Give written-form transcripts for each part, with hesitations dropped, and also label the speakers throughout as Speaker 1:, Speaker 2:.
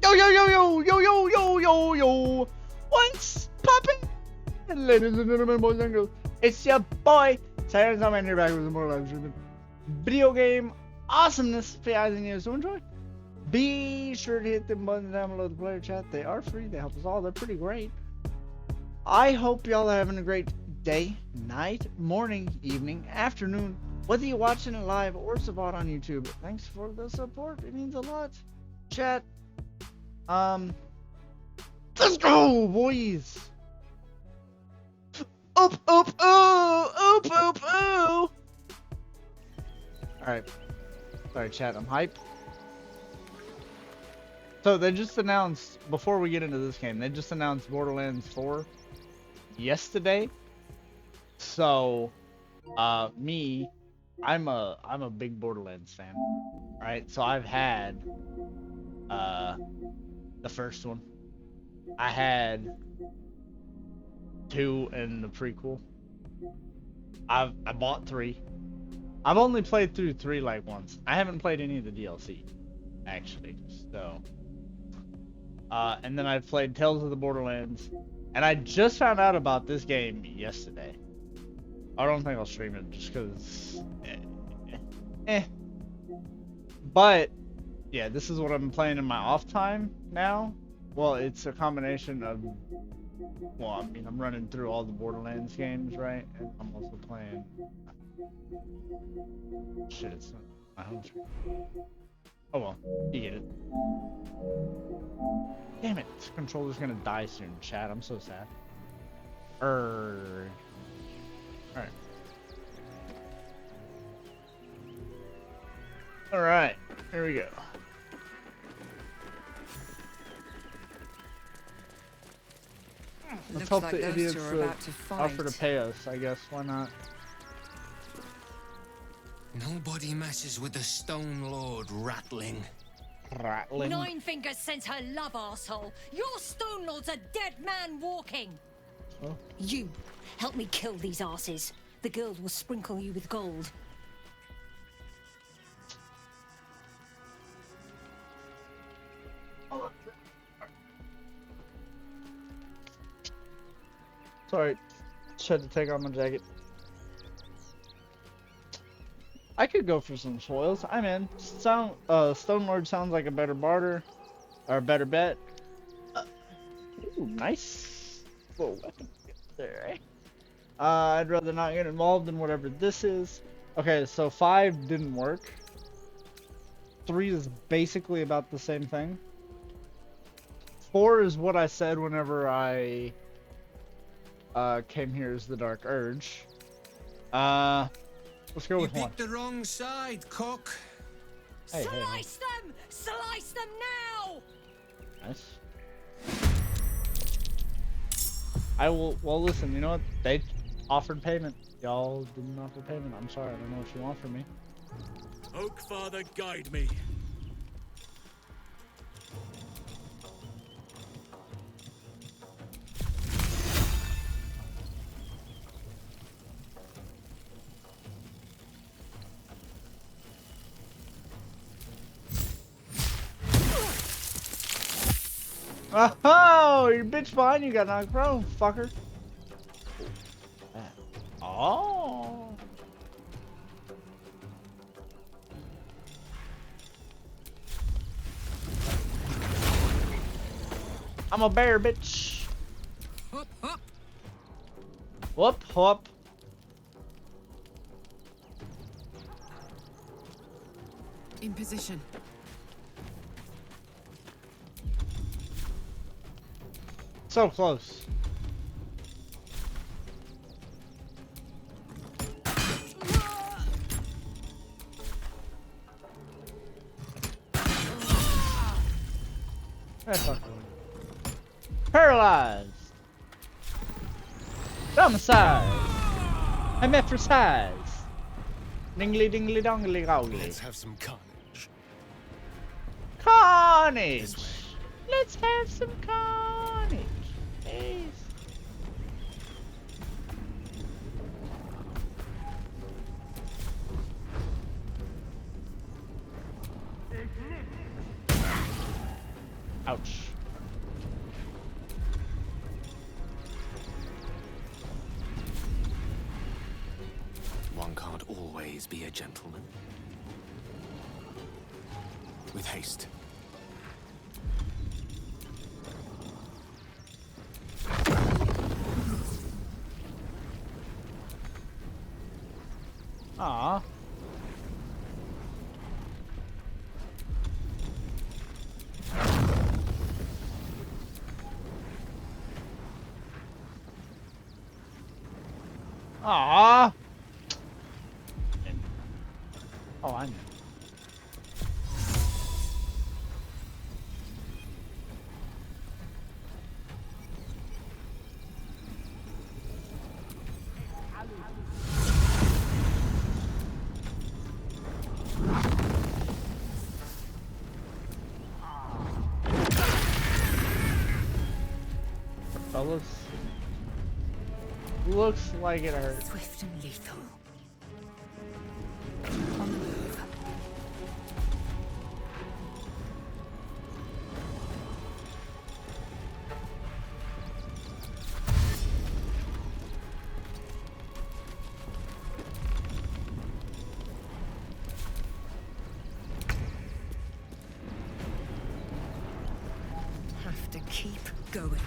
Speaker 1: Yo, yo, yo, yo, yo, yo, yo, yo, yo. What's poppin'? Ladies and gentlemen, boys and girls, it's your boy, Silence. I'm here back with more live streaming video game awesomeness for you guys and you to enjoy. Be sure to hit them buttons down below the player chat. They are free. They help us all. They're pretty great. I hope y'all are having a great day, night, morning, evening, afternoon, whether you're watching it live or support on YouTube. Thanks for the support. It means a lot. Chat. Let's go, boys. Oop, oop, ooh, oop, oop, ooh. Alright. Sorry, chat. I'm hyped. So they just announced, before we get into this game, they just announced Borderlands 4 yesterday. So, I'm a big Borderlands fan, right? So I've had, the first one. I had 2 in the prequel. I bought 3. I've only played through 3 like once. I haven't played any of the DLC, actually. So, and then I played Tales of the Borderlands, and I just found out about this game yesterday. I don't think I'll stream it just because, But yeah, this is what I'm playing in my off time now. Well, it's a combination of, well, I mean, I'm running through all the Borderlands games, right? And I'm also playing, shit, it's not my home screen. Oh well, you get it. Damn it, this controller's gonna die soon, chat. I'm so sad. Alright. Alright, here we go. Let's hope the idiots offer to pay us, I guess. Why not?
Speaker 2: Nobody messes with the Stone Lord, Rattling.
Speaker 1: Rattling?
Speaker 3: Nine Fingers sent her love, arsehole. Your Stone Lord's a dead man walking.
Speaker 1: Oh.
Speaker 3: You, help me kill these asses. The girls will sprinkle you with gold.
Speaker 1: Sorry, just had to take off my jacket. I could go for some spoils. I'm in. Stone Lord sounds like a better barter, or a better bet. Ooh, nice little weapon there, eh? I'd rather not get involved in whatever this is. Okay, so 5 didn't work. 3 is basically about the same thing. 4 is what I said whenever I came here as the Dark Urge. Let's go with 1.
Speaker 2: You picked the wrong side, cock.
Speaker 1: Hey,
Speaker 3: Slice them! Slice them now!
Speaker 1: Nice. I will. Well, listen. You know what? They offered payment. Y'all didn't offer payment. I'm sorry. I don't know what you want from me.
Speaker 4: Oak Father, guide me.
Speaker 1: Oh, your bitch behind you got knocked prone, fucker. Oh. I'm a bear, bitch.
Speaker 2: Hop, hop.
Speaker 1: Whoop, whoop.
Speaker 5: In position.
Speaker 1: So close. Paralyzed. Domicile. Emephrosize. Dingly dingly dongly gongly.
Speaker 4: Let's have some carnage.
Speaker 1: Carnage. Let's have some carnage. Please. Ouch.
Speaker 6: One can't always be a gentleman. With haste.
Speaker 1: Ah. Ah. Oh, I know. Fellas, looks like it hurt.
Speaker 5: Swift and lethal. On the move. Have to keep going.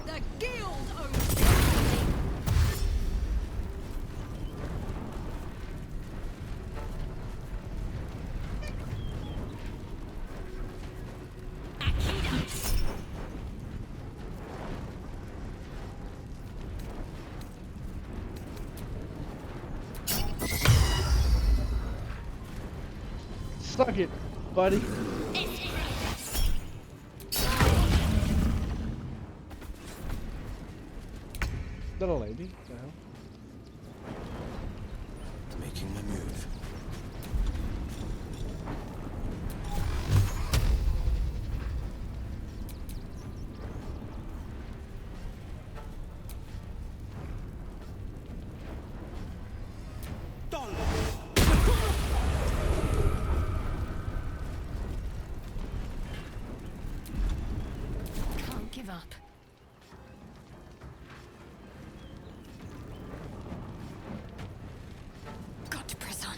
Speaker 3: The guild owns this building. Akidas.
Speaker 1: Suck it, buddy. Is that a lady? What the hell?
Speaker 6: Making my move.
Speaker 5: Can't give up. Got to press on.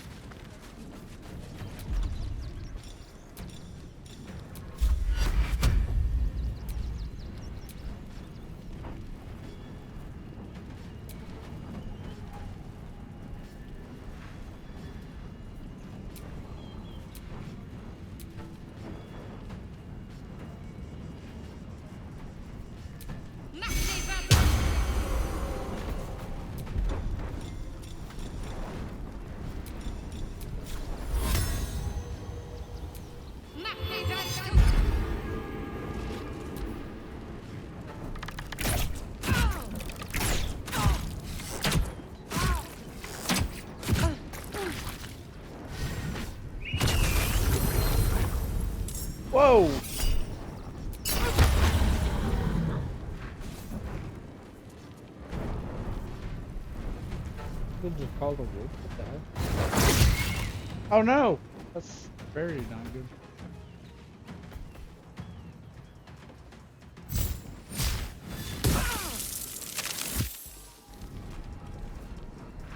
Speaker 1: Whoa! They just called a wolf. What the hell? Oh no! That's very not good.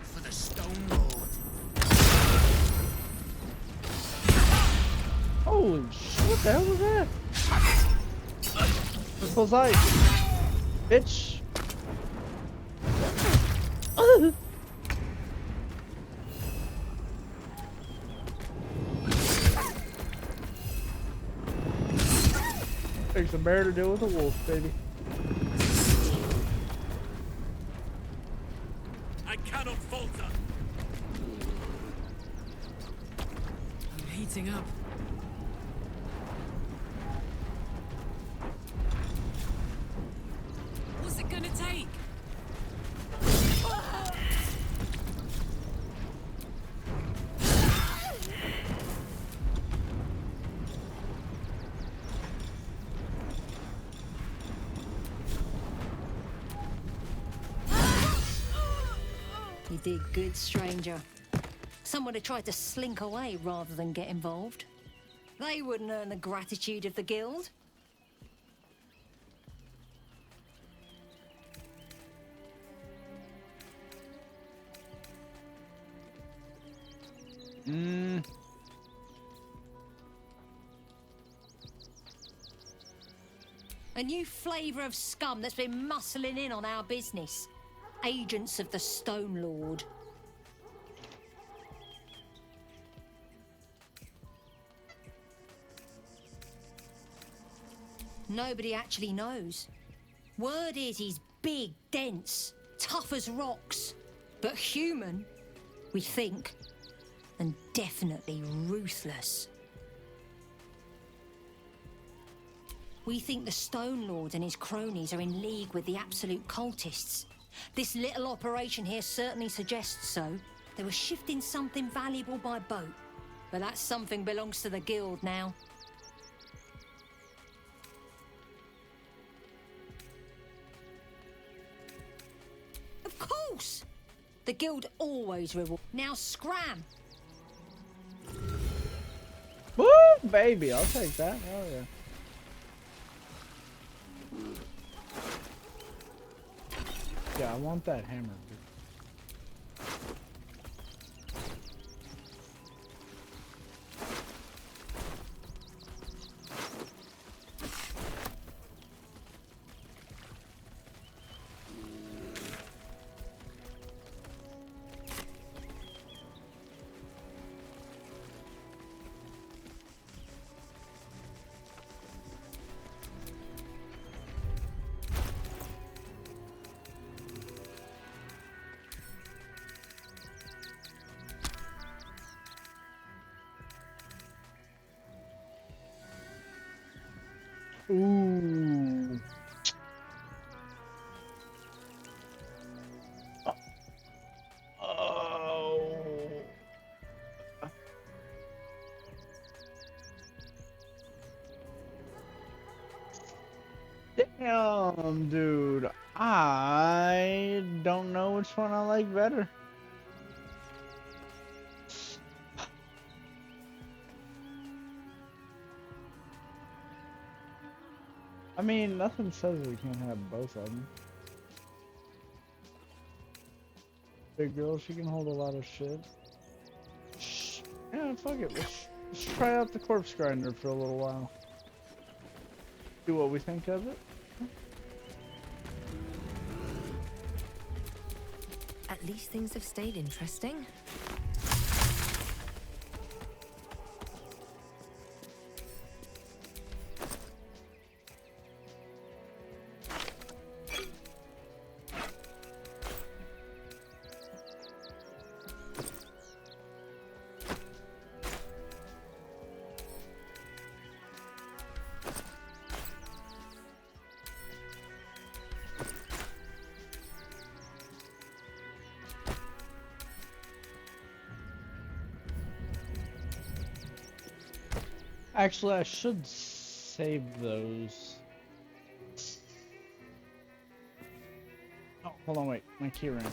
Speaker 2: For the Stone Lord.
Speaker 1: Holy shit! What the hell was that? This was like, bitch. Takes a bear to deal with a wolf, baby.
Speaker 4: I cannot falter.
Speaker 5: heating up. What's it gonna take?
Speaker 3: You did good, stranger. Someone had tried to slink away rather than get involved. They wouldn't earn the gratitude of the guild. A new flavour of scum that's been muscling in on our business. Agents of the Stone Lord. Nobody actually knows. Word is he's big, dense, tough as rocks, but human, we think, and definitely ruthless. We think the Stone Lord and his cronies are in league with the absolute cultists. This little operation here certainly suggests so. They were shifting something valuable by boat, but that something belongs to the guild now. Of course! The guild always reward. Now scram!
Speaker 1: Woo, baby, I'll take that. Oh yeah. Yeah, I want that hammer, dude. Ooh. Oh. Damn, dude. I don't know which one I like better. I mean, nothing says we can't have both of them. Big girl, she can hold a lot of shit. Yeah, fuck it. Let's try out the corpse grinder for a little while. See what we think of it.
Speaker 5: At least things have stayed interesting.
Speaker 1: Actually, I should save those. Oh, hold on, wait. My key ring.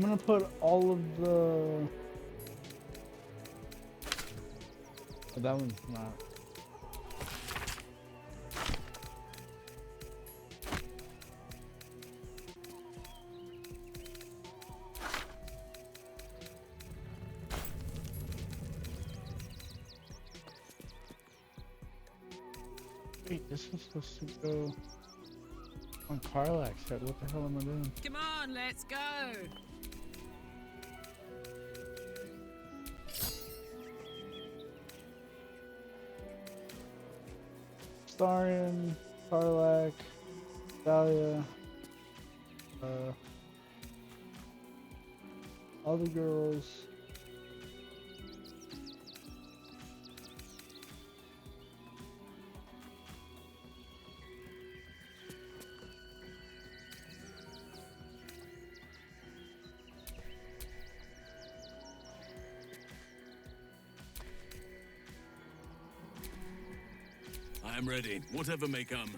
Speaker 1: I'm gonna put all of the. Oh, that one's not. Wait, this was supposed to go on Carlax's head. What the hell am I doing?
Speaker 5: Come on, let's go.
Speaker 1: Starion, Carlax, Thalia, all the girls.
Speaker 4: I am ready, whatever may come.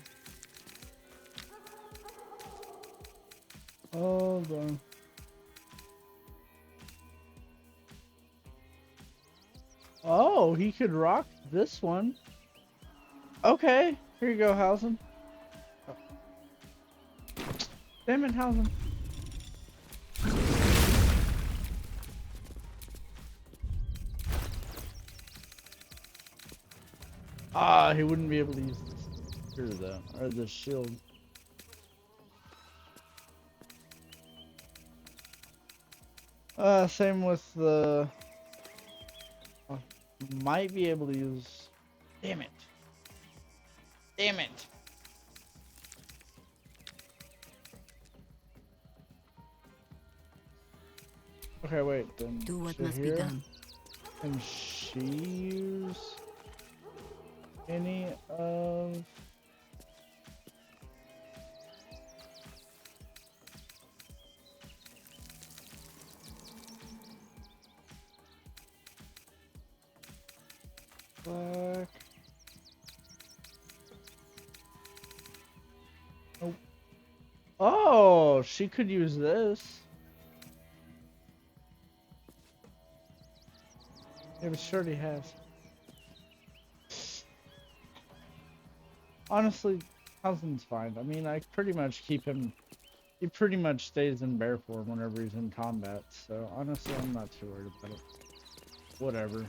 Speaker 1: Hold on. Oh, he could rock this one. Okay, here you go, Hausen. Oh. Damn it, Hausen. Ah, he wouldn't be able to use this spear though, or the shield. Same with the. Oh, might be able to use. Damn it! Damn it! Okay, wait. Then
Speaker 5: Do what
Speaker 1: so
Speaker 5: must be
Speaker 1: here,
Speaker 5: done.
Speaker 1: can she use any of? Black. Oh. Oh, she could use this. Yeah, but she already has. Honestly, Husband's fine. I mean, I pretty much keep him. He pretty much stays in bear form whenever he's in combat. So honestly, I'm not too worried about it. Whatever.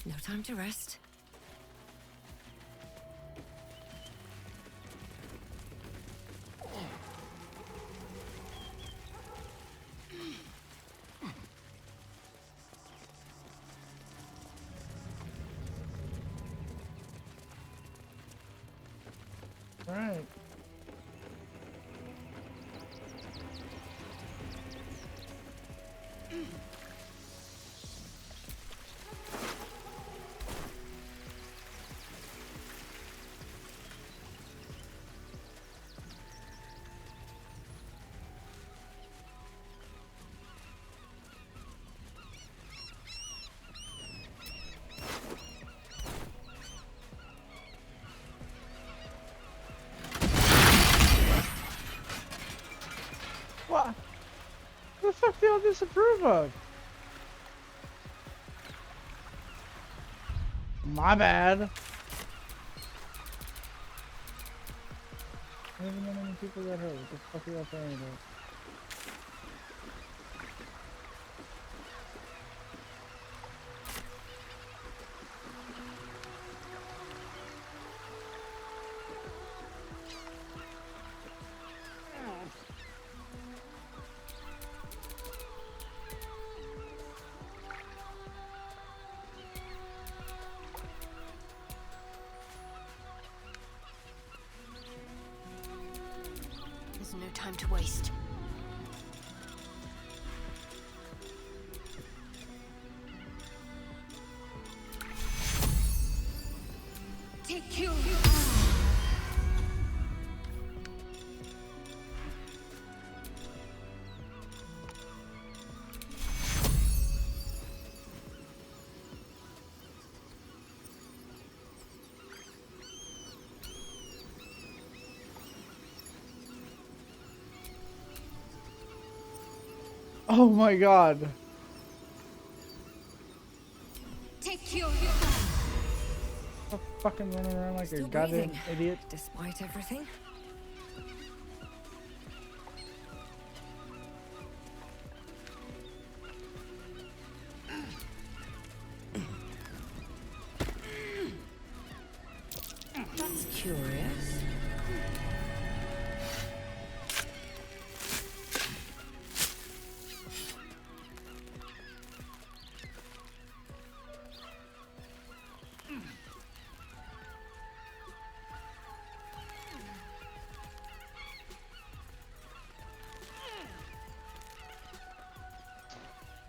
Speaker 5: No time to rest.
Speaker 1: All right. What? What the fuck do y'all disapprove of? My bad. I don't even know how many people got hurt. What the fuck are y'all talking about?
Speaker 5: There's no time to waste.
Speaker 3: Take you.
Speaker 1: Oh my god.
Speaker 3: Take your
Speaker 1: I'm fucking running around like a
Speaker 5: Still
Speaker 1: goddamn
Speaker 5: breathing,
Speaker 1: idiot.
Speaker 5: despite everything. That's curious.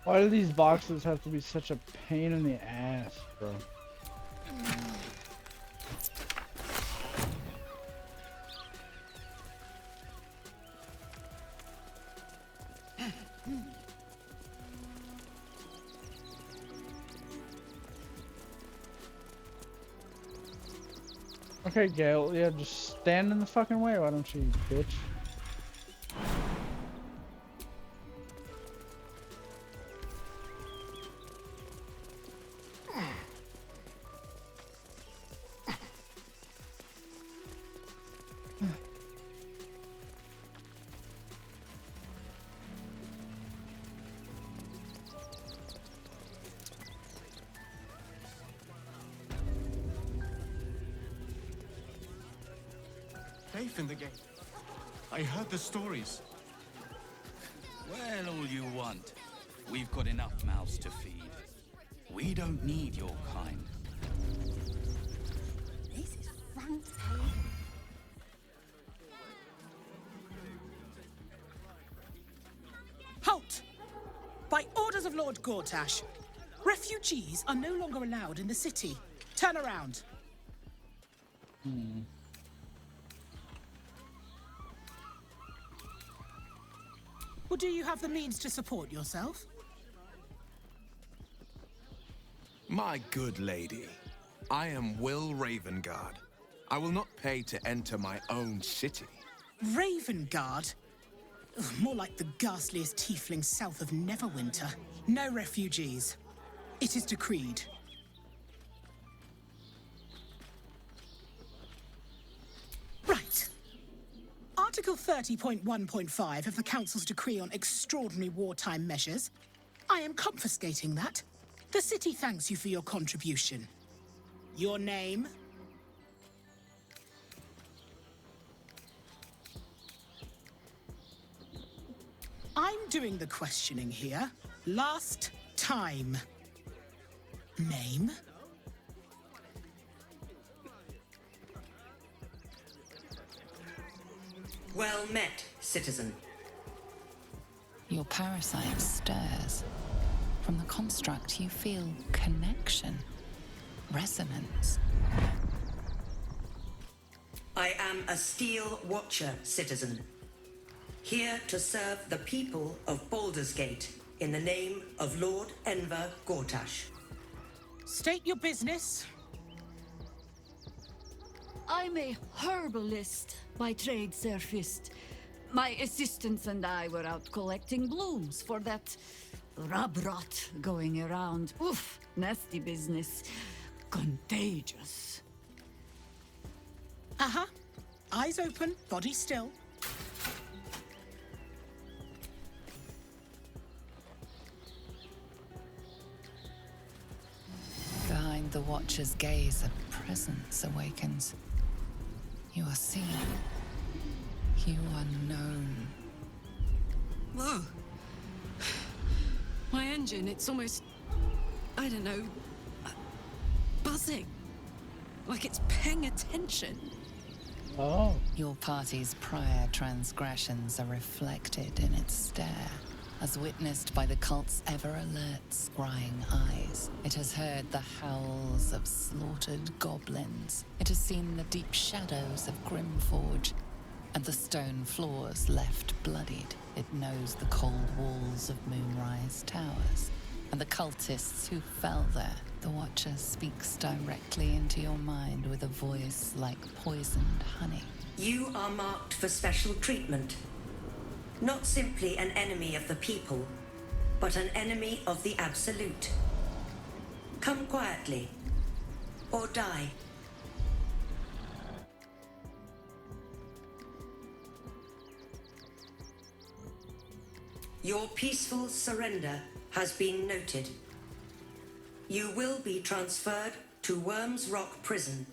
Speaker 1: Why do these boxes have to be such a pain in the ass, bro? Okay, Gale, yeah, just stand in the fucking way, why don't you, bitch?
Speaker 7: Safe in the game. I heard the stories.
Speaker 8: Well, all you want. We've got enough mouths to feed. We don't need your kind.
Speaker 5: This is front page.
Speaker 9: Halt! By orders of Lord Gortash, refugees are no longer allowed in the city. Turn around. Or do you have the means to support yourself?
Speaker 10: My good lady, I am Will Ravengard. I will not pay to enter my own city.
Speaker 9: Ravengard? Ugh, more like the ghastliest tiefling south of Neverwinter. No refugees. It is decreed. Right. Article 30.1.5 of the Council's decree on extraordinary wartime measures. I am confiscating that. The city thanks you for your contribution. Your name? I'm doing the questioning here. Last time. Name?
Speaker 11: Well met, citizen.
Speaker 12: Your parasite stirs. From the construct, you feel connection, resonance.
Speaker 11: I am a Steel Watcher, citizen. Here to serve the people of Baldur's Gate in the name of Lord Enver Gortash.
Speaker 9: State your business.
Speaker 13: I'm a herbalist by trade, Sir Fist. My assistants and I were out collecting blooms for that rub rot going around. Oof, nasty business. Contagious.
Speaker 9: Uh-huh. Eyes open, body still.
Speaker 12: Behind the Watcher's gaze, a presence awakens. You are seen. You are known.
Speaker 5: Whoa. My engine, it's almost, I don't know, buzzing. Like it's paying attention.
Speaker 1: Oh.
Speaker 12: Your party's prior transgressions are reflected in its stare, as witnessed by the cult's ever-alert, scrying eyes. It has heard the howls of slaughtered goblins. It has seen the deep shadows of Grimforge, and the stone floors left bloodied. It knows the cold walls of Moonrise Towers, and the cultists who fell there. The Watcher speaks directly into your mind with a voice like poisoned honey.
Speaker 11: You are marked for special treatment. Not simply an enemy of the people, but an enemy of the Absolute. Come quietly, or die. Your peaceful surrender has been noted. You will be transferred to Worms Rock Prison,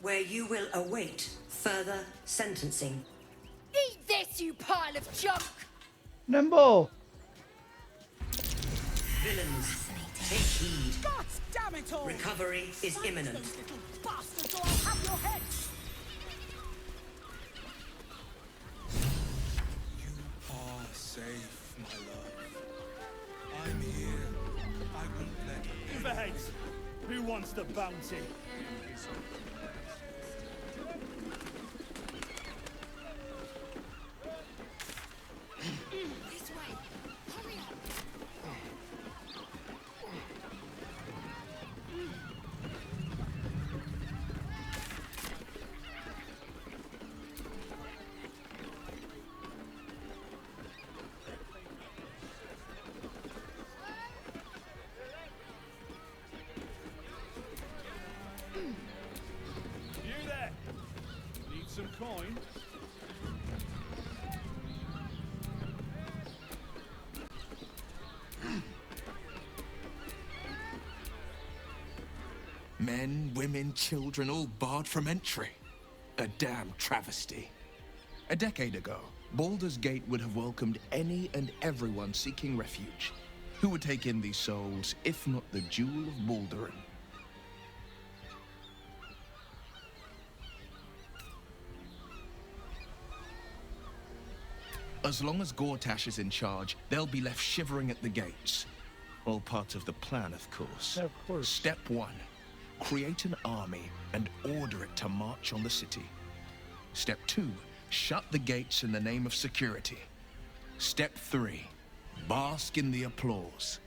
Speaker 11: where you will await further sentencing.
Speaker 14: Eat this, you pile of junk!
Speaker 1: Nimble!
Speaker 11: Villains, take heed.
Speaker 9: God damn it all!
Speaker 11: Recovery is imminent.
Speaker 9: Those little bastards, or I'll have your heads!
Speaker 10: You are safe, my love. I'm here. I won't let you.
Speaker 7: For heads. Who wants the bounty?
Speaker 14: This way. Hurry up.
Speaker 7: You there? Need some coin?
Speaker 10: Men, women, children, all barred from entry. A damn travesty. A decade ago, Baldur's Gate would have welcomed any and everyone seeking refuge. Who would take in these souls, if not the Jewel of Baldurin? As long as Gortash is in charge, they'll be left shivering at the gates. All part of the plan, of course.
Speaker 1: Of course.
Speaker 10: Step 1. Create an army and order it to march on the city. Step 2. Shut the gates in the name of security. Step 3. Bask in the applause.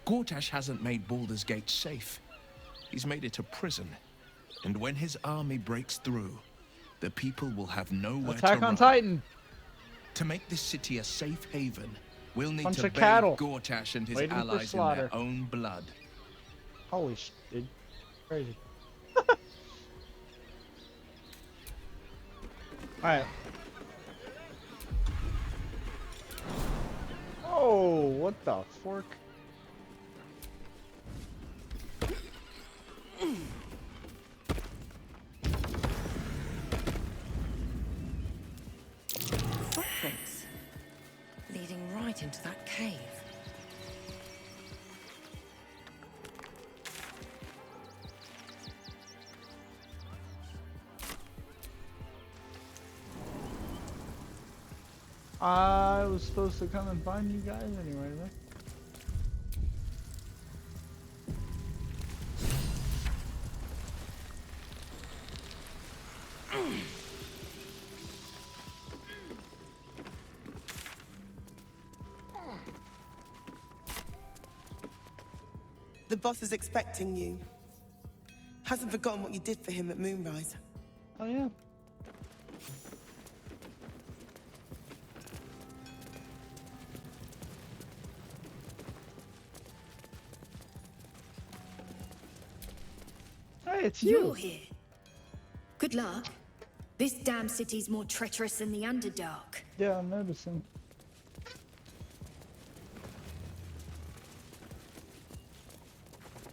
Speaker 10: Gortash hasn't made Baldur's Gate safe. He's made it a prison. And when his army breaks through, the people will have nowhere
Speaker 1: Attack
Speaker 10: to
Speaker 1: on
Speaker 10: run.
Speaker 1: Titan!
Speaker 10: To make this city a safe haven, we'll need
Speaker 1: Bunch
Speaker 10: to
Speaker 1: of
Speaker 10: bathe
Speaker 1: cattle.
Speaker 10: Gortash and his
Speaker 1: Waiting for
Speaker 10: allies in
Speaker 1: slaughter.
Speaker 10: their own blood.
Speaker 1: Holy shit, dude. Crazy. Alright. Oh, what the fork?
Speaker 3: Footprints leading right into that cave.
Speaker 1: I was supposed to come and find you guys anyway, right?
Speaker 15: The boss is expecting you. Hasn't forgotten what you did for him at Moonrise.
Speaker 1: Oh yeah. Hey, it's you.
Speaker 14: You're here. Good luck. This damn city's more treacherous than the Underdark.
Speaker 1: Yeah, I'm noticing.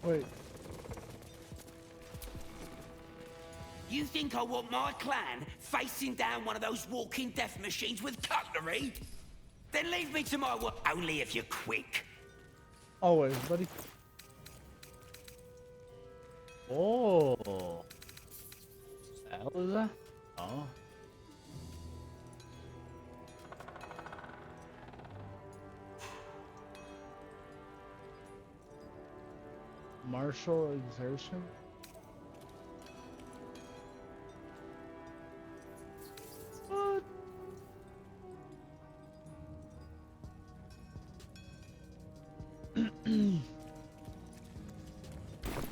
Speaker 1: Wait.
Speaker 16: You think I want my clan facing down one of those walking death machines with cutlery? Then leave me to my work. Only if you're quick.
Speaker 1: Always, buddy. Oh. That was that? Oh. Martial exertion? What?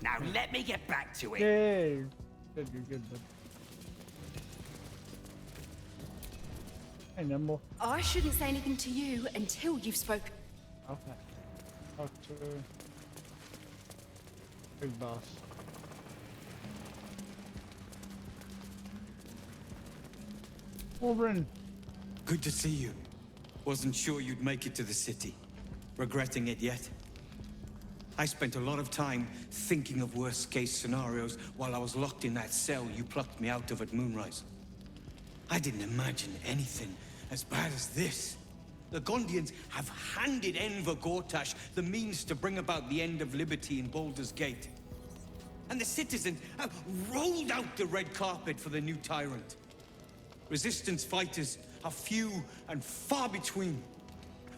Speaker 16: Now let me get back to it.
Speaker 1: Yay! Good, you're good, bud. Hey, Nimble.
Speaker 14: I shouldn't say anything to you until you've spoken.
Speaker 1: Okay. Talk to big boss. Wolverine.
Speaker 17: Good to see you. Wasn't sure you'd make it to the city. Regretting it yet? I spent a lot of time thinking of worst-case scenarios while I was locked in that cell you plucked me out of at Moonrise. I didn't imagine anything as bad as this. The Gondians have handed Enver Gortash the means to bring about the end of liberty in Baldur's Gate. And the citizens have rolled out the red carpet for the new tyrant. Resistance fighters are few and far between.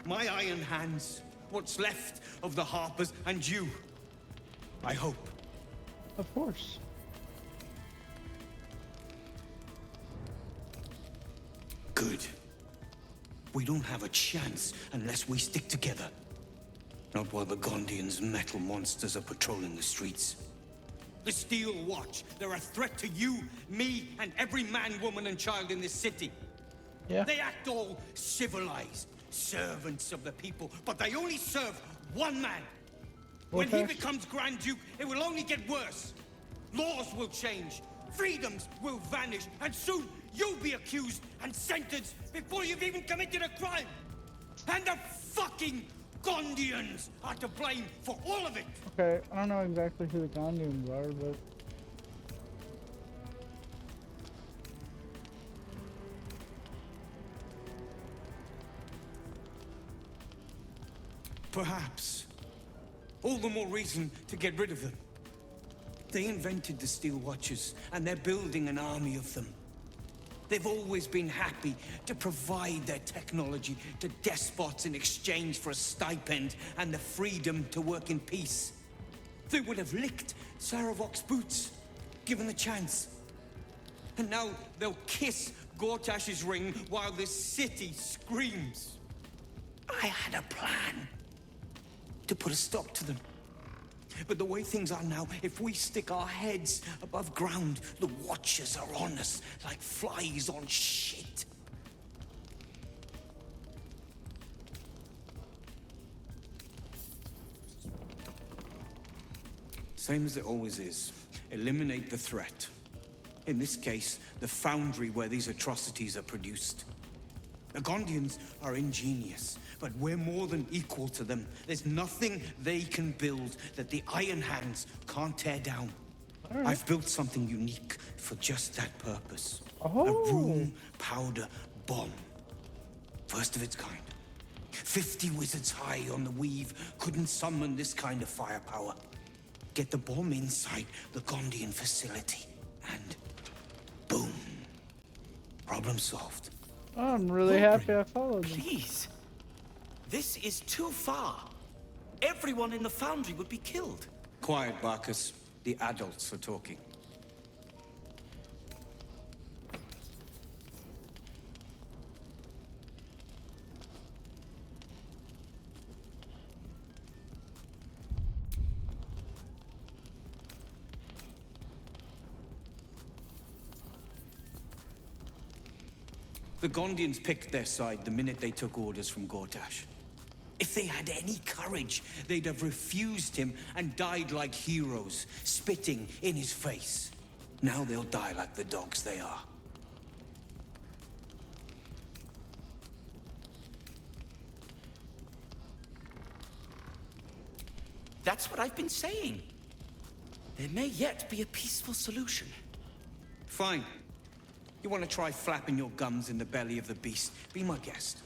Speaker 17: My iron hands, what's left of the Harpers, and you. I hope.
Speaker 1: Of course.
Speaker 17: Good. We don't have a chance unless we stick together. Not while the Gondians' metal monsters are patrolling the streets. The Steel Watch, they're a threat to you, me, and every man, woman, and child in this city.
Speaker 1: Yeah.
Speaker 17: They act all civilized, servants of the people, but they only serve one man. When he becomes Grand Duke, it will only get worse. Laws will change, freedoms will vanish, and soon you'll be accused and sentenced before you've even committed a crime. And the fucking Gondians are to blame for all of it.
Speaker 1: Okay, I don't know exactly who the Gondians are, but...
Speaker 17: Perhaps. All the more reason to get rid of them. They invented the Steel Watchers, and they're building an army of them. They've always been happy to provide their technology to despots in exchange for a stipend and the freedom to work in peace. They would have licked Saravok's boots, given the chance. And now they'll kiss Gortash's ring while this city screams. I had a plan to put a stop to them. But the way things are now, if we stick our heads above ground, the Watchers are on us like flies on shit. Same as it always is. Eliminate the threat. In this case, the foundry where these atrocities are produced. The Gondians are ingenious, but we're more than equal to them. There's nothing they can build that the Iron Hands can't tear down. Right. I've built something unique for just that purpose.
Speaker 1: Oh.
Speaker 17: A room powder bomb. First of its kind. 50 wizards high on the weave couldn't summon this kind of firepower. Get the bomb inside the Gondian facility, and boom. Problem solved.
Speaker 1: I'm really happy I followed them.
Speaker 16: Please. This is too far. Everyone in the foundry would be killed.
Speaker 17: Quiet, Barkus. The adults are talking. The Gondians picked their side the minute they took orders from Gortash. If they had any courage, they'd have refused him and died like heroes, spitting in his face. Now they'll die like the dogs they are.
Speaker 16: That's what I've been saying. There may yet be a peaceful solution.
Speaker 17: Fine. You want to try flapping your gums in the belly of the beast? Be my guest.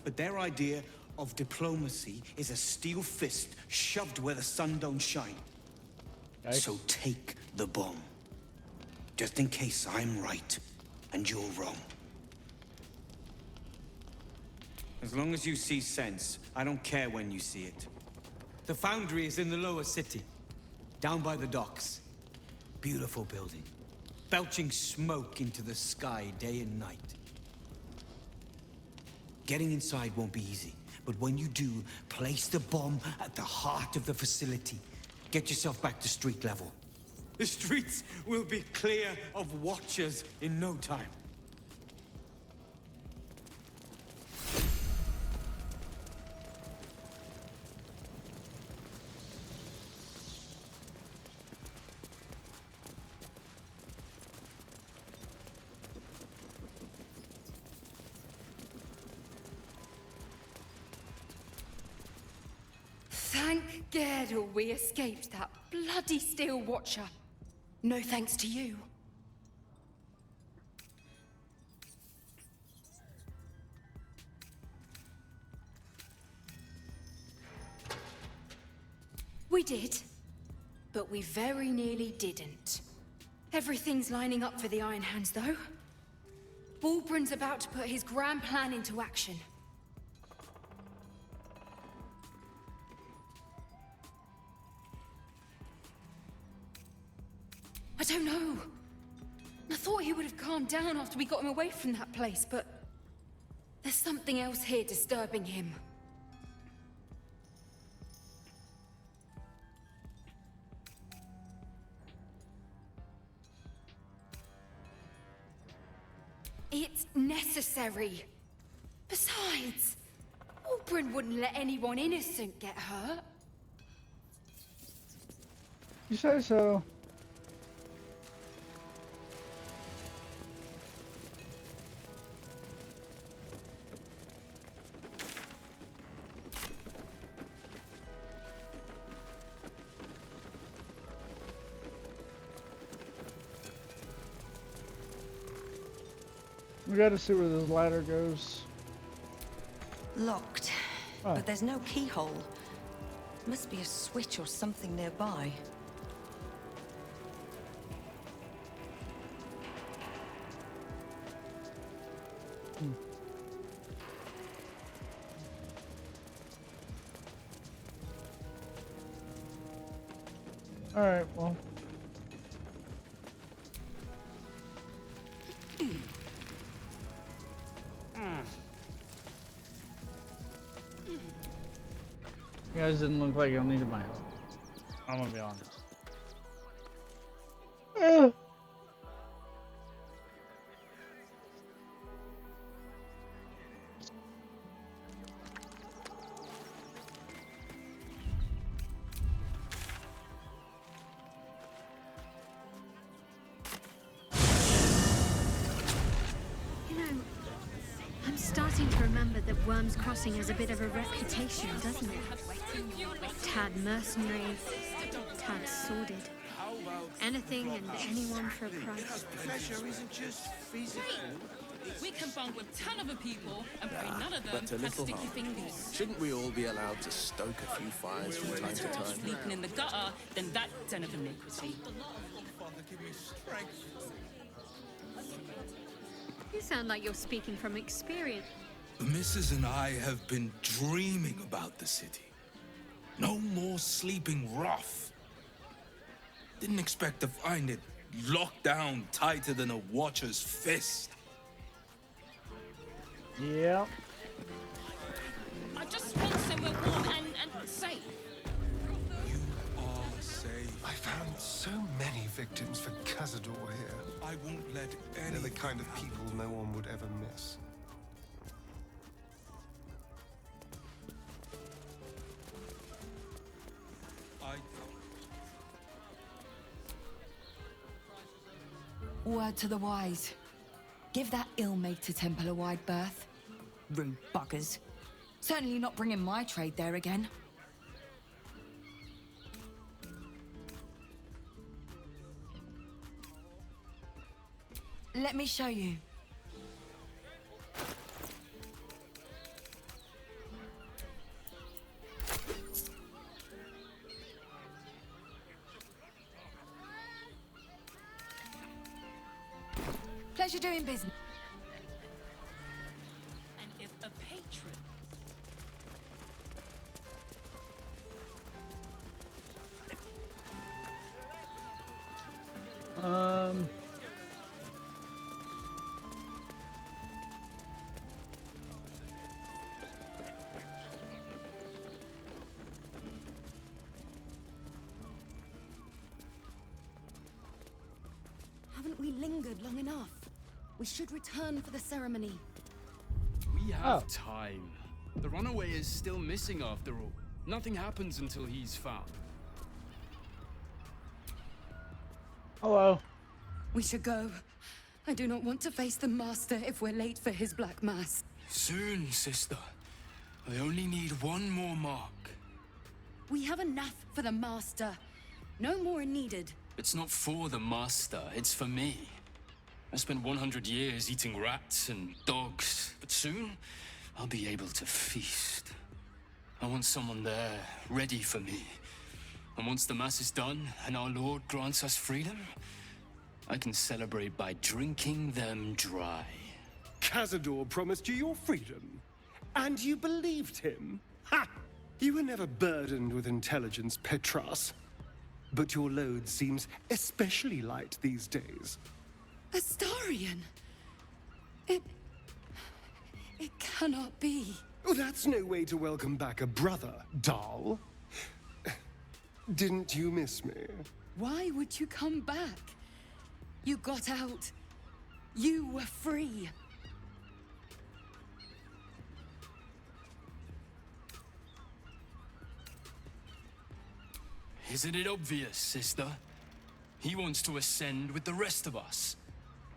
Speaker 17: But their idea of diplomacy is a steel fist shoved where the sun don't shine. Yikes. So take the bomb. Just in case I'm right and you're wrong. As long as you see sense, I don't care when you see it. The foundry is in the lower city, down by the docks. Beautiful building. Belching smoke into the sky day and night. Getting inside won't be easy, but when you do, place the bomb at the heart of the facility. Get yourself back to street level. The streets will be clear of Watchers in no time.
Speaker 14: scared or we escaped that bloody Steel Watcher. No thanks to you. We did, but we very nearly didn't. Everything's lining up for the Iron Hands, though. Wulbren's about to put his grand plan into action. I don't know. I thought he would have calmed down after we got him away from that place, but there's something else here disturbing him. It's necessary. Besides, Wulbren wouldn't let anyone innocent get hurt.
Speaker 1: You say so. We gotta see where this ladder goes.
Speaker 18: Locked.
Speaker 1: Oh.
Speaker 18: But there's no keyhole. Must be a switch or something nearby.
Speaker 1: Alright, well. You guys didn't look like you'll need my help. I'm gonna be honest.
Speaker 14: You know, I'm starting to remember that Worm's Crossing has a bit of a reputation, doesn't it? Tad mercenary, tad sordid. Anything and anyone for a price.
Speaker 10: Pleasure isn't just physical.
Speaker 5: We can bond with ton of people and pray none of them
Speaker 6: but to
Speaker 5: have
Speaker 6: little
Speaker 5: sticky
Speaker 6: harm.
Speaker 5: fingers.
Speaker 6: Shouldn't we all be allowed to stoke a few fires from time to time?
Speaker 5: Sleeping in the gutter, then that's den of iniquity.
Speaker 14: You sound like you're speaking from experience.
Speaker 19: The missus and I have been dreaming about the city. No more sleeping rough. Didn't expect to find it locked down tighter than a watcher's fist.
Speaker 1: Yeah.
Speaker 5: I just want somewhere warm and safe.
Speaker 19: Are safe.
Speaker 7: I found so many victims for Cazador here.
Speaker 19: I won't let any.
Speaker 7: They're the kind of people no one would ever miss.
Speaker 18: Word to the wise. Give that ill-mated temple a wide berth. Rude buggers. Certainly not bringing my trade there again. Let me show you. Pleasure doing business.
Speaker 5: And if a patron...
Speaker 14: Haven't we lingered long enough? We should return for the ceremony.
Speaker 20: We have time. The runaway is still missing after all. Nothing happens until he's found.
Speaker 1: Hello.
Speaker 14: We should go. I do not want to face the Master if we're late for his Black Mass.
Speaker 19: Soon, sister. I only need one more mark.
Speaker 18: We have enough for the Master. No more are needed.
Speaker 20: It's not for the Master, it's for me. I spent 100 years eating rats and dogs, but soon I'll be able to feast. I want someone there, ready for me. And once the Mass is done and our Lord grants us freedom, I can celebrate by drinking them dry.
Speaker 21: Cazador promised you your freedom, and you believed him? Ha! You were never burdened with intelligence, Petras. But your load seems especially light these days.
Speaker 18: Astarion! It cannot be.
Speaker 21: Oh, that's no way to welcome back a brother, doll. Didn't you miss me?
Speaker 18: Why would you come back? You got out. You were free.
Speaker 20: Isn't it obvious, sister? He wants to ascend with the rest of us.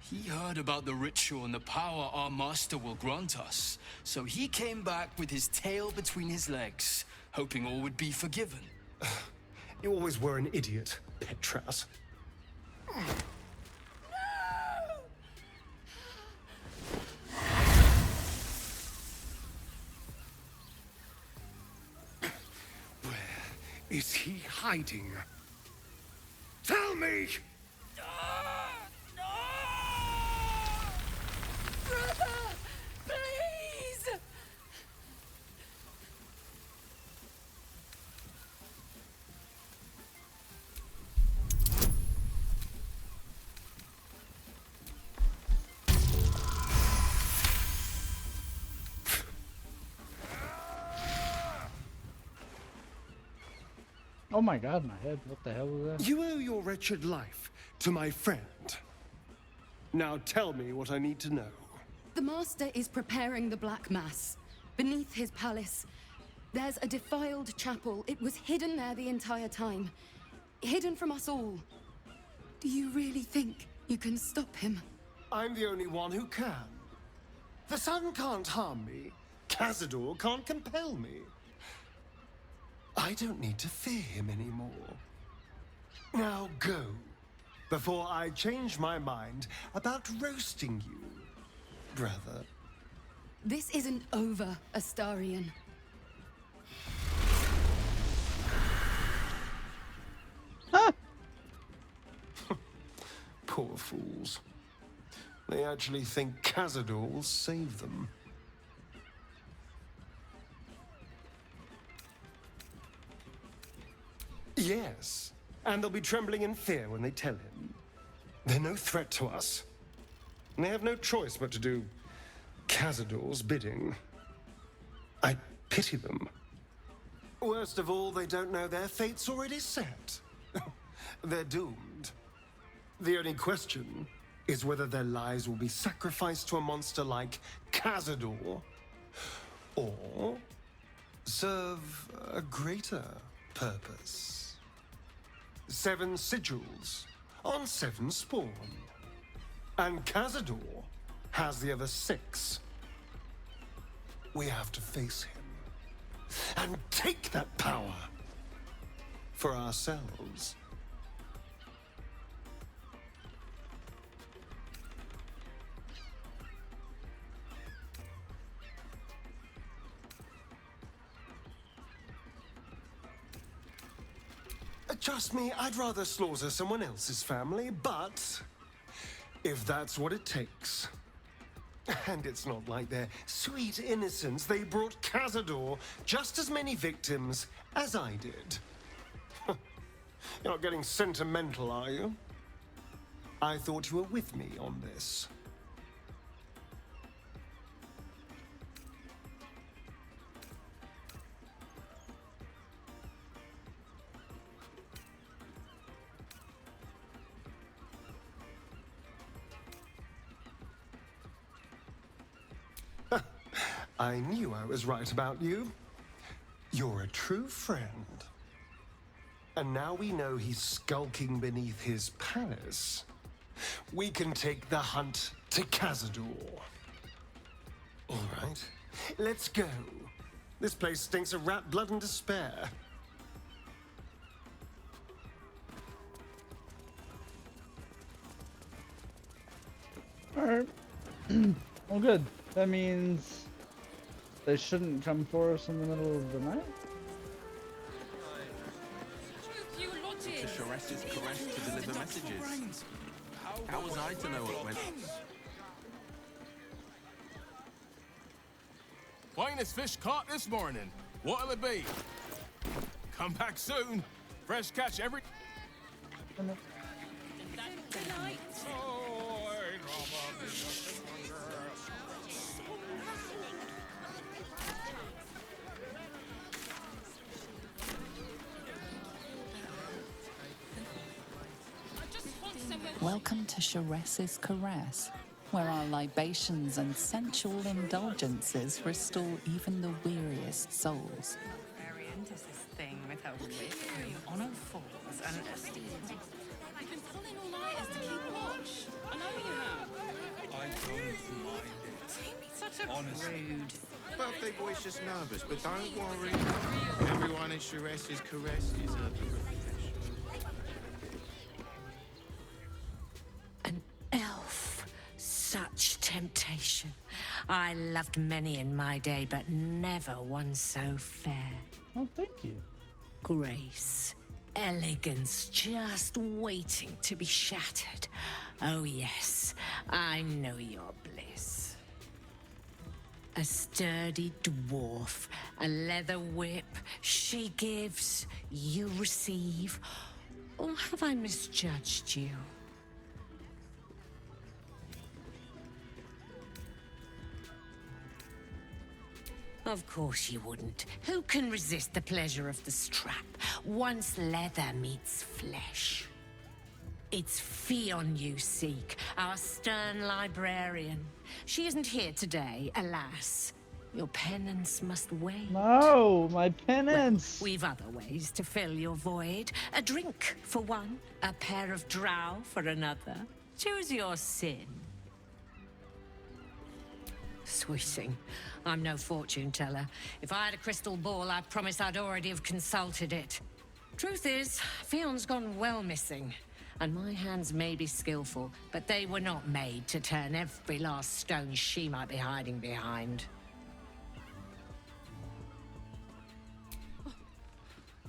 Speaker 20: He heard about the ritual and the power our master will grant us, so he came back with his tail between his legs, hoping all would be forgiven.
Speaker 21: You always were an idiot, Petras. Where is he hiding? Tell me!
Speaker 18: Brother! Please!
Speaker 1: Oh my god, my head. What the hell was that?
Speaker 21: You owe your wretched life to my friend. Now tell me what I need to know.
Speaker 18: The Master is preparing the Black Mass. Beneath his palace, there's a defiled chapel. It was hidden there the entire time. Hidden from us all. Do you really think you can stop him?
Speaker 21: I'm the only one who can. The sun can't harm me. Cazador can't compel me. I don't need to fear him anymore. Now go, before I change my mind about roasting you, brother.
Speaker 18: This isn't over, Astarion.
Speaker 21: Poor fools. They actually think Cazador will save them. Yes, and they'll be trembling in fear when they tell him. They're no threat to us. And they have no choice but to do Cazador's bidding. I pity them. Worst of all, they don't know their fate's already set. They're doomed. The only question is whether their lives will be sacrificed to a monster like Cazador, or serve a greater purpose. 7 sigils on 7 spawn. And Cazador has the other 6. We have to face him and take that power for ourselves. Trust me, I'd rather slaughter someone else's family, but if that's what it takes. And it's not like their sweet innocence. They brought Cazador just as many victims as I did. You're not getting sentimental, are you? I thought you were with me on this. I knew I was right about you. You're a true friend. And now we know he's skulking beneath his palace. We can take the hunt to Cazador. All right, let's go. This place stinks of rat blood and despair.
Speaker 1: Alright. Well, good. That means they shouldn't come for us in the middle of the night?
Speaker 6: To Sharess's caress to deliver messages. How was I to know what went?
Speaker 19: Finest fish caught this morning. What'll it be? Come back soon. Fresh catch every...
Speaker 12: Welcome to Sharess's Caress, where our libations and sensual indulgences restore even the weariest souls.
Speaker 2: Variant is this thing with her whip on her falls and I've been pulling all-nighters to keep watch. I know you have.
Speaker 6: I don't mind it.
Speaker 2: Such a
Speaker 6: Honestly.
Speaker 2: rude.
Speaker 6: Birthday boy's just nervous, but don't worry. Everyone in Sharess's caress is a
Speaker 11: Elf. Such temptation. I loved many in my day, but never one so fair.
Speaker 1: Oh, thank you.
Speaker 11: Grace. Elegance just waiting to be shattered. Oh yes, I know your bliss. A sturdy dwarf, a leather whip, she gives, you receive. Or have I misjudged you? Of course you wouldn't. Who can resist the pleasure of the strap once leather meets flesh? It's Fionn you seek, our stern librarian. She isn't here today, alas. Your penance must wait.
Speaker 1: No, my penance.
Speaker 11: Well, we've other ways to fill your void. A drink for one, a pair of drow for another. Choose your sin. Sweeting, I'm no fortune teller. If I had a crystal ball, I promise I'd already have consulted it. Truth is, Fionn's gone well missing. And my hands may be skillful, but they were not made to turn every last stone she might be hiding behind.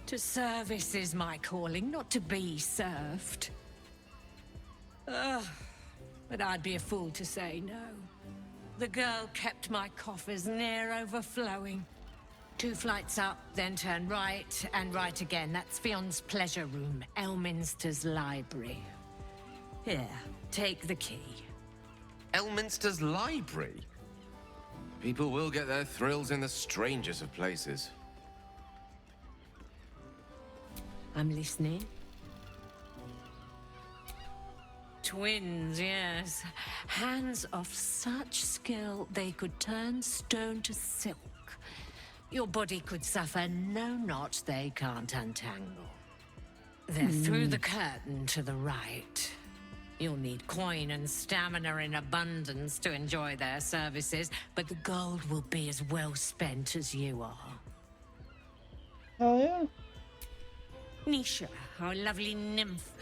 Speaker 11: To service is my calling, not to be served. But I'd be a fool to say no. The girl kept my coffers near overflowing. 2 flights up, then turn right, and right again. That's Fionn's pleasure room, Elminster's library. Here, take the key.
Speaker 6: Elminster's library? People will get their thrills in the strangest of places.
Speaker 11: I'm listening. Twins, yes. Hands of such skill they could turn stone to silk. Your body could suffer no knot they can't untangle. They're through the curtain to the right. You'll need coin and stamina in abundance to enjoy their services, but the gold will be as well spent as you are.
Speaker 1: Oh, yeah?
Speaker 11: Nisha, our lovely nymph.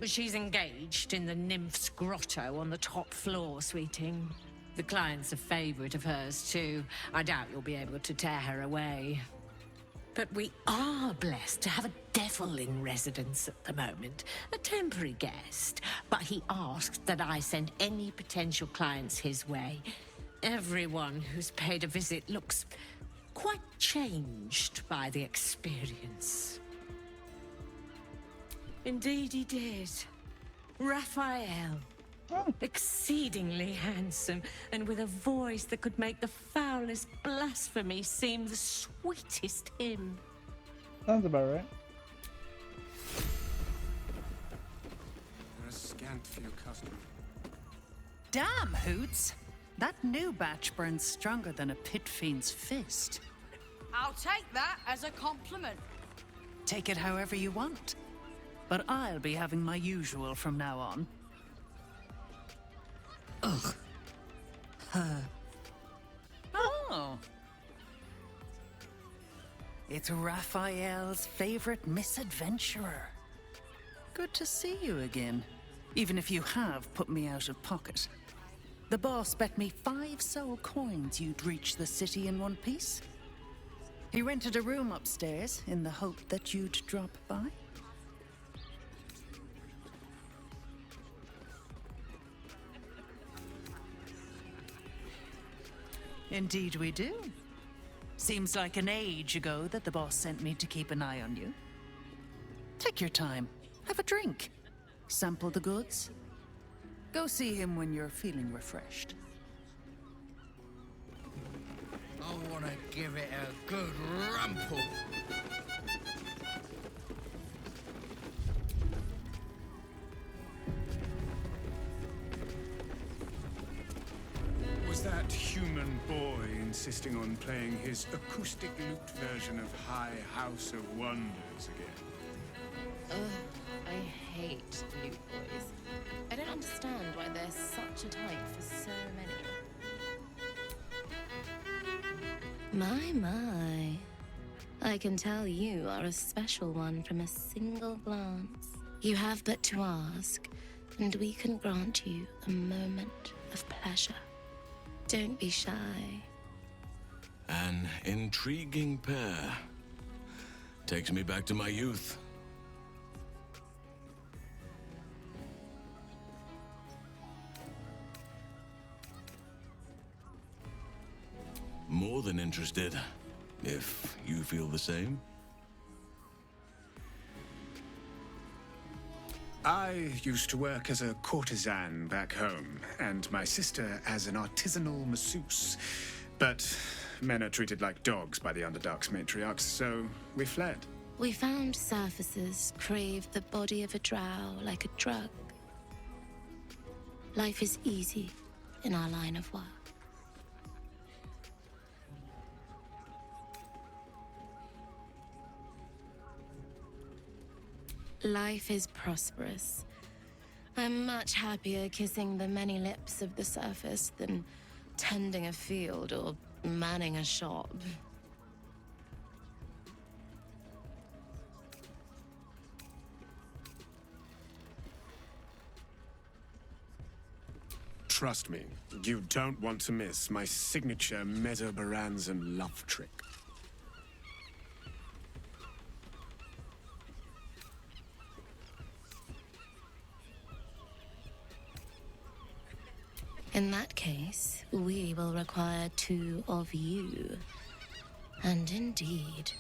Speaker 11: She's engaged in the nymph's grotto on the top floor, sweeting. The client's a favorite of hers, too. I doubt you'll be able to tear her away. But we are blessed to have a devil in residence at the moment. A temporary guest. But he asked that I send any potential clients his way. Everyone who's paid a visit looks quite changed by the experience. Indeed he did. Raphael. Exceedingly handsome, and with a voice that could make the foulest blasphemy seem the sweetest hymn.
Speaker 1: Sounds about right.
Speaker 21: There's scant for your customer.
Speaker 22: Damn, Hoots! That new batch burns stronger than a pit fiend's fist.
Speaker 13: I'll take that as a compliment.
Speaker 22: Take it however you want. But I'll be having my usual from now on. Ugh. Her. Oh. It's Raphael's favorite misadventurer. Good to see you again. Even if you have put me out of pocket. The boss bet me 5 soul coins you'd reach the city in one piece. He rented a room upstairs in the hope that you'd drop by. Indeed we do. Seems like an age ago that the boss sent me to keep an eye on you. Take your time. Have a drink. Sample the goods. Go see him when you're feeling refreshed.
Speaker 10: I want to give it a good rumple.
Speaker 7: Was that human boy insisting on playing his acoustic lute version of High House of Wonders again?
Speaker 4: Ugh, I hate loot boys. I don't understand why there's such a type for so many. My. I can tell you are a special one from a single glance. You have but to ask, and we can grant you a moment of pleasure. Don't be shy.
Speaker 6: An intriguing pair. Takes me back to my youth. More than interested, if you feel the same.
Speaker 7: I used to work as a courtesan back home, and my sister as an artisanal masseuse. But men are treated like dogs by the Underdark's matriarchs, so we fled.
Speaker 4: We found surfacers crave the body of a drow like a drug. Life is easy in our line of work. Life is prosperous. I'm much happier kissing the many lips of the surface than tending a field or manning a shop.
Speaker 7: Trust me, you don't want to miss my signature Mesobaranzan love trick.
Speaker 4: In that case, we will require 2 of you. And indeed,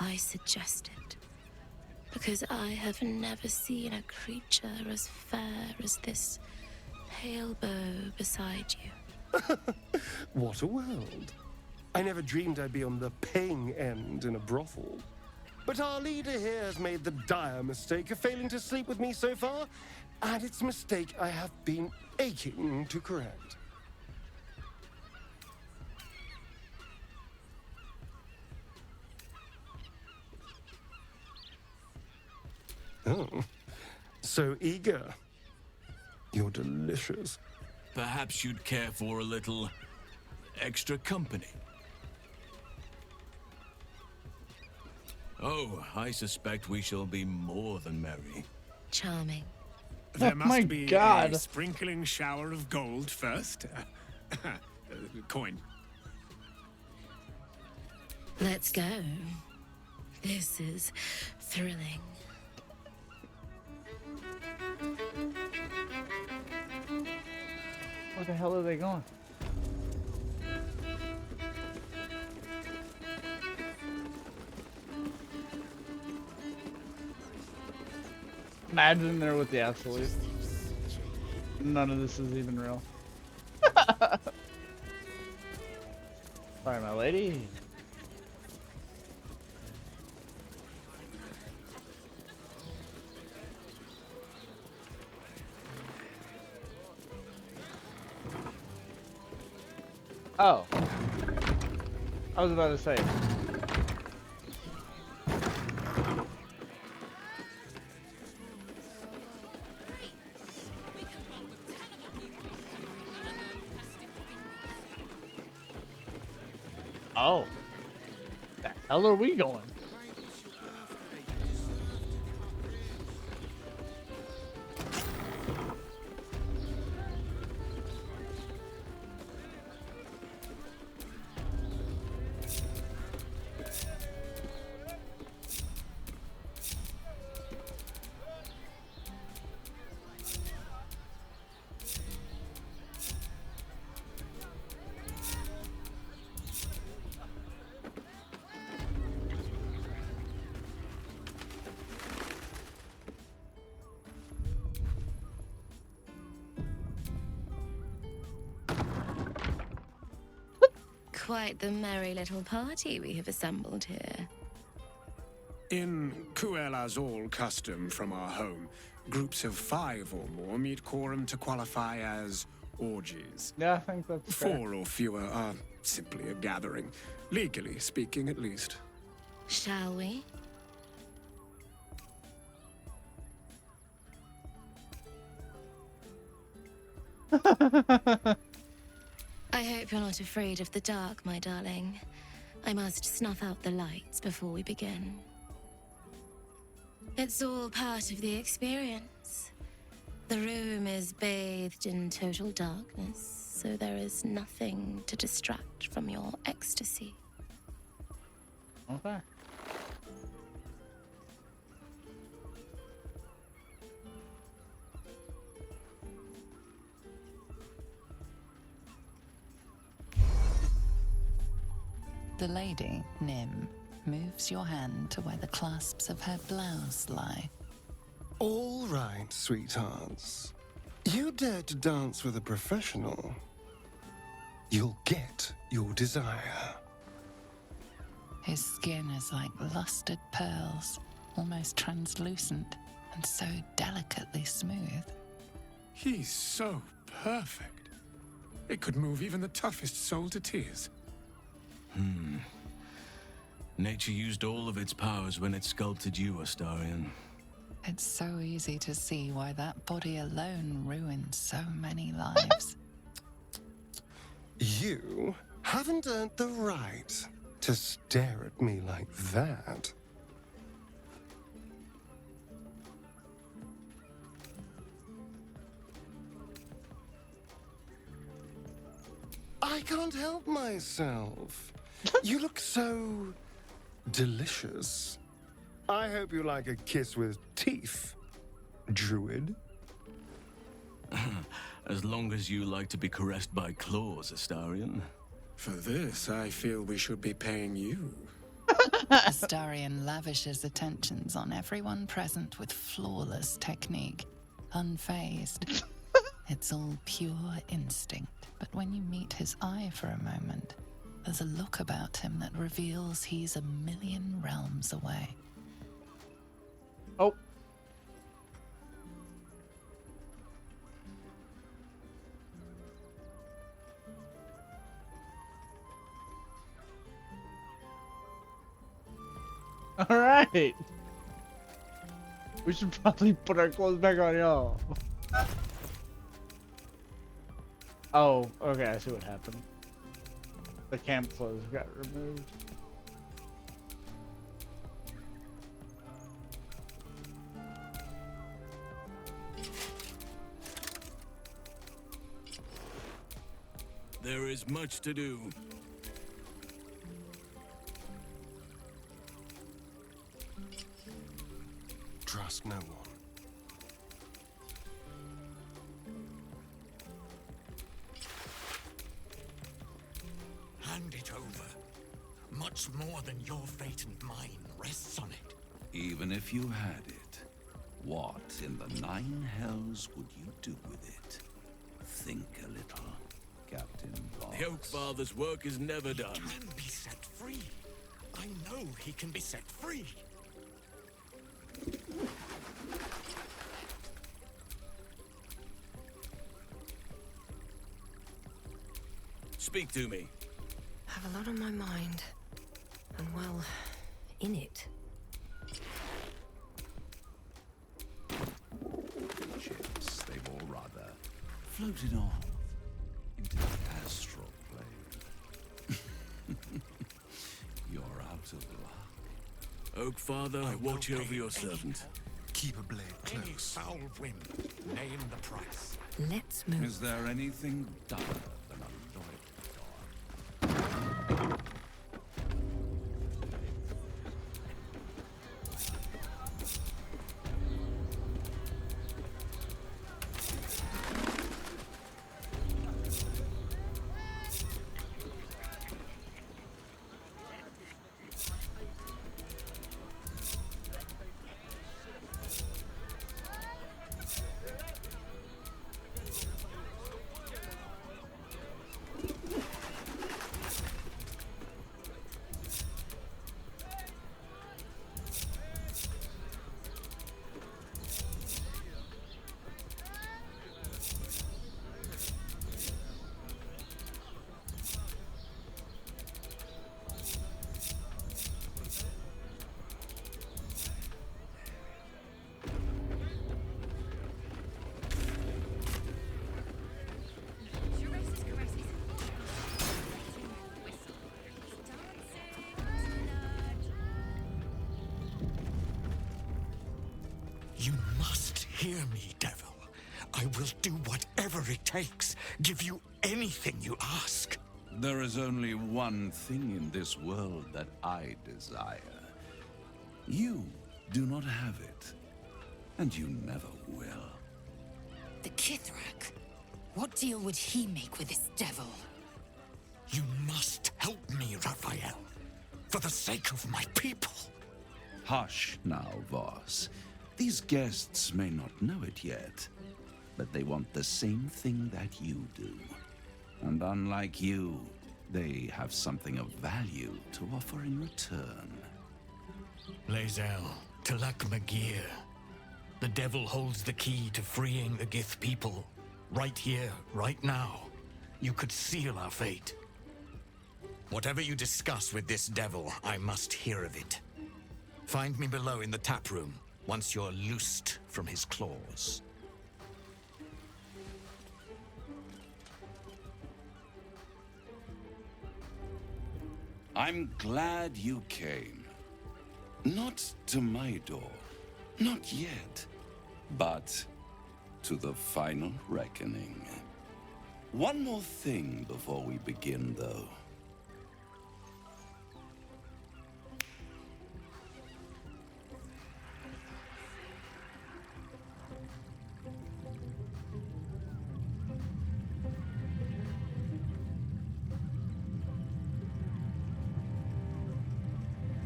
Speaker 4: I suggest it. Because I have never seen a creature as fair as this pale bow beside you.
Speaker 21: What a world. I never dreamed I'd be on the paying end in a brothel. But our leader here has made the dire mistake of failing to sleep with me so far, and it's a mistake I have been aching to correct. Oh, so eager. You're delicious.
Speaker 6: Perhaps you'd care for a little extra company. Oh, I suspect we shall be more than merry.
Speaker 4: Charming.
Speaker 7: There
Speaker 1: Oh my
Speaker 7: must be
Speaker 1: God.
Speaker 7: a sprinkling shower of gold first. Coin.
Speaker 4: Let's go. This is thrilling.
Speaker 1: Where the hell are they going? Imagine they're with the Absolute. None of this is even real. Sorry, my lady. Oh. I was about to say. Oh. The hell are we going?
Speaker 4: quite the merry little party we have assembled here.
Speaker 7: In Kuel Azul custom from our home, groups of 5 or more meet quorum to qualify as orgies.
Speaker 1: Yeah, I think that's fair.
Speaker 7: 4 or fewer are simply a gathering, legally speaking at least.
Speaker 4: Shall we? I hope you're not afraid of the dark, my darling. I must snuff out the lights before we begin. It's all part of the experience. The room is bathed in total darkness, so there is nothing to distract from your ecstasy.
Speaker 1: Okay.
Speaker 12: The lady, Nim, moves your hand to where the clasps of her blouse lie.
Speaker 21: All right, sweethearts. You dare to dance with a professional. You'll get your desire.
Speaker 12: His skin is like lustered pearls, almost translucent, and so delicately smooth.
Speaker 7: He's so perfect. It could move even the toughest soul to tears.
Speaker 10: Nature used all of its powers when it sculpted you, Astarion.
Speaker 12: It's so easy to see why that body alone ruined so many lives.
Speaker 21: You haven't earned the right to stare at me like that. I can't help myself. You look so delicious. I hope you like a kiss with teeth, druid.
Speaker 10: As long as you like to be caressed by claws, Astarion.
Speaker 7: For this, I feel we should be paying you.
Speaker 12: Astarion lavishes attentions on everyone present with flawless technique, unfazed. It's all pure instinct, but when you meet his eye for a moment, there's a look about him that reveals he's a million realms away.
Speaker 1: Oh. All right. We should probably put our clothes back on, y'all. Oh, okay, I see what happened. The camp clothes got removed.
Speaker 10: There is much to do.
Speaker 21: Trust no one.
Speaker 8: Hand it over. Much more than your fate and mine rests on it.
Speaker 9: Even if you had it, what in the 9 hells would you do with it? Think a little, Captain Boss.
Speaker 10: The Oak Father's work is never done.
Speaker 8: He can be set free. I know he can be set free.
Speaker 10: Speak to me.
Speaker 11: I have a lot on my mind. And well, in it.
Speaker 9: Ships, they've all rather floated off into the astral plane. You're out of luck.
Speaker 10: Oak Father, watch over your servant.
Speaker 8: Keep a blade close. Any foul whim, name the price.
Speaker 11: Let's move.
Speaker 9: Is there anything duller than a loyal dog?
Speaker 8: You must hear me, devil. I will do whatever it takes. Give you anything you ask.
Speaker 9: There is only one thing in this world that I desire. You do not have it, and you never will.
Speaker 3: The Kithrak. What deal would he make with this devil?
Speaker 8: You must help me, Raphael. For the sake of my people.
Speaker 9: Hush now, Voss. These guests may not know it yet, but they want the same thing that you do. And unlike you, they have something of value to offer in return.
Speaker 8: Lae'zel, Talak Magir. The devil holds the key to freeing the Gith people. Right here, right now. You could seal our fate. Whatever you discuss with this devil, I must hear of it. Find me below in the tap room, once you're loosed from his claws.
Speaker 9: I'm glad you came. Not to my door, not yet, but to the final reckoning. One more thing before we begin, though.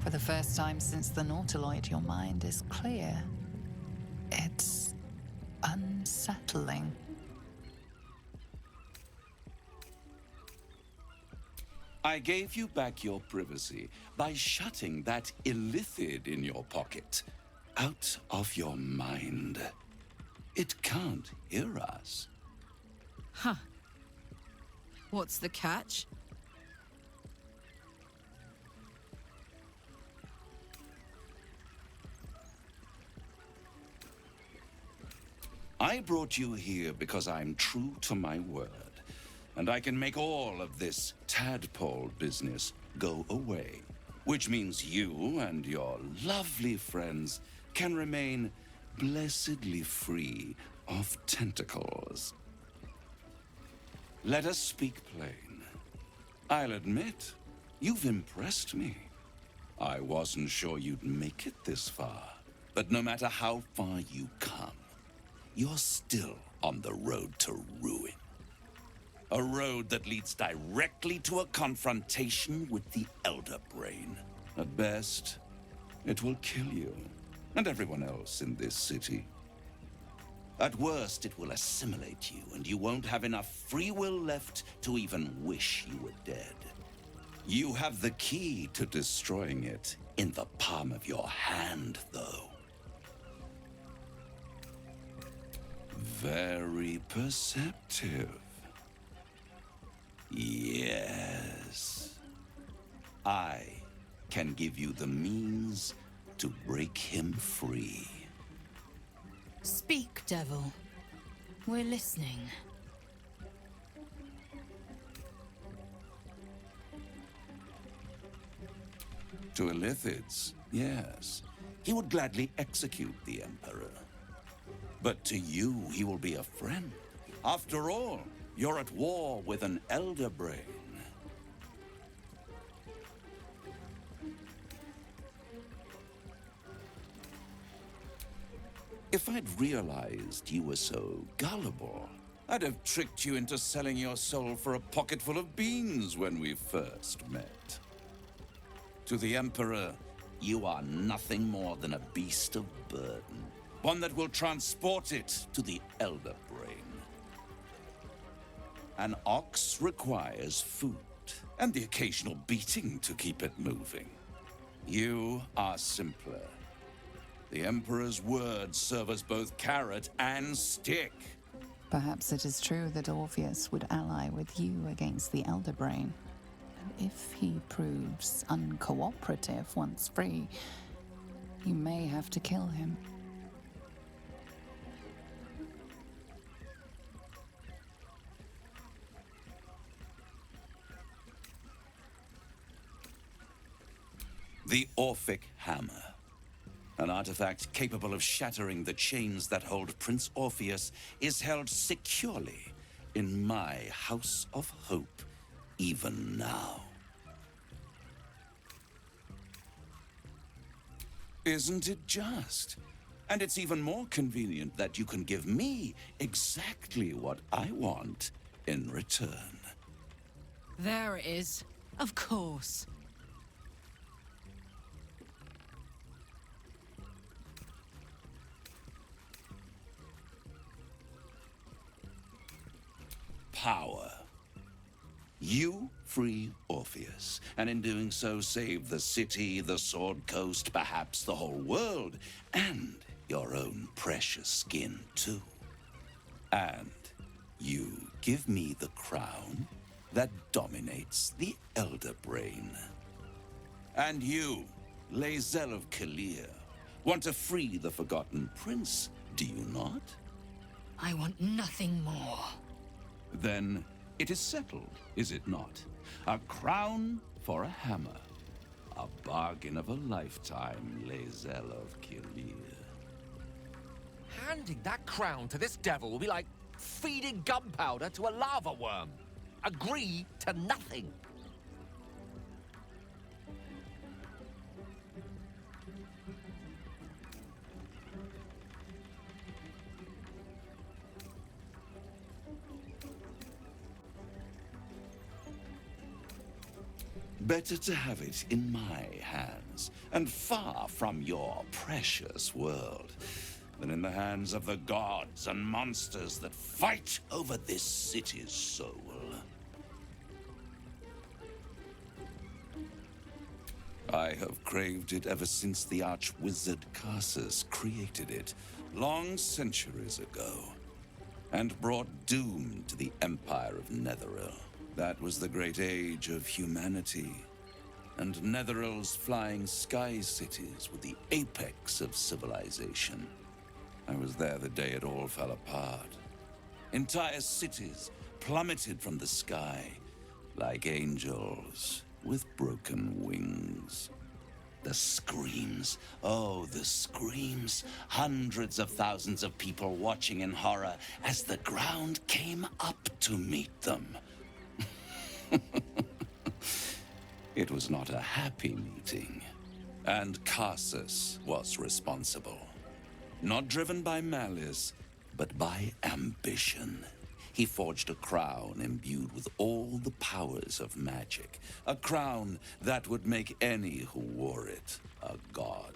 Speaker 12: For the first time since the Nautiloid, your mind is clear. It's unsettling.
Speaker 9: I gave you back your privacy by shutting that illithid in your pocket out of your mind. It can't hear us.
Speaker 5: Huh. What's the catch?
Speaker 9: I brought you here because I'm true to my word, and I can make all of this tadpole business go away, which means you and your lovely friends can remain blessedly free of tentacles. Let us speak plain. I'll admit, you've impressed me. I wasn't sure you'd make it this far, but no matter how far you come, you're still on the road to ruin. A road that leads directly to a confrontation with the Elder Brain. At best, it will kill you and everyone else in this city. At worst, it will assimilate you, and you won't have enough free will left to even wish you were dead. You have the key to destroying it in the palm of your hand, though. Very perceptive. Yes. I can give you the means to break him free.
Speaker 3: Speak, devil. We're listening.
Speaker 9: To Illithids, yes. He would gladly execute the Emperor. But to you, he will be a friend. After all, you're at war with an Elder Brain. If I'd realized you were so gullible, I'd have tricked you into selling your soul for a pocketful of beans when we first met. To the Emperor, you are nothing more than a beast of burden. One that will transport it to the Elder Brain. An ox requires food, and the occasional beating to keep it moving. You are simpler. The Emperor's words serve as both carrot and stick.
Speaker 12: Perhaps it is true that Orpheus would ally with you against the Elder Brain. And if he proves uncooperative once free, you may have to kill him.
Speaker 9: The Orphic Hammer. An artifact capable of shattering the chains that hold Prince Orpheus is held securely in my House of Hope, even now. Isn't it just? And it's even more convenient that you can give me exactly what I want in return.
Speaker 5: There it is. Of course.
Speaker 9: Power. You free Orpheus, and in doing so save the city, the Sword Coast, perhaps the whole world, and your own precious skin too. And you give me the crown that dominates the Elder Brain. And you, Lae'zel of Kalir, want to free the Forgotten Prince, do you not?
Speaker 3: I want nothing more.
Speaker 9: Then it is settled, is it not? A crown for a hammer. A bargain of a lifetime, Lae'zel of Kalir.
Speaker 6: Handing that crown to this devil will be like feeding gunpowder to a lava worm. Agree to nothing.
Speaker 9: Better to have it in my hands, and far from your precious world, than in the hands of the gods and monsters that fight over this city's soul. I have craved it ever since the arch-wizard Karsus created it, long centuries ago, and brought doom to the Empire of Netheril. That was the great age of humanity, and Netheril's flying sky cities were the apex of civilization. I was there the day it all fell apart. Entire cities plummeted from the sky like angels with broken wings. The screams, oh, the screams. Hundreds of thousands of people watching in horror as the ground came up to meet them. It was not a happy meeting, and Karsus was responsible. Not driven by malice, but by ambition. He forged a crown imbued with all the powers of magic. A crown that would make any who wore it a god.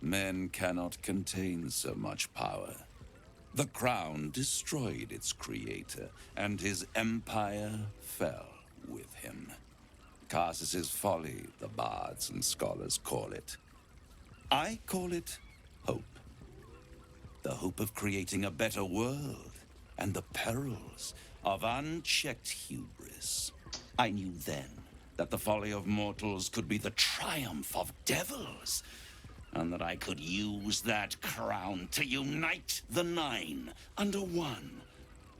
Speaker 9: Men cannot contain so much power. The crown destroyed its creator, and his empire fell with him. Karsus's folly, the bards and scholars call it. I call it hope. The hope of creating a better world, and the perils of unchecked hubris. I knew then that the folly of mortals could be the triumph of devils, and that I could use that crown to unite the Nine under one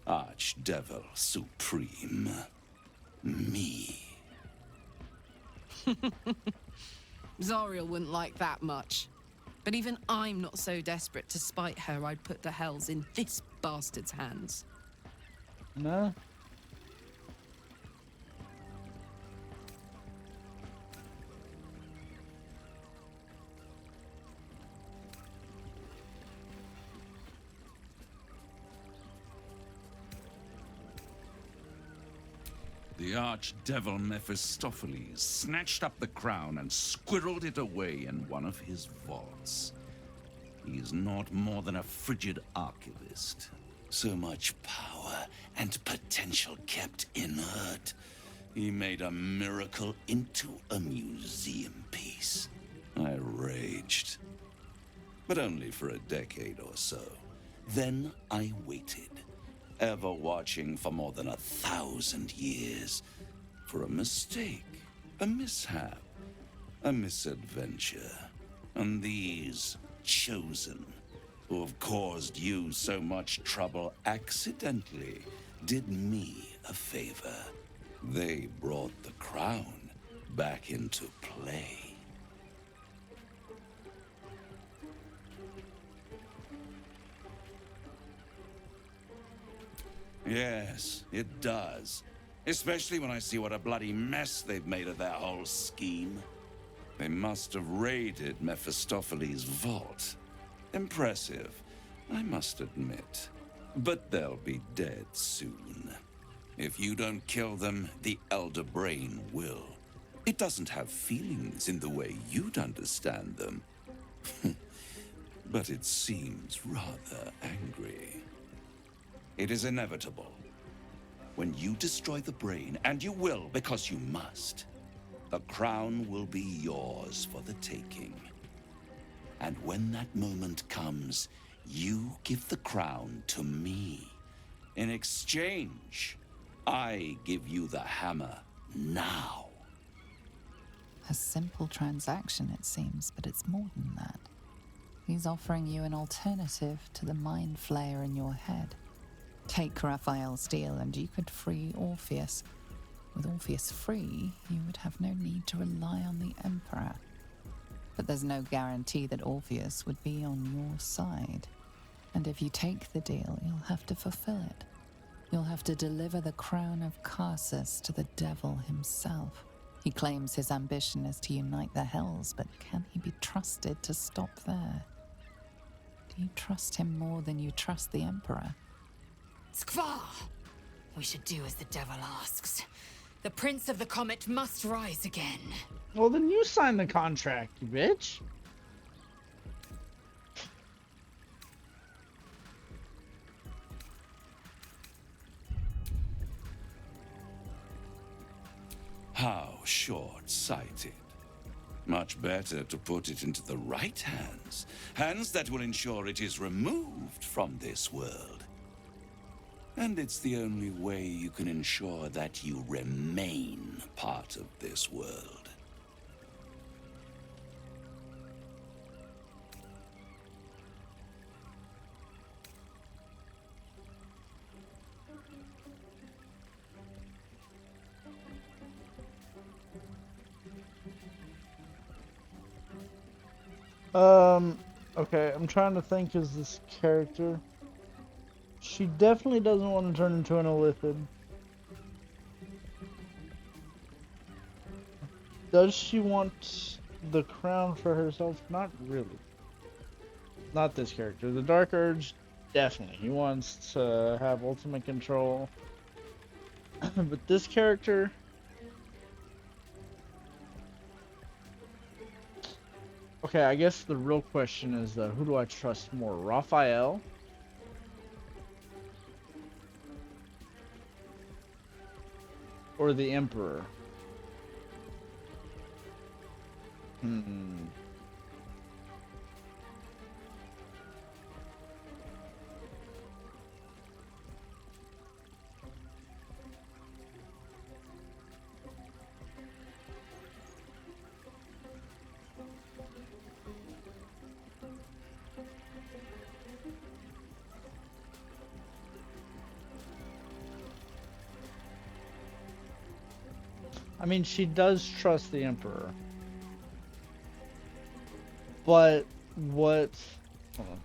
Speaker 9: Archdevil Supreme. Me.
Speaker 5: Zariel wouldn't like that much. But even I'm not so desperate to spite her I'd put the hells in this bastard's hands.
Speaker 1: No.
Speaker 9: The archdevil Mephistopheles snatched up the crown and squirreled it away in one of his vaults. He is not more than a frigid archivist. So much power and potential kept inert. He made a miracle into a museum piece. I raged. But only for a decade or so. Then I waited. Ever watching for more than 1,000 years. For a mistake, a mishap, a misadventure. And these chosen, who have caused you so much trouble accidentally, did me a favor. They brought the crown back into play. Yes, it does. Especially when I see what a bloody mess they've made of their whole scheme. They must have raided Mephistopheles' vault. Impressive, I must admit. But they'll be dead soon. If you don't kill them, the Elder Brain will. It doesn't have feelings in the way you'd understand them. But it seems rather angry. It is inevitable. When you destroy the brain, and you will because you must, the crown will be yours for the taking. And when that moment comes, you give the crown to me. In exchange, I give you the hammer now.
Speaker 12: A simple transaction, it seems, but it's more than that. He's offering you an alternative to the mind flayer in your head. Take Raphael's deal and you could free Orpheus. With Orpheus free, you would have no need to rely on the Emperor. But there's no guarantee that Orpheus would be on your side. And if you take the deal, you'll have to fulfill it. You'll have to deliver the crown of Carsus to the devil himself. He claims his ambition is to unite the Hells, but can he be trusted to stop there? Do you trust him more than you trust the Emperor?
Speaker 3: Skvar! We should do as the devil asks. The Prince of the Comet must rise again.
Speaker 1: Well, then you sign the contract, you bitch.
Speaker 9: How short-sighted. Much better to put it into the right hands. Hands that will ensure it is removed from this world. And it's the only way you can ensure that you remain part of this world.
Speaker 1: Okay, I'm trying to think as this character. She definitely doesn't want to turn into an Illithid. Does she want the crown for herself? Not really. Not this character. The Dark Urge, definitely. He wants to have ultimate control. But this character... Okay, I guess the real question is, who do I trust more? Raphael? Or the Emperor? I mean, she does trust the Emperor. But what... Hold on.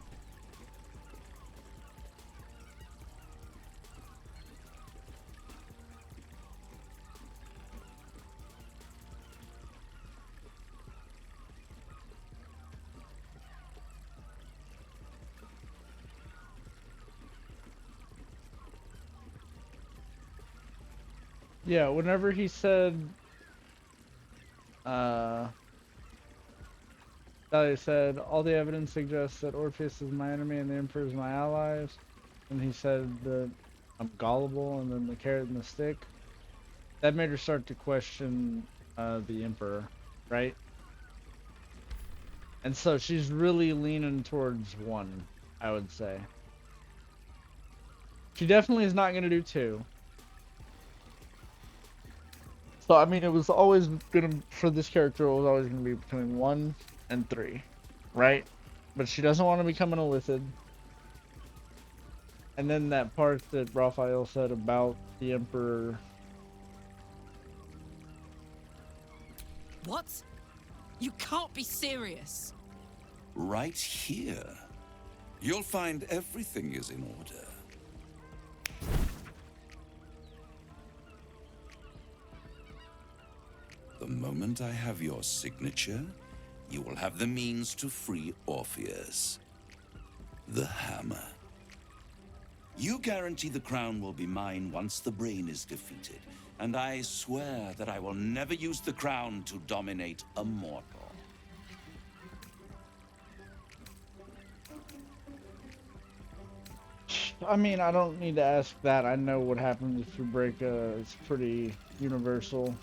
Speaker 1: Yeah, whenever he said, Thalia said, all the evidence suggests that Orpheus is my enemy and the Emperor is my allies. And he said that I'm gullible, and then the carrot and the stick. That made her start to question the Emperor, right? And so she's really leaning towards one, I would say. She definitely is not going to do two. So, I mean, it was always gonna, for this character, it was always gonna be between 1 and 3, right? But she doesn't want to become an Illithid. And then that part that Raphael said about the Emperor.
Speaker 5: What? You can't be serious.
Speaker 9: Right here. You'll find everything is in order. moment I have your signature, you will have the means to free Orpheus. The hammer. You guarantee the crown will be mine once the brain is defeated, and I swear that I will never use the crown to dominate a mortal.
Speaker 1: I mean, I don't need to ask that. I know what happens if you break it's pretty universal.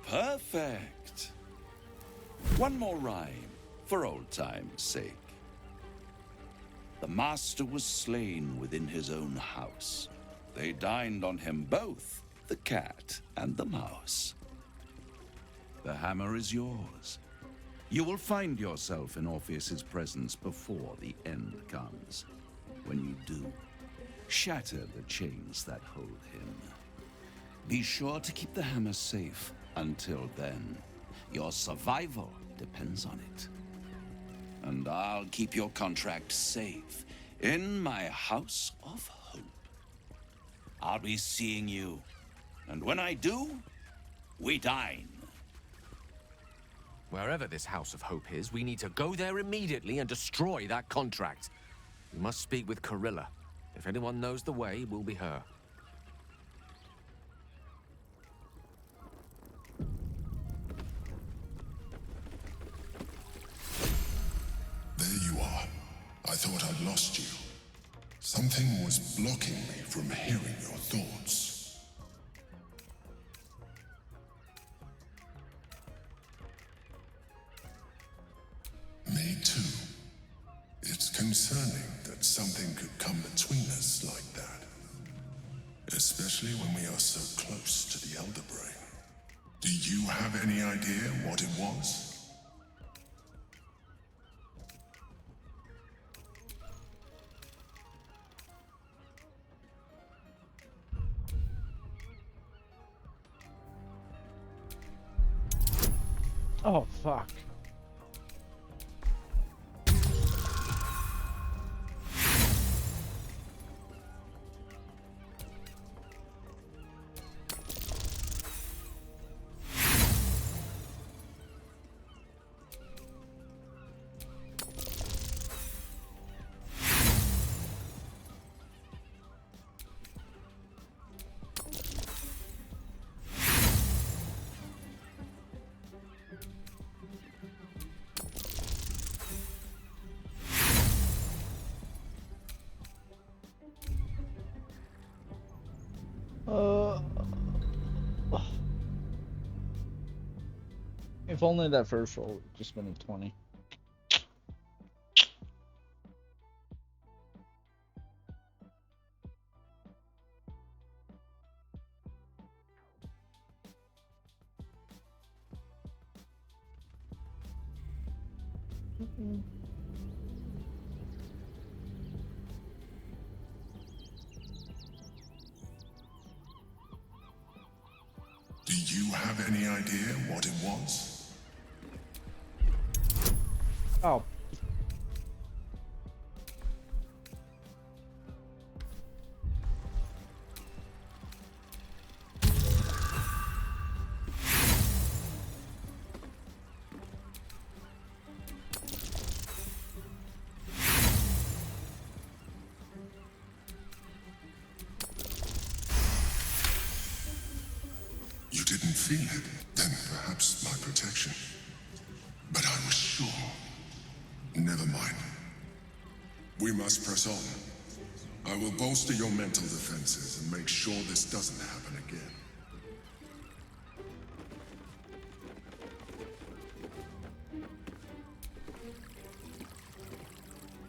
Speaker 9: Perfect. One more rhyme, for old time's sake. The master was slain within his own house. They dined on him both, the cat and the mouse. The hammer is yours. You will find yourself in Orpheus's presence before the end comes. When you do, shatter the chains that hold him. Be sure to keep the hammer safe. Until then, your survival depends on it. And I'll keep your contract safe in my house of hope. I'll be seeing you, and when I do, we dine.
Speaker 6: Wherever this House of Hope is, we need to go there immediately and destroy that contract. We must speak with Carilla. If anyone knows the way, it will be her.
Speaker 15: There you are. I thought I'd lost you. Something was blocking me from hearing your thoughts. Me too. It's concerning that something could come between us like that. Especially when we are so close to the Elder Brain. Do you have any idea what it was?
Speaker 1: Oh, fuck. If only that first roll would just been a 20.
Speaker 15: Do you have any idea what it was?
Speaker 1: Oh.
Speaker 15: You didn't feel it? Then perhaps my protection. But I was sure. Never mind. We must press on. I will bolster your mental defenses and make sure this doesn't happen again.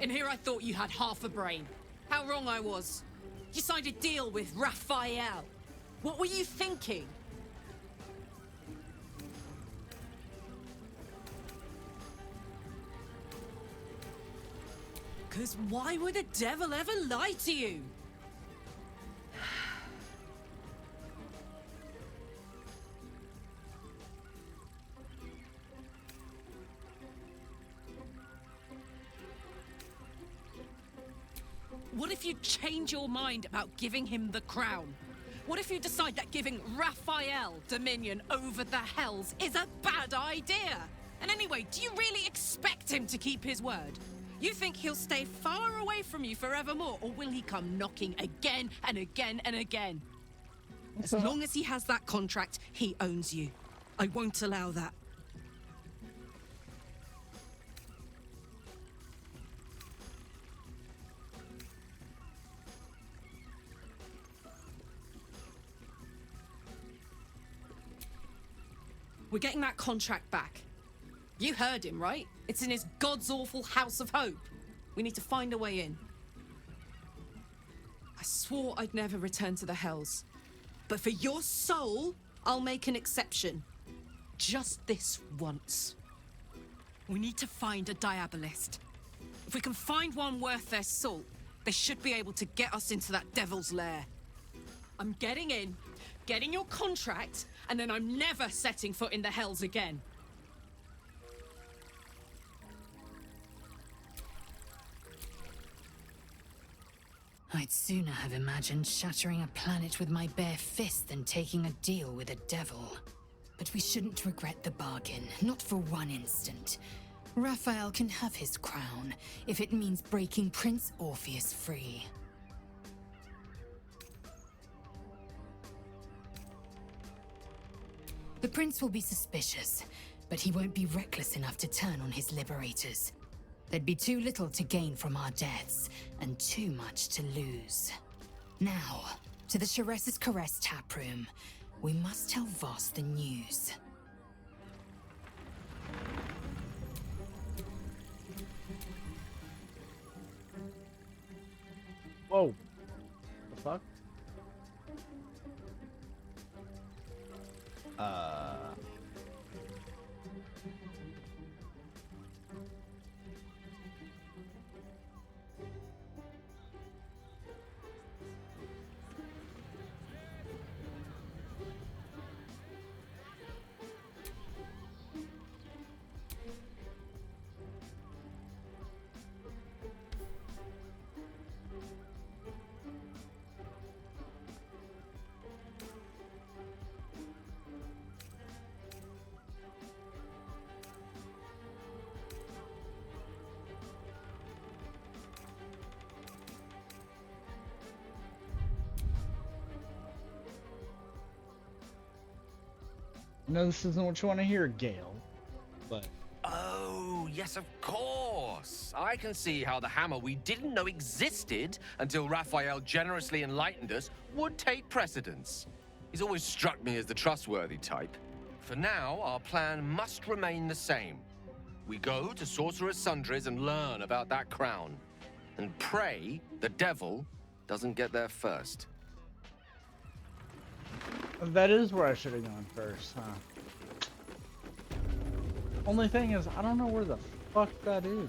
Speaker 3: In here I thought you had half a brain. How wrong I was. You signed a deal with Raphael. What were you thinking? Because why would the devil ever lie to you? What if you change your mind about giving him the crown? What if you decide that giving Raphael dominion over the Hells is a bad idea? And anyway, do you really expect him to keep his word? You think he'll stay far away from you forevermore, or will he come knocking again and again and again? As long as he has that contract, he owns you. I won't allow that. We're getting that contract back. You heard him, right? It's in his god's awful House of Hope. We need to find a way in. I swore I'd never return to the Hells. But for your soul, I'll make an exception. Just this once. We need to find a Diabolist. If we can find one worth their salt, they should be able to get us into that devil's lair. I'm getting in, getting your contract, and then I'm never setting foot in the Hells again.
Speaker 12: I'd sooner have imagined shattering a planet with my bare fist than taking a deal with a devil. But we shouldn't regret the bargain, not for one instant. Raphael can have his crown, if it means breaking Prince Orpheus free. The prince will be suspicious, but he won't be reckless enough to turn on his liberators. There'd be too little to gain from our deaths, and too much to lose. Now, to the Shares's Caress taproom. We must tell Voss the news.
Speaker 1: Whoa. The fuck? No, this isn't what you want to hear, Gale. But
Speaker 6: Oh, yes, of course. I can see how the hammer we didn't know existed until Raphael generously enlightened us would take precedence. He's always struck me as the trustworthy type. For now, our plan must remain the same. We go to Sorcerer's Sundries and learn about that crown. And pray the devil doesn't get there first.
Speaker 1: that is where I should have gone first, huh? Only thing is, I don't know where the fuck that is.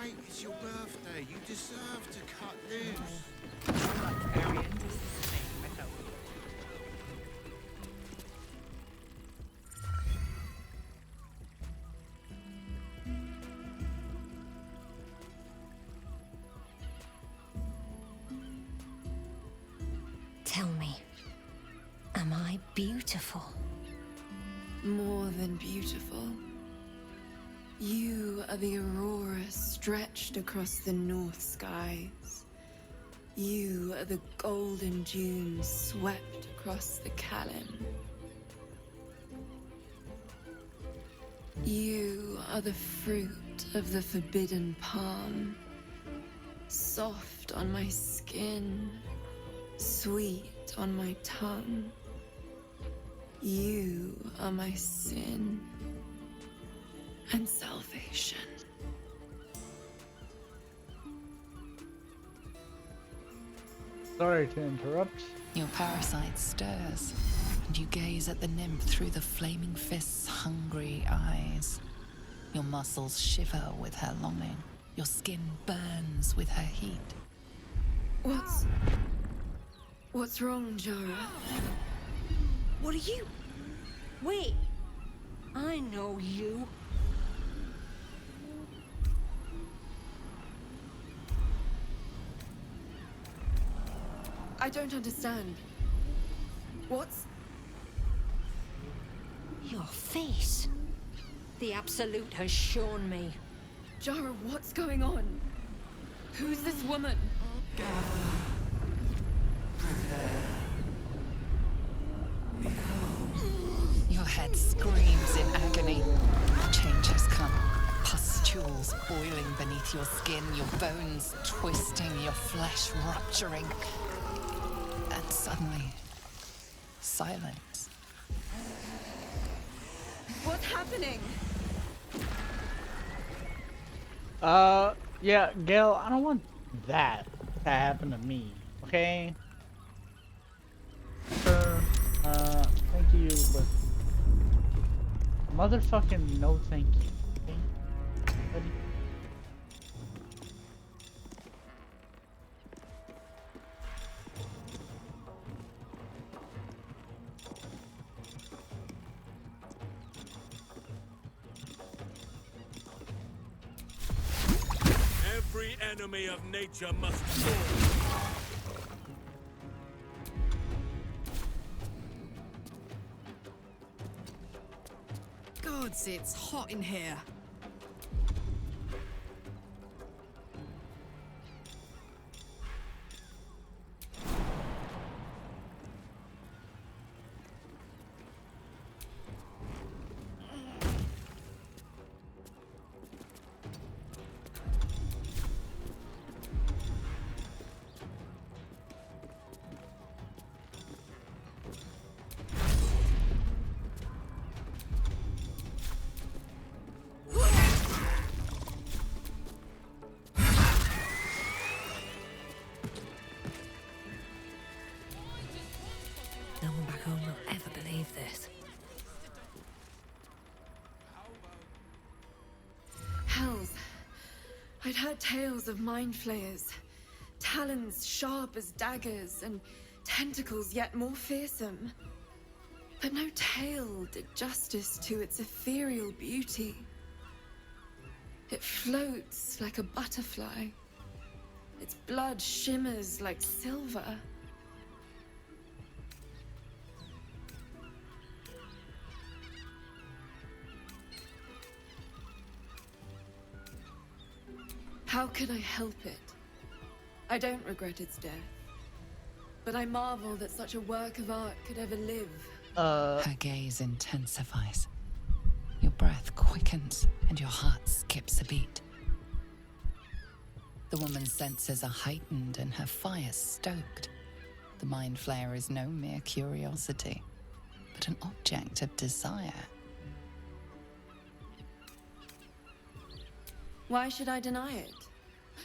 Speaker 16: Mate, it's your birthday. You deserve to cut loose.
Speaker 4: Tell me, am I beautiful?
Speaker 18: More than beautiful. You are the aurora stretched across the north skies.
Speaker 4: You are the golden dunes swept across the Callan. You are the fruit of the forbidden palm, soft on my skin, sweet on my tongue. You are my sin and salvation.
Speaker 1: Sorry to interrupt.
Speaker 12: Your parasite stirs, and you gaze at the nymph through the flaming fist's hungry eyes. Your muscles shiver with her longing. Your skin burns with her heat.
Speaker 4: What's wrong, Jara?
Speaker 14: What are you? Wait. I know you.
Speaker 4: I don't understand. What's...
Speaker 14: Your face. The Absolute has shown me.
Speaker 4: Jara, what's going on? Who's this woman?
Speaker 12: Your head screams in agony. Change has come. Pustules boiling beneath your skin, your bones twisting, your flesh rupturing. And suddenly, silence.
Speaker 4: What's happening?
Speaker 1: Yeah, Gail, I don't want that to happen to me, okay? Sure, thank you, but motherfucking no thank you, okay? Buddy?
Speaker 17: Every enemy of nature must fall.
Speaker 3: Gods, it's hot in here.
Speaker 14: No one back home will ever believe this.
Speaker 4: Hells. I'd heard tales of mind flayers. Talons sharp as daggers and tentacles yet more fearsome. But no tale did justice to its ethereal beauty. It floats like a butterfly. Its blood shimmers like silver. How could I help it? I don't regret its death. But I marvel that such a work of art could ever live.
Speaker 12: Her gaze intensifies. Your breath quickens, and your heart skips a beat. The woman's senses are heightened and her fire stoked. The mind flayer is no mere curiosity, but an object of desire.
Speaker 4: Why should I deny it?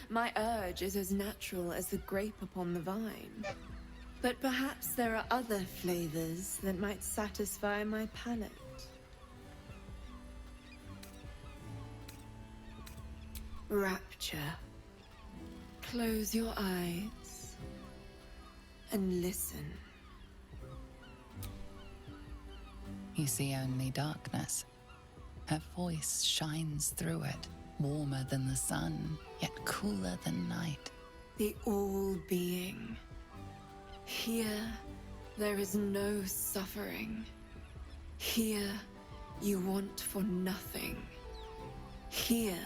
Speaker 4: My urge is as natural as the grape upon the vine. But perhaps there are other flavors that might satisfy my palate. Rapture. Close your eyes and listen.
Speaker 12: You see only darkness. Her voice shines through it, warmer than the sun, yet cooler than night.
Speaker 4: The all-being. Here, there is no suffering. Here, you want for nothing. Here,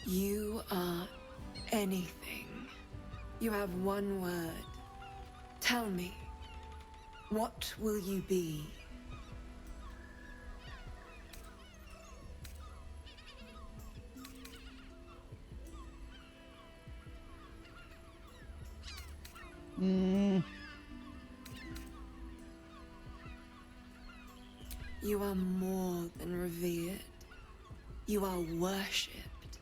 Speaker 4: you are anything.
Speaker 19: You have one word. Tell me, what will you be? You are more than revered. You are worshipped.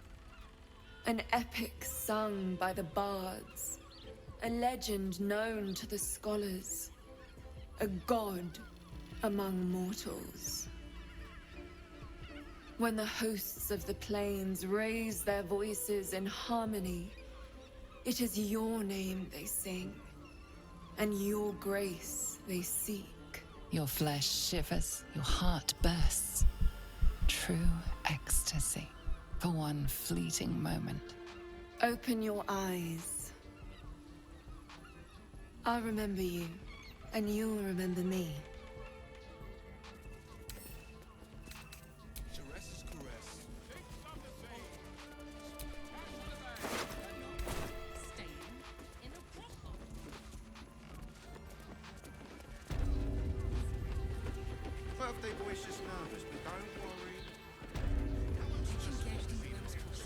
Speaker 19: An epic sung by the bards. A legend known to the scholars. A god among mortals. When the hosts of the plains raise their voices in harmony, it is your name they sing, and your grace they seek.
Speaker 12: Your flesh shivers, your heart bursts. True ecstasy for one fleeting moment.
Speaker 19: Open your eyes. I'll remember you, and you'll remember me.
Speaker 16: Birthday boy's just nervous, but don't worry.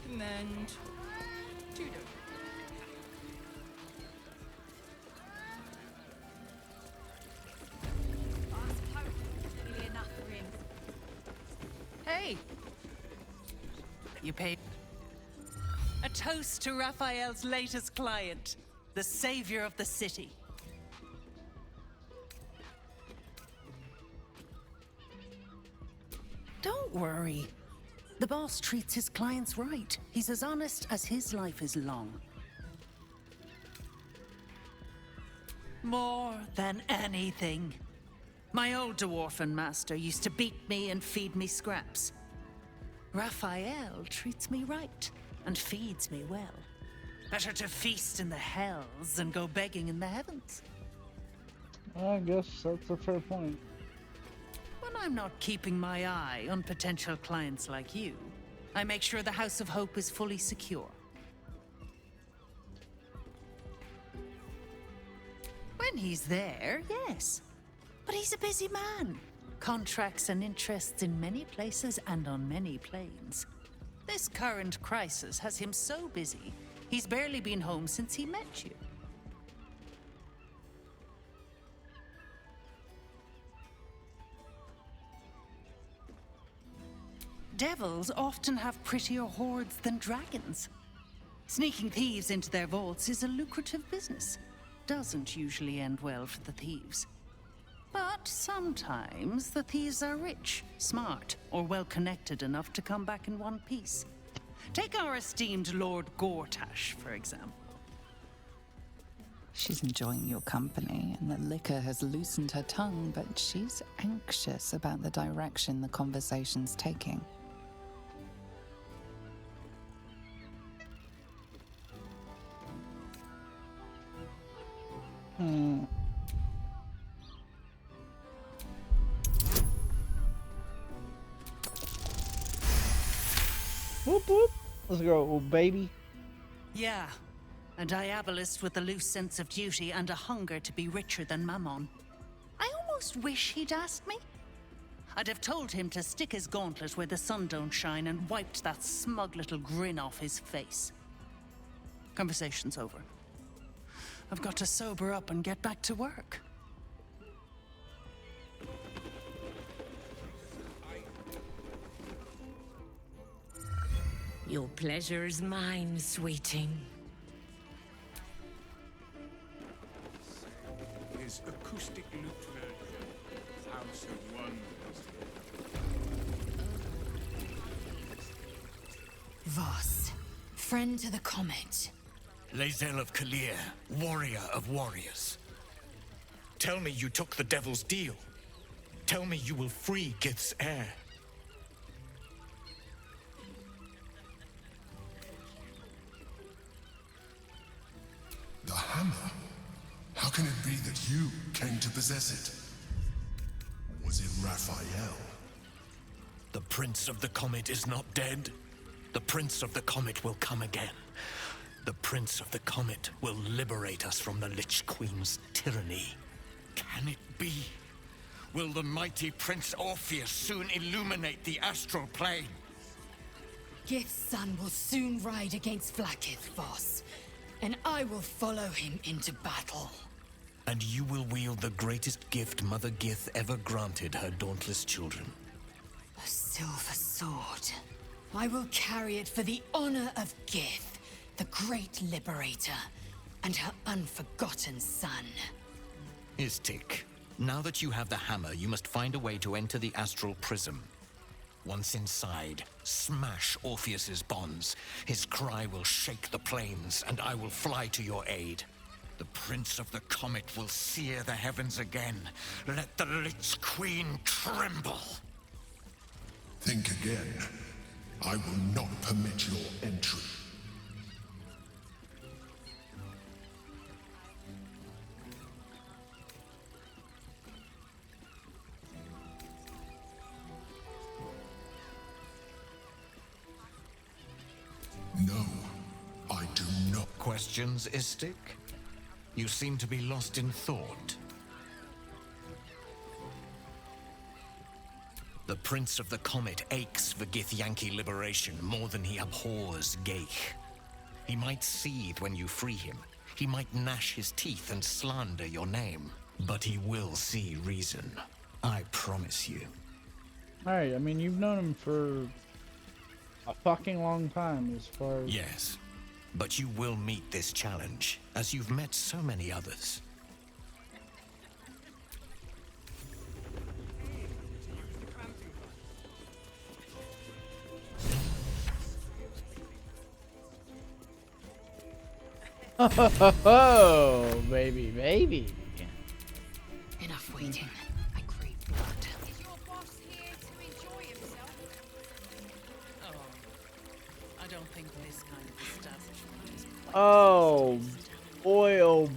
Speaker 2: Command. Tudor.
Speaker 22: Hey! You paid. A toast to Raphael's latest client, the savior of the city. Don't worry. The boss treats his clients right. He's as honest as his life is long. More than anything. My old dwarfen master used to beat me and feed me scraps. Raphael treats me right and feeds me well. Better to feast in the hells than go begging in the heavens.
Speaker 1: I guess that's a fair point.
Speaker 22: When I'm not keeping my eye on potential clients like you, I make sure the House of Hope is fully secure. When he's there, yes. But he's a busy man. Contracts and interests in many places and on many planes. This current crisis has him so busy, he's barely been home since he met you. Devils often have prettier hordes than dragons. Sneaking thieves into their vaults is a lucrative business. Doesn't usually end well for the thieves. But sometimes the thieves are rich, smart, or well-connected enough to come back in one piece. Take our esteemed Lord Gortash, for example.
Speaker 12: She's enjoying your company, and the liquor has loosened her tongue, but she's anxious about the direction the conversation's taking.
Speaker 1: Whoop whoop. Let's go, old baby.
Speaker 22: Yeah, a diabolist with a loose sense of duty and a hunger to be richer than Mammon. I almost wish he'd asked me. I'd have told him to stick his gauntlet where the sun don't shine and wiped that smug little grin off his face. Conversation's over. I've got to sober up and get back to work.
Speaker 14: Your pleasure is mine, sweeting.
Speaker 7: His acoustic lute version, House of Wonders.
Speaker 20: Voss, friend to the Comet.
Speaker 8: Lae'zel of Kalir, warrior of warriors. Tell me you took the Devil's deal. Tell me you will free Gith's heir.
Speaker 15: The hammer? How can it be that you came to possess it? Was it Raphael?
Speaker 8: The Prince of the Comet is not dead. The Prince of the Comet will come again. The Prince of the Comet will liberate us from the Lich Queen's tyranny. Can it be? Will the mighty Prince Orpheus soon illuminate the astral plane?
Speaker 20: Gith's son will soon ride against Vlaakith, Voss, and I will follow him into battle.
Speaker 8: And you will wield the greatest gift Mother Gith ever granted her dauntless children.
Speaker 20: A silver sword. I will carry it for the honor of Gith, the great liberator, and her unforgotten son.
Speaker 8: Istik, now that you have the hammer, you must find a way to enter the astral prism. Once inside, smash Orpheus's bonds. His cry will shake the plains, and I will fly to your aid. The Prince of the Comet will sear the heavens again. Let the Lich Queen tremble.
Speaker 15: Think again. I will not permit your entry. No, I do not.
Speaker 8: Questions, Istik? You seem to be lost in thought. The Prince of the Comet aches for Githyanki liberation more than he abhors Geich. He might seethe when you free him. He might gnash his teeth and slander your name. But he will see reason. I promise you.
Speaker 1: Alright, I mean, you've known him for a fucking long time as far as...
Speaker 8: Yes, but you will meet this challenge, as you've met so many others.
Speaker 1: Oh, baby, baby.
Speaker 20: Enough waiting. I crave blood.
Speaker 3: Is your boss here to enjoy himself?
Speaker 5: Oh, I don't think this kind of establishment is
Speaker 1: Oh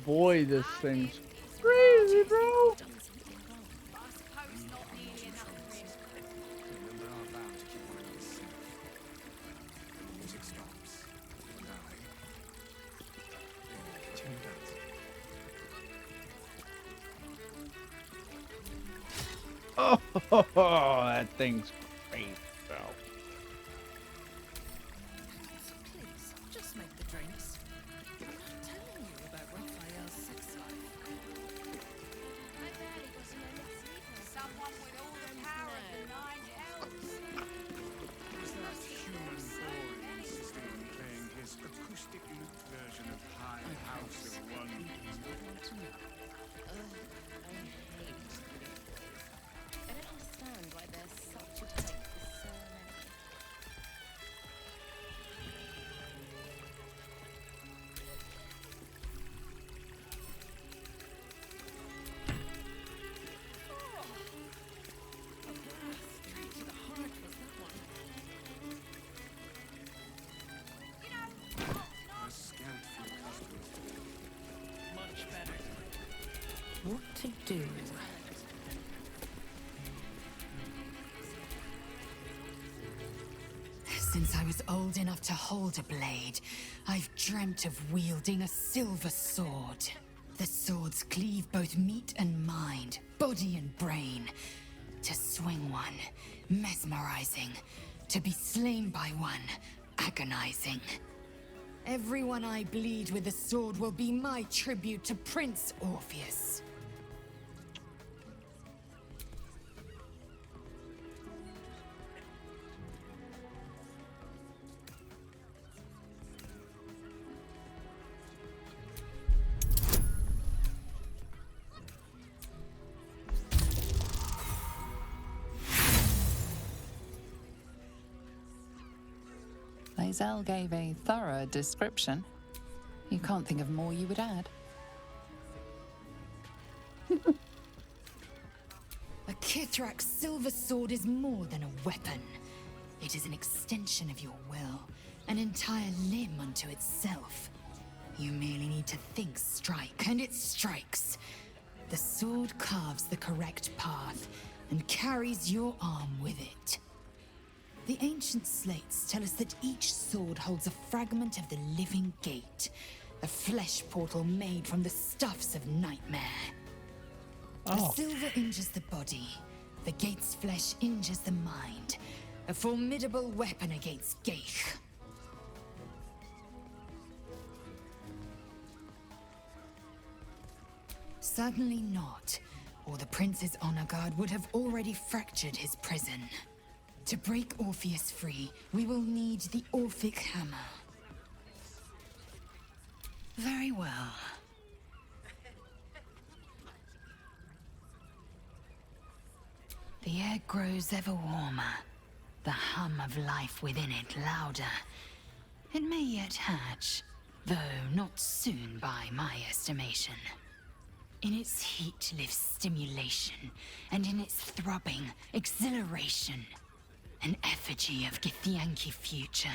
Speaker 1: boy, this thing's crazy, bro. Oh, that thing's crazy, bro.
Speaker 5: Please, just make the drinks. I'm not telling you about Raphael's sex life.
Speaker 3: I barely got to know it's sleeping. Someone with all the power of the nine hells.
Speaker 7: Is that human boy insisting on playing his acoustic lute version of High House of Wonders?
Speaker 4: I don't understand why there's such a fight for so many.
Speaker 5: Straight to the heart was that one.
Speaker 7: A scant few customers.
Speaker 5: Much better.
Speaker 12: What to do?
Speaker 20: Since I was old enough to hold a blade, I've dreamt of wielding a silver sword. The swords cleave both meat and mind, body and brain. To swing one, mesmerizing. To be slain by one, agonizing. Everyone I bleed with the sword will be my tribute to Prince Orpheus.
Speaker 12: Lae'zel gave a thorough description. You can't think of more you would add.
Speaker 20: A Kithrak's silver sword is more than a weapon. It is an extension of your will, an entire limb unto itself. You merely need to think strike, and it strikes. The sword carves the correct path and carries your arm with it. The ancient slates tell us that each sword holds a fragment of the living gate, a flesh portal made from the stuffs of nightmare. The silver injures the body, the gate's flesh injures the mind, a formidable weapon against Geich. Certainly not, or the Prince's honor guard would have already fractured his prison. To break Orpheus free, we will need the Orphic Hammer. Very well. The air grows ever warmer, the hum of life within it louder. It may yet hatch, though not soon by my estimation. In its heat lives stimulation, and in its throbbing, exhilaration. An effigy of Githyanki future,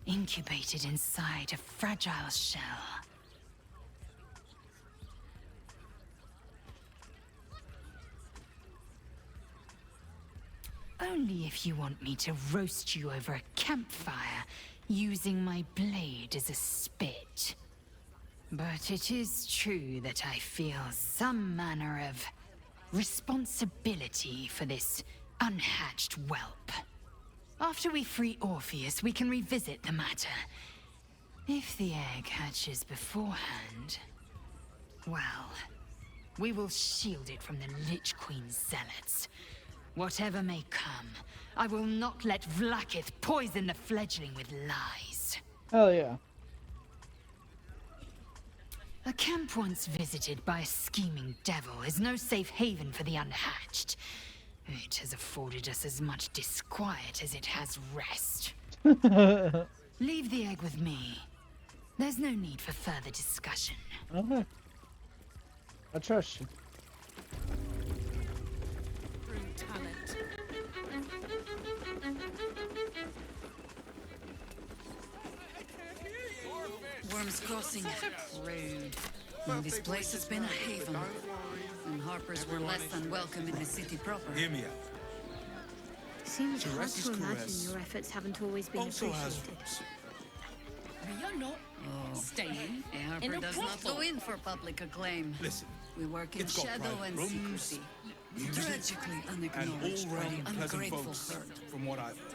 Speaker 20: incubated inside a fragile shell. Only if you want me to roast you over a campfire, using my blade as a spit. But it is true that I feel some manner of responsibility for this unhatched whelp. After we free Orpheus, we can revisit the matter. If the egg hatches beforehand, well, we will shield it from the Lich Queen's zealots. Whatever may come, I will not let Vlaakith poison the fledgling with lies.
Speaker 1: Hell yeah.
Speaker 20: A camp once visited by a scheming devil is no safe haven for the unhatched. It has afforded us as much disquiet as it has rest. Leave the egg with me. There's no need for further discussion.
Speaker 1: Okay. I trust you.
Speaker 13: Worm's Crossing. Rude. Well, this place has been a haven. And Harpers were less than welcome in the city proper.
Speaker 21: Hear me out.
Speaker 23: Seems hard
Speaker 21: Teresa's
Speaker 23: to imagine
Speaker 21: caress
Speaker 23: your efforts haven't always been
Speaker 21: also has
Speaker 23: appreciated.
Speaker 21: roots.
Speaker 3: We are not staying
Speaker 13: A
Speaker 3: in
Speaker 13: Harper
Speaker 3: a
Speaker 13: does not
Speaker 3: brothel.
Speaker 13: go in for public acclaim.
Speaker 21: Listen,
Speaker 13: we work in
Speaker 21: it's got
Speaker 13: shadow
Speaker 21: private
Speaker 13: and
Speaker 21: rooms,
Speaker 13: secrecy.
Speaker 21: music,
Speaker 13: Tragically
Speaker 21: and
Speaker 13: unacknowledged by
Speaker 21: all-round
Speaker 13: the
Speaker 21: pleasant
Speaker 13: ungrateful
Speaker 21: folks,
Speaker 13: herd.
Speaker 21: from what I've heard.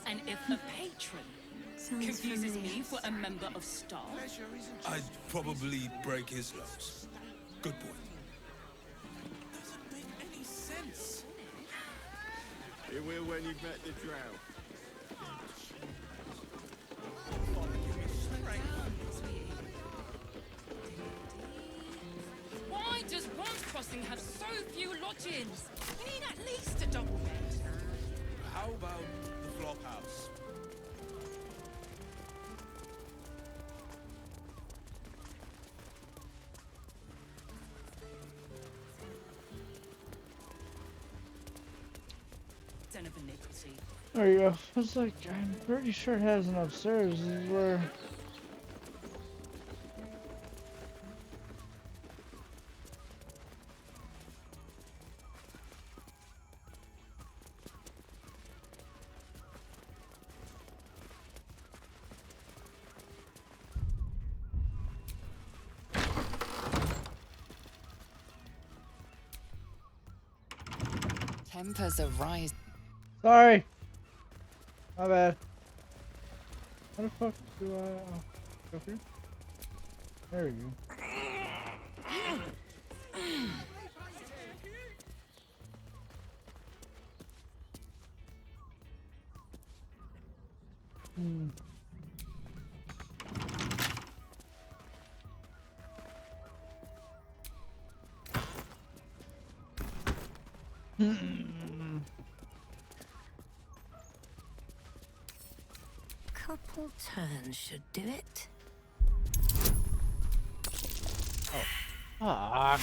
Speaker 3: And if a patron confuses me for a member of staff,
Speaker 21: I'd probably break his laws. Good point.
Speaker 16: Doesn't make any sense. It will when you've met the drow.
Speaker 3: why does Worm's Crossing have so few lodgings? We need at least a double bed.
Speaker 16: How about the flop house?
Speaker 3: Den of iniquity.
Speaker 1: There you go. It's like, I'm pretty sure it has an upstairs. This is where...
Speaker 12: Tempers are rising.
Speaker 1: Sorry. My bad. How the fuck do I... Oh, go here? There we go.
Speaker 4: Couple turns should do it.
Speaker 1: Fuck.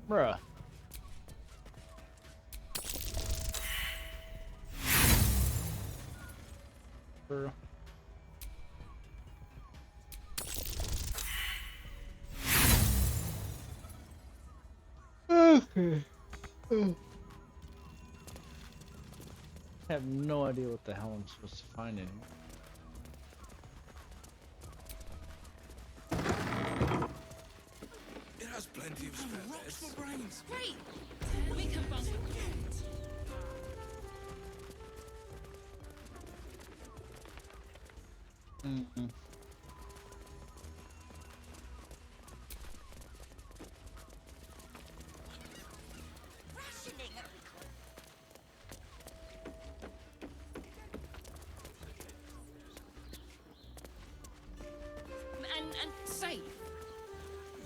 Speaker 1: Bruh. Bruh. Okay. I have no idea what the hell I'm supposed to find in here.
Speaker 21: It has plenty of spare beds. For brains.
Speaker 3: Great! We can bunk it.
Speaker 1: Mm-mm.
Speaker 3: And safe.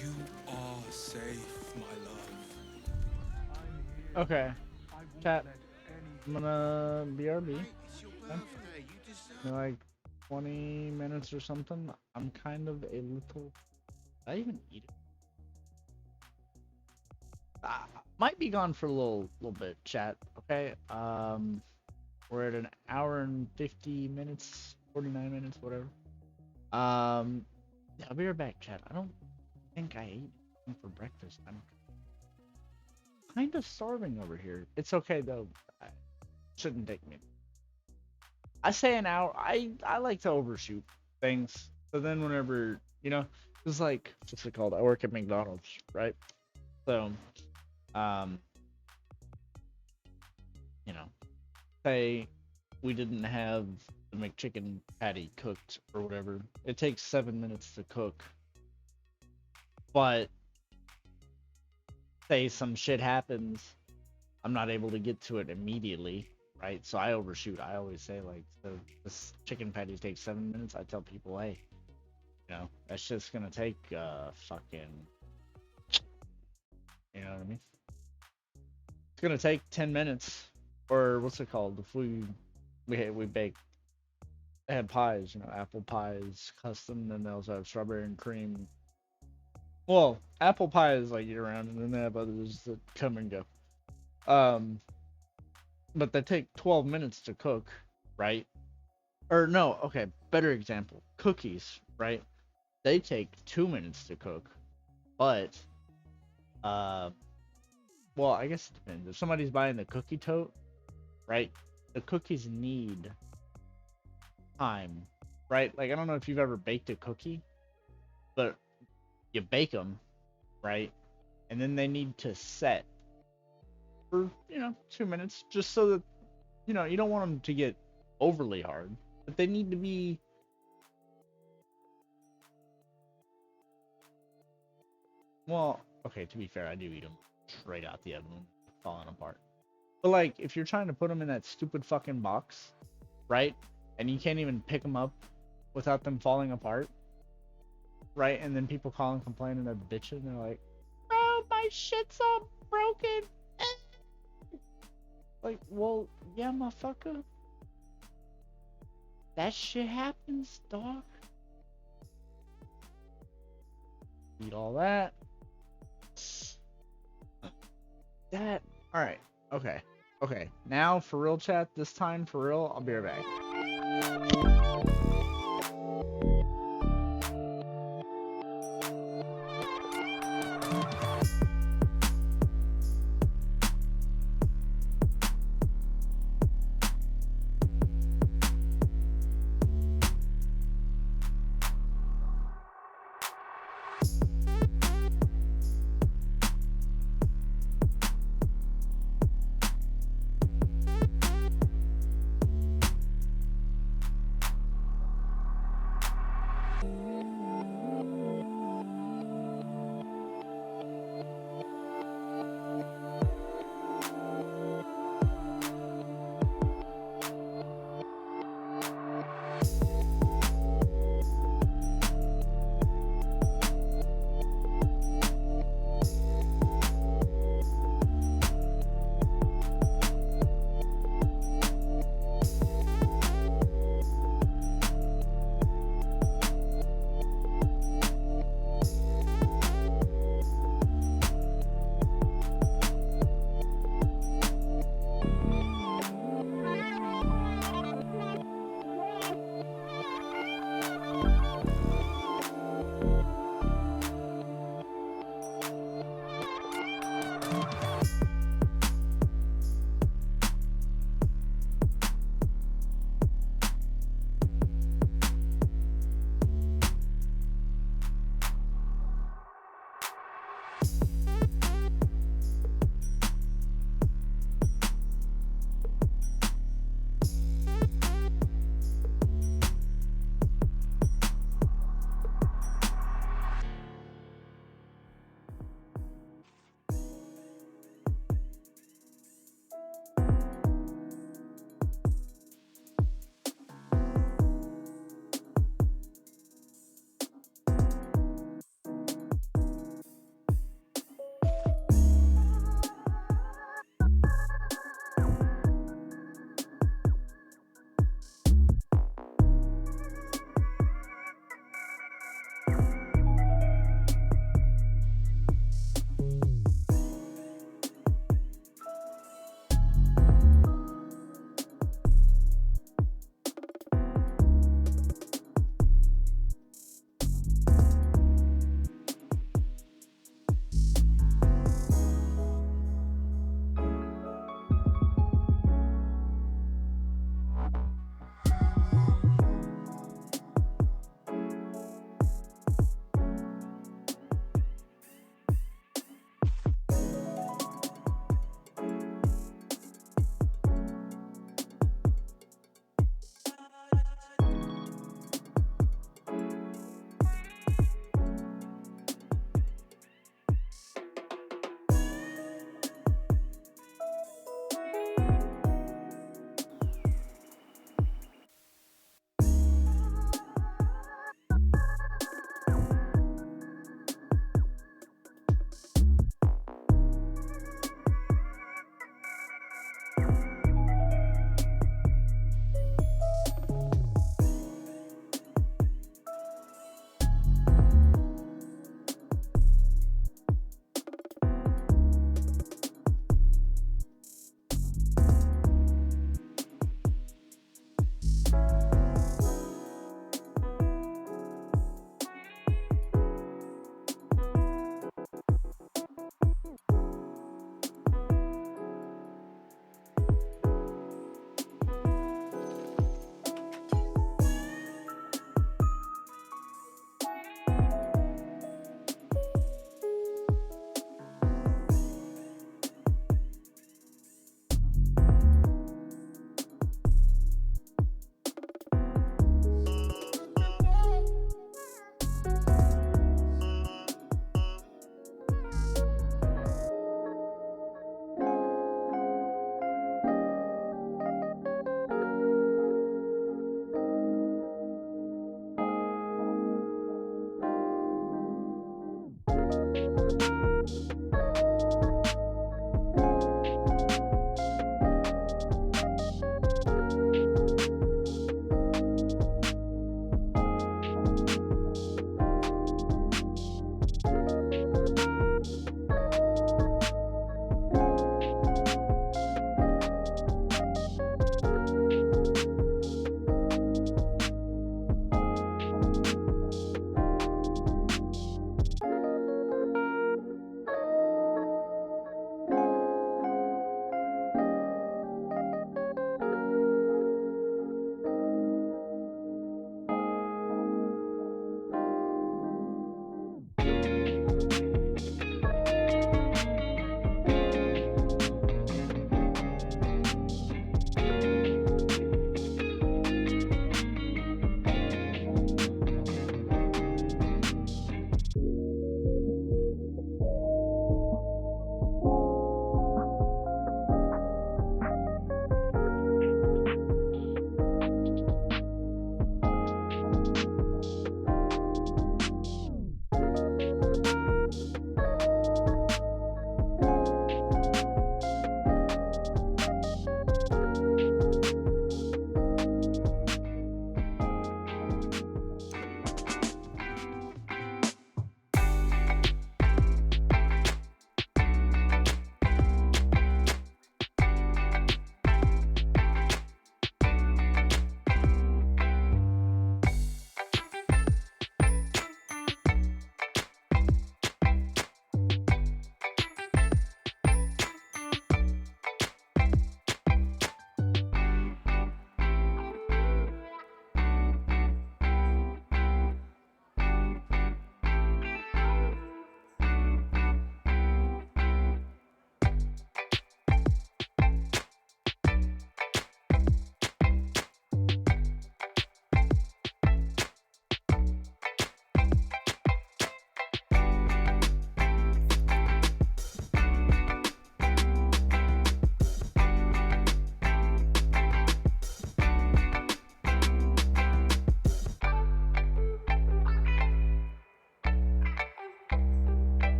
Speaker 21: You are safe, my love.
Speaker 1: Okay. Chat. I'm gonna BRB. In like 20 minutes or something. I'm kind of a little. Did I even eat it? Might be gone for a little bit, chat. Okay. We're at an hour and 50 minutes, 49 minutes, whatever. Yeah, I'll be right back, chat. I don't think I ate anything for breakfast. I'm kind of starving over here. It's okay though. Shouldn't take me. I say an hour. I like to overshoot things. So then whenever, you know, it's like, what's it called? I work at McDonald's, right? So, you know, say we didn't have the McChicken patty cooked or whatever. It takes 7 minutes to cook. But say some shit happens, I'm not able to get to it immediately, right? So I overshoot. I always say like, so this chicken patty takes 7 minutes. I tell people, hey, you know, that's just gonna take fucking, you know what I mean? It's gonna take 10 minutes, or what's it called? If we bake, they had pies, you know, apple pies, custom, then they also have strawberry and cream. Well, apple pie is like year round, and then they have others that come and go. But they take 12 minutes to cook, right? Or no, okay, better example. Cookies, right? They take 2 minutes to cook, but well, I guess it depends. If somebody's buying the cookie tote, right? The cookies need time, right? Like, I don't know if you've ever baked a cookie, but you bake them, right? And then they need to set for, you know, 2 minutes, just so that, you know, you don't want them to get overly hard, but they need to be, well, okay, to be fair, I do eat them straight out the oven, falling apart. But like, if you're trying to put them in that stupid fucking box, right? And you can't even pick them up without them falling apart, right? And then people call and complain and they're bitching. And they're like, "Oh, my shit's all broken." Like, well, yeah, motherfucker. That shit happens, dog. Eat all that. That. All right. Okay. Okay. Now for real, chat. This time for real. I'll be right back.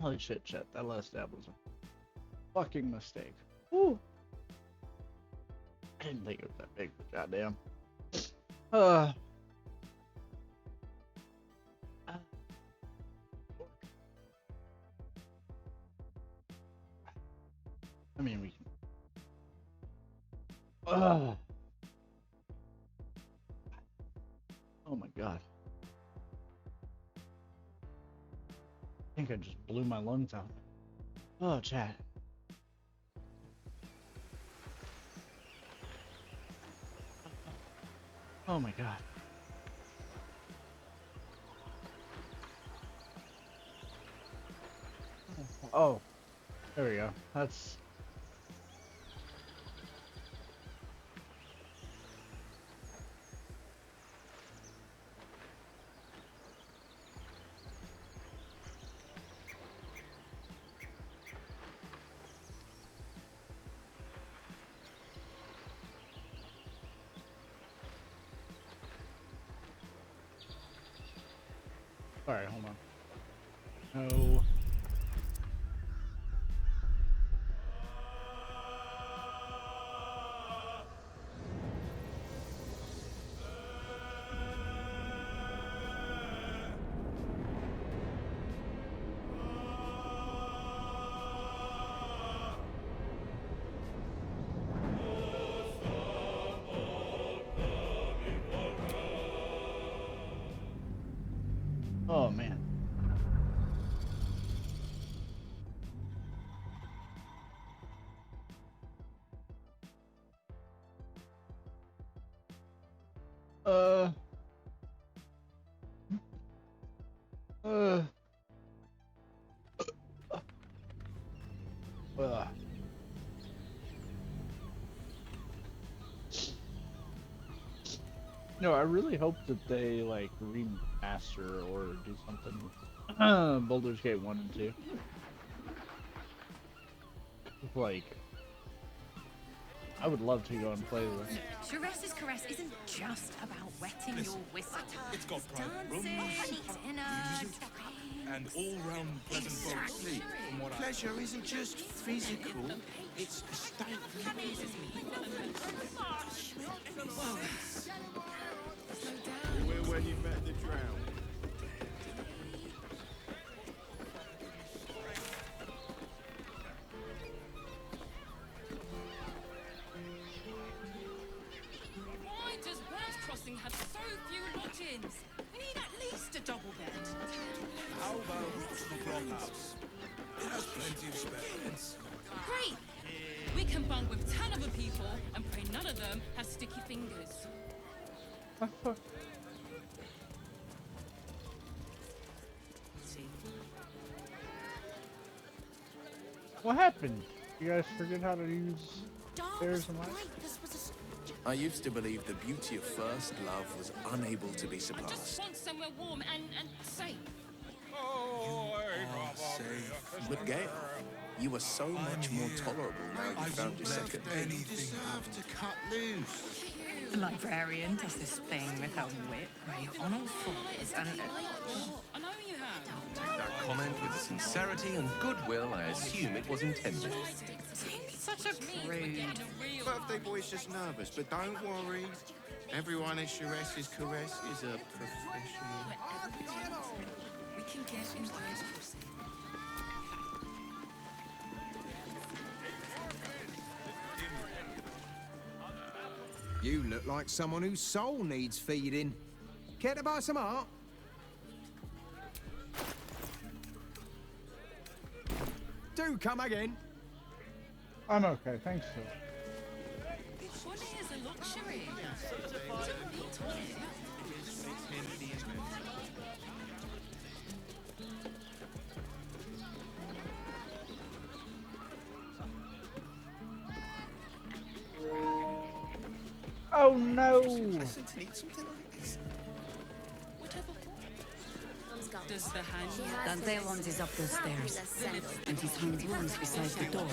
Speaker 1: Holy shit, chat. That last dab was a fucking mistake. Woo! I didn't think it was that big, but goddamn. I mean, we can. Oh my god. I think I just blew my lungs out. Oh, chat. Oh my god. Oh, there we go. That's. Alright, hold on. No. Oh man. Uh. No, I really hope that they like remaster or do something with Baldur's Gate 1 and 2. Like, I would love to go and play this.
Speaker 3: Caresses Caress isn't just about wetting your whistle.
Speaker 21: It's got private rooms, and all-round pleasant folks. From what
Speaker 16: Pleasure isn't just physical, it's a state of Where when you met the drown.
Speaker 3: Why does World Crossing have so few lodgings? We need at least a double bed.
Speaker 21: How about the Blockhouse? It has plenty of spare beds.
Speaker 3: Great! We can bunk with 10 other people and pray none of them have sticky fingers.
Speaker 1: What happened? You guys forget how to use stairs and lights?
Speaker 9: I used to believe the beauty of first love was unable to be
Speaker 3: I just
Speaker 9: surpassed.
Speaker 3: want somewhere warm and safe.
Speaker 9: But Gale, you are so much more tolerable now you found your second.
Speaker 16: You deserve to cut loose.
Speaker 2: The librarian does this thing with her whip where you're on all fours and...
Speaker 3: I know you have.
Speaker 6: Take that comment with sincerity and goodwill I assume it was intended.
Speaker 2: Such a prude.
Speaker 16: Birthday boy's just nervous, but don't worry. Everyone at Caresses Caress is a professional.
Speaker 3: We can get in the
Speaker 10: You look like someone whose soul needs feeding. Care to buy some art? Do come again.
Speaker 1: I'm okay, thanks, Phil.
Speaker 3: Money is a luxury.
Speaker 1: Oh no!
Speaker 9: Need something like this.
Speaker 3: Whatever.
Speaker 4: Mum's
Speaker 2: Does the hand...
Speaker 13: Dandelons is up those stairs, and his hand rooms beside the door.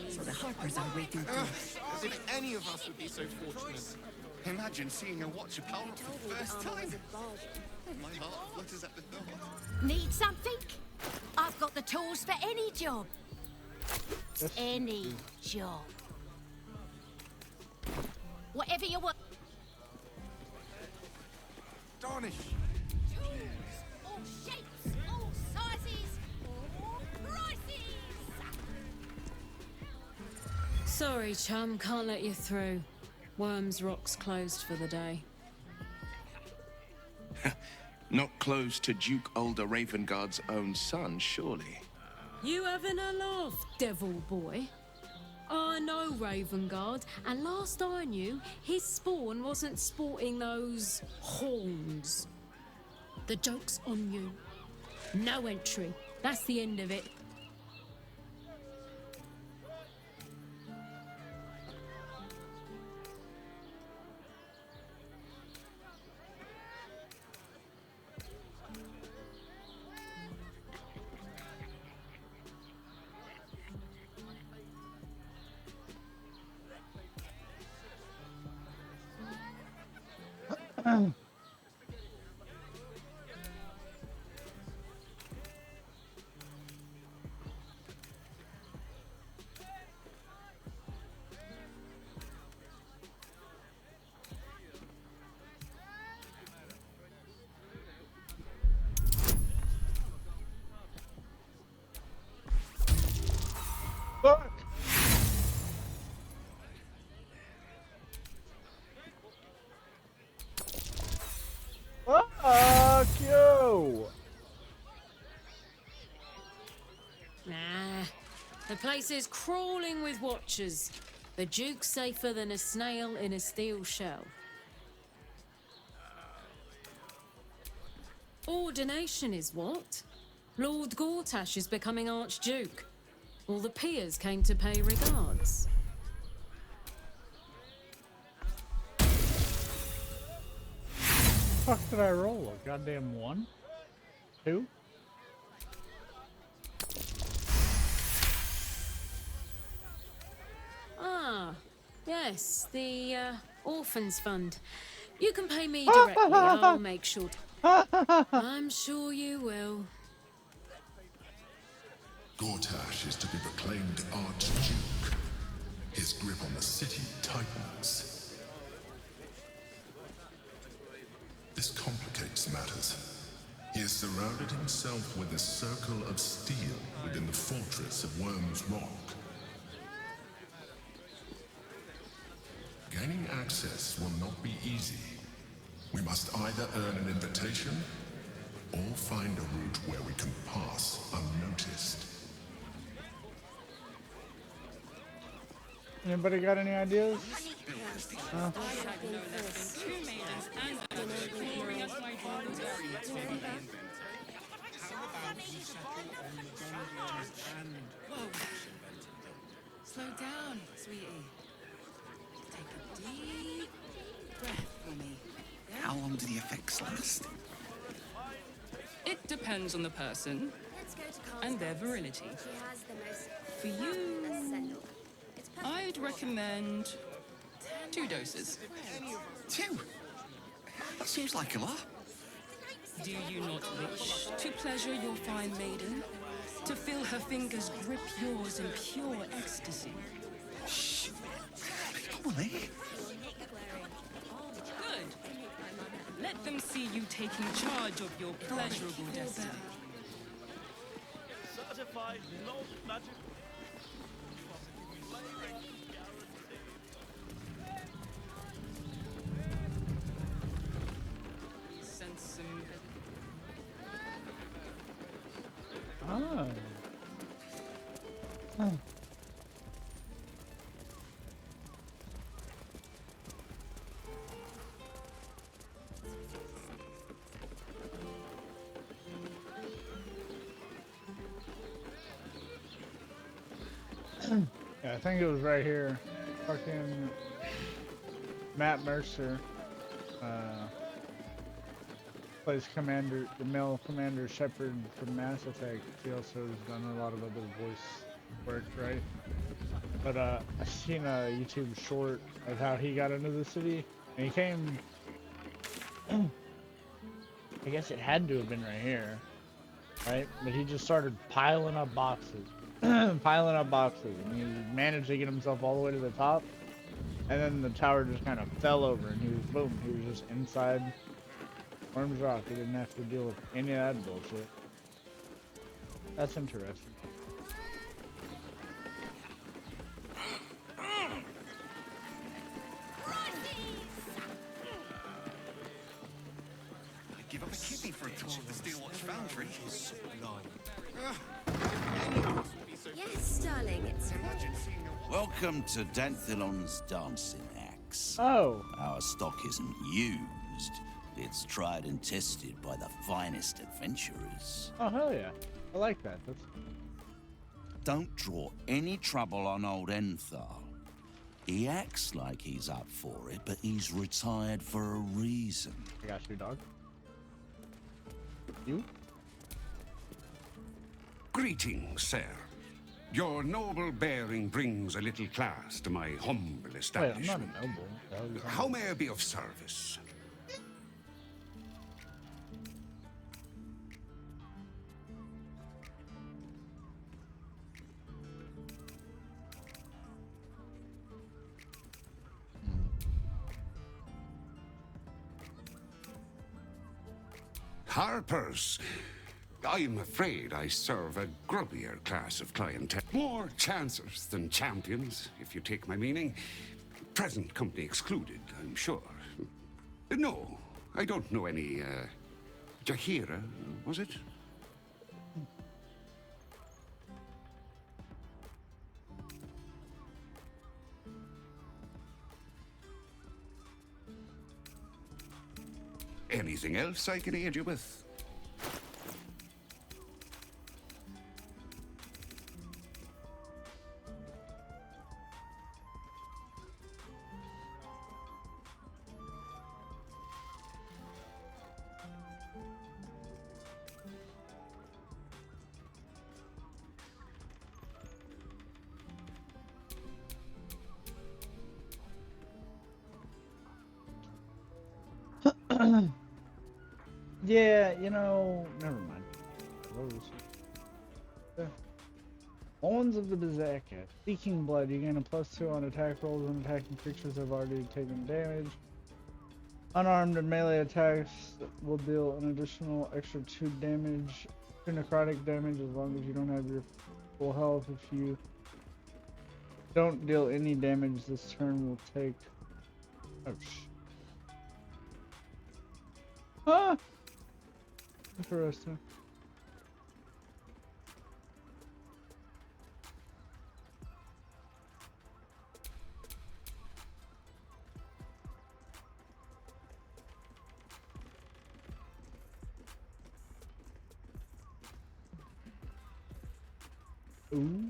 Speaker 13: So the Harpers are waiting too.
Speaker 16: As if any of us would be so fortunate. Imagine seeing a watcher power up for the first time. My heart flutters at the thought.
Speaker 14: Need something? I've got the tools for any job. Any job. Whatever you want.
Speaker 16: Darnish.
Speaker 14: All shapes, all sizes, all prices.
Speaker 11: Sorry, chum, can't let you through. Worms Rock's closed for the day.
Speaker 9: Not close to Duke Ulder Ravengard's own son, surely.
Speaker 11: You having a laugh, devil boy? I know Ravengard, and last I knew, his spawn wasn't sporting those horns. The joke's on you. No entry. That's the end of it.
Speaker 1: Fuck! Fuck you!
Speaker 11: Nah, the place is crawling with watchers. The Duke's safer than a snail in a steel shell. Ordination is what? Lord Gortash is becoming Archduke. All the peers came to pay regards.
Speaker 1: Fuck did I roll? A goddamn 1? 2?
Speaker 11: Ah, yes, the Orphans Fund. You can pay me directly, I'll make sure. I'm sure you will.
Speaker 15: Gortash is to be proclaimed Archduke. His grip on the city tightens. This complicates matters. He has surrounded himself with a circle of steel within the fortress of Worms Rock. Gaining access will not be easy. We must either earn an invitation or find a route where we can pass unnoticed.
Speaker 1: Anybody got any ideas?
Speaker 2: Slow down, sweetie. Take a deep breath for me.
Speaker 17: How long do the effects last?
Speaker 2: It depends on the person and their virility. For you, I'd recommend 2 doses.
Speaker 17: 2? That seems like a lot.
Speaker 2: Do you not wish to pleasure your fine maiden? To feel her fingers grip yours in pure ecstasy?
Speaker 17: Shh. Probably.
Speaker 2: Good. Let them see you taking charge of your pleasurable destiny.
Speaker 18: Certified no magic.
Speaker 2: Sense
Speaker 1: Ah. Huh. Yeah, I think it was right here. Fucking Matt Mercer plays the male Commander Shepard from Mass Effect. He also has done a lot of other voice work, right? But I've seen a YouTube short of how he got into the city, and he came. I guess it had to have been right here, right? But he just started piling up boxes, piling up boxes, and he managed to get himself all the way to the top. And then the tower just kind of fell over, and he was boom. He was just inside Worm's Rock. He didn't have to deal with any of that bullshit. That's interesting.
Speaker 16: I'd give up a kidney for a tour of the Steelwatch Foundry.
Speaker 8: Yes, darling, it's
Speaker 19: Welcome to Danthilon's dancing axe.
Speaker 1: Oh.
Speaker 19: Our stock isn't used. It's tried and tested by the finest adventurers.
Speaker 1: Oh, hell yeah. I like that. That's...
Speaker 19: Don't draw any trouble on old Enthal. He acts like he's up for it, but he's retired for a reason.
Speaker 1: I got you, dog. You?
Speaker 22: Greetings, sir. Your noble bearing brings a little class to my humble establishment.
Speaker 1: Wait, I'm not a noble.
Speaker 22: How may I be of service? Harpers. I'm afraid I serve a grubbier class of clientele. More chancers than champions, if you take my meaning. Present company excluded, I'm sure. No, I don't know any, Jahira, was it? Anything else I can aid you with?
Speaker 1: Yeah, you know, never mind. Yeah. Owens of the Berserker. Seeking Blood. You gain a +2 on attack rolls when attacking creatures have already taken damage. Unarmed and melee attacks will deal an additional extra 2 damage, 2 necrotic damage as long as you don't have your full health. If you don't deal any damage this turn, will take... Oh, Ah! Interesting. Ooh.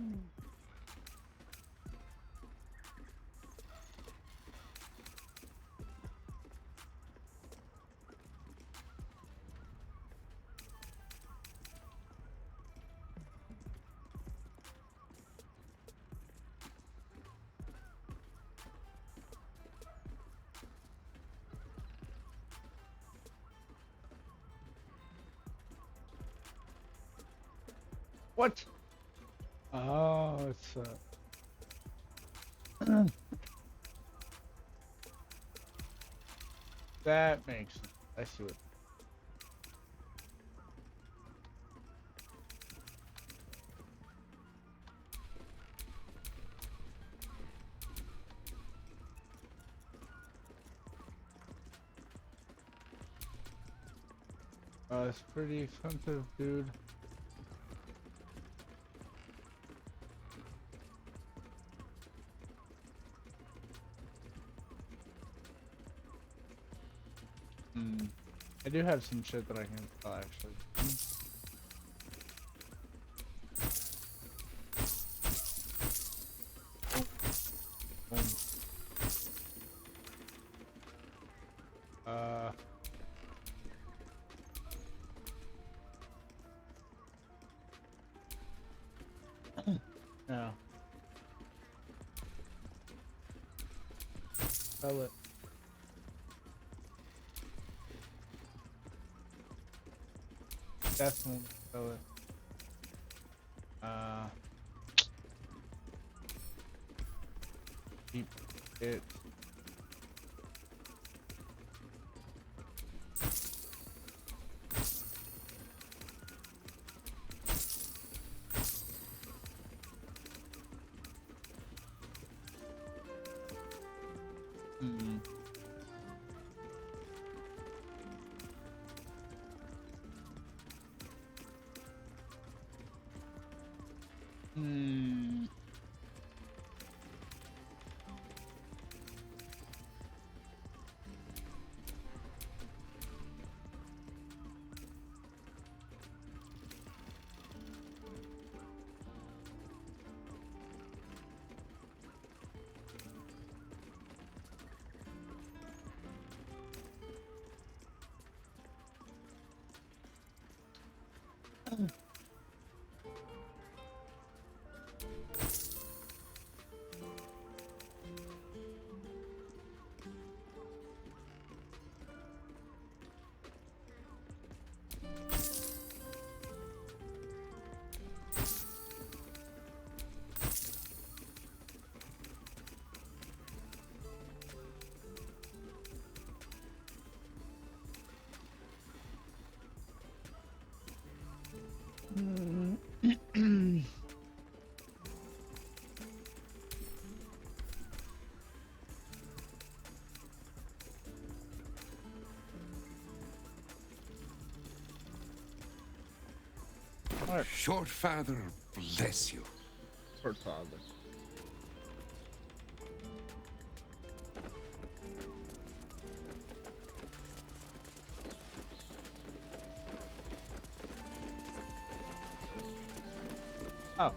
Speaker 1: What? Oh, it's that makes sense. I see what. It's pretty expensive, dude. I do have some shit that I can sell, actually. spell it. Definitely spell it. Keep it. Hmm. Hmm.
Speaker 22: Short father, bless you.
Speaker 1: Short father. Oh.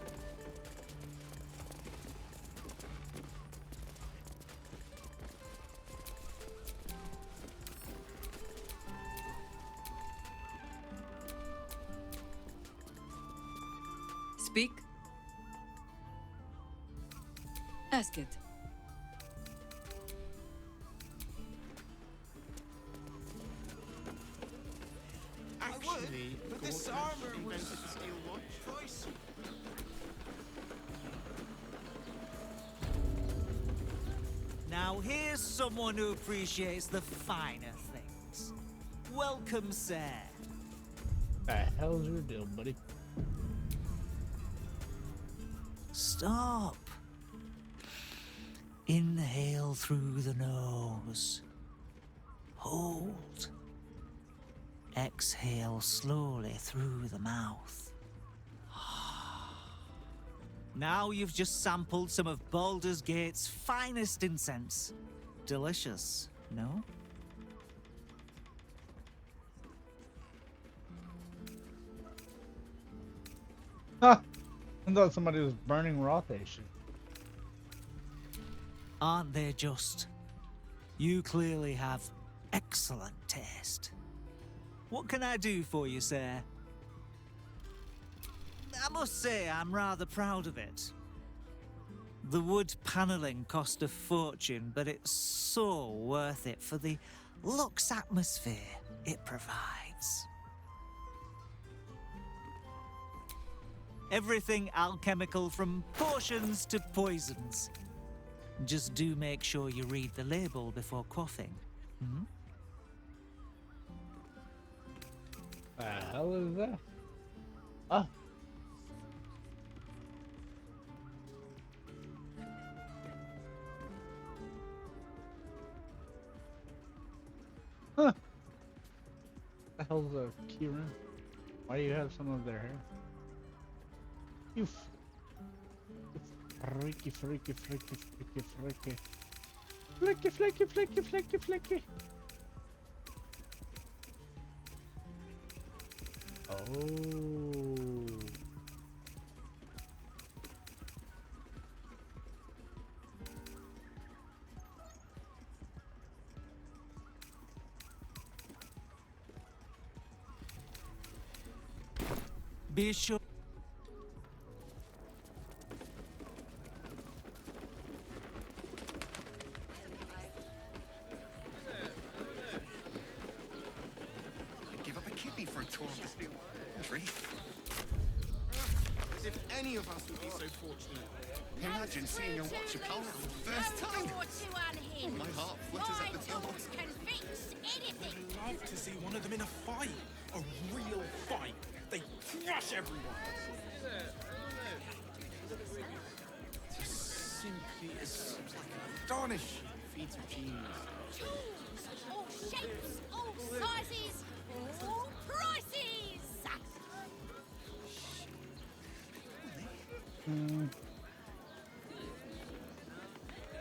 Speaker 13: Speak. Ask it.
Speaker 21: Actually, but this armor was steel watch choice.
Speaker 5: Now here's someone who appreciates the finer things. Welcome, sir.
Speaker 1: The hell's your deal, buddy?
Speaker 5: Stop. Inhale through the nose. Hold. Exhale slowly through the mouth. Now you've just sampled some of Baldur's Gate's finest incense. Delicious, no?
Speaker 1: Huh. I thought somebody was burning raw station.
Speaker 5: Aren't they just? You clearly have excellent taste. What can I do for you, sir? I must say I'm rather proud of it. The wood paneling cost a fortune, but it's so worth it for the luxe atmosphere it provides. Everything alchemical from potions to poisons. Just do make sure you read the label before quaffing. Hmm?
Speaker 1: The hell is that? Oh. Huh. The hell's a key ring? Why do you have some of their hair? You freaky, freaky, freaky, freaky, freaky. Flicky, flicky, flicky, flicky, flicky. Oh.
Speaker 5: Be sure.
Speaker 16: tour of the steel tree. As if any of us would be so fortunate. Imagine seeing your watch of power for the first time. Oh, my heart flutters at the thought.
Speaker 14: Can fix anything.
Speaker 21: I'd love to see one of them in a fight. A real fight. They crush everyone.
Speaker 16: Just simply astonishing feats of genius.
Speaker 14: Tools, all shapes, all sizes, all prices.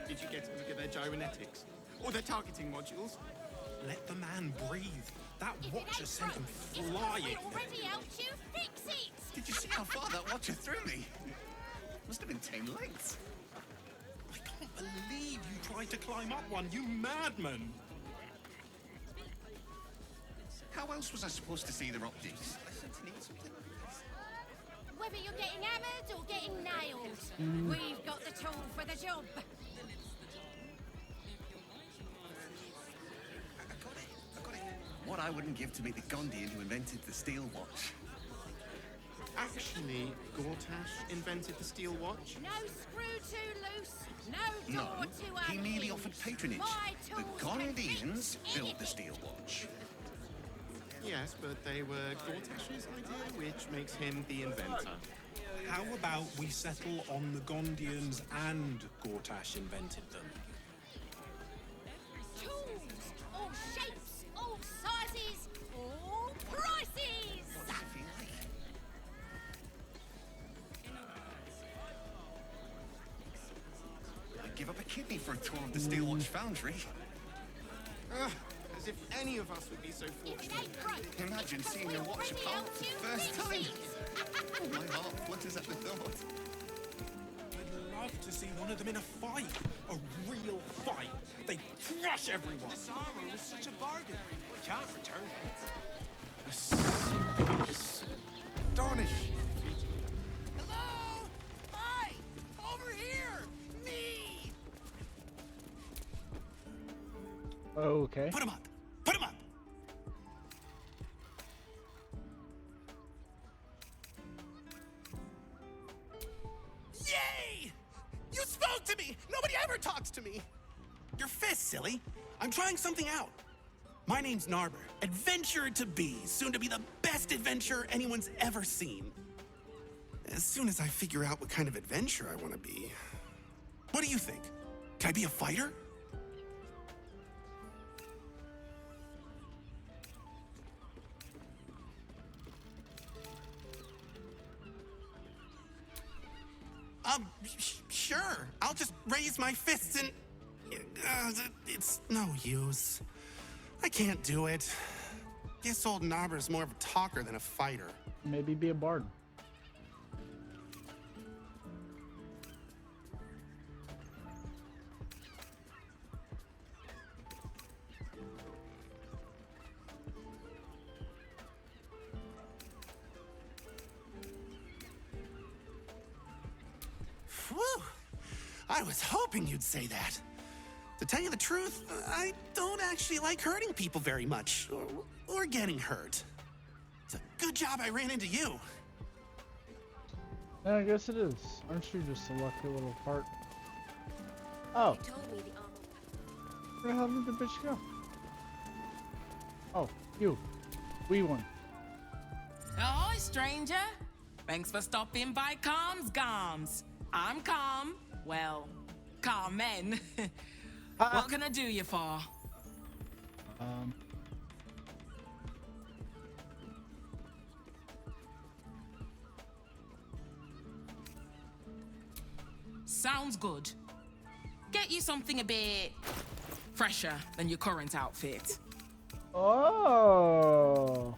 Speaker 16: Did you get to look at their gyrometics? Or their targeting modules?
Speaker 21: Let the man breathe. That watcher sent him flying.
Speaker 14: We already helped you fix it.
Speaker 17: Did you see how far that watcher threw me? Must have been 10 lengths.
Speaker 21: I can't believe you tried to climb up one, you madman!
Speaker 17: How else was I supposed to see their optics?
Speaker 14: Whether you're getting hammered or getting nailed, we've got the tool for the job.
Speaker 17: What I wouldn't give to meet the Gondian who invented the steel watch.
Speaker 16: Actually, Gortash invented the steel watch?
Speaker 14: No screw too loose, no
Speaker 17: No,
Speaker 14: door too
Speaker 17: he
Speaker 14: unhinged.
Speaker 17: merely offered patronage.
Speaker 14: My
Speaker 17: The
Speaker 14: tools can
Speaker 17: Gondians
Speaker 14: fix
Speaker 17: built the steel watch.
Speaker 16: Yes, but they were Gortash's idea, which makes him the inventor.
Speaker 21: How about we settle on the Gondians and Gortash invented them?
Speaker 14: Tools, all shapes, all sizes, all prices.
Speaker 17: I'd give up a kidney for a tour of the steel watch foundry.
Speaker 16: As if any of us would be so fortunate.
Speaker 17: Imagine seeing your watch of power for the first time. Oh, my heart flutters at the thought.
Speaker 21: I'd love to see one of them in a fight. A real fight. They crush everyone.
Speaker 10: This armor was such a bargain. We can't return it.
Speaker 16: Simply astonishing.
Speaker 10: Hello? Hi! Over here! Me!
Speaker 1: Okay.
Speaker 21: Put him up! Put him up!
Speaker 10: Yay! You spoke to me! Nobody ever talks to me!
Speaker 21: Your fist, silly. I'm trying something out. My name's Narber, adventurer to be, soon to be the best adventurer anyone's ever seen. As soon as I figure out what kind of adventurer I want to be. What do you think? Can I be a fighter? Sure. I'll just raise my fists and... it's no use. I can't do it. Guess old Narber's more of a talker than a fighter.
Speaker 1: Maybe be a bard.
Speaker 21: Whew. I was hoping you'd say that. To tell you the truth, I don't actually like hurting people very much, or getting hurt. It's a good job I ran into you.
Speaker 1: Yeah, I guess it is. Aren't you just a lucky little fart? Oh.
Speaker 8: You told me the armor.
Speaker 1: Where the hell did the bitch go? Oh, you. Wee one.
Speaker 3: Ahoy, stranger. Thanks for stopping by Calm's Goms. I'm Calm. Well, Carmen. What can I do you for? Sounds good. Get you something a bit fresher than your current outfit.
Speaker 1: Oh.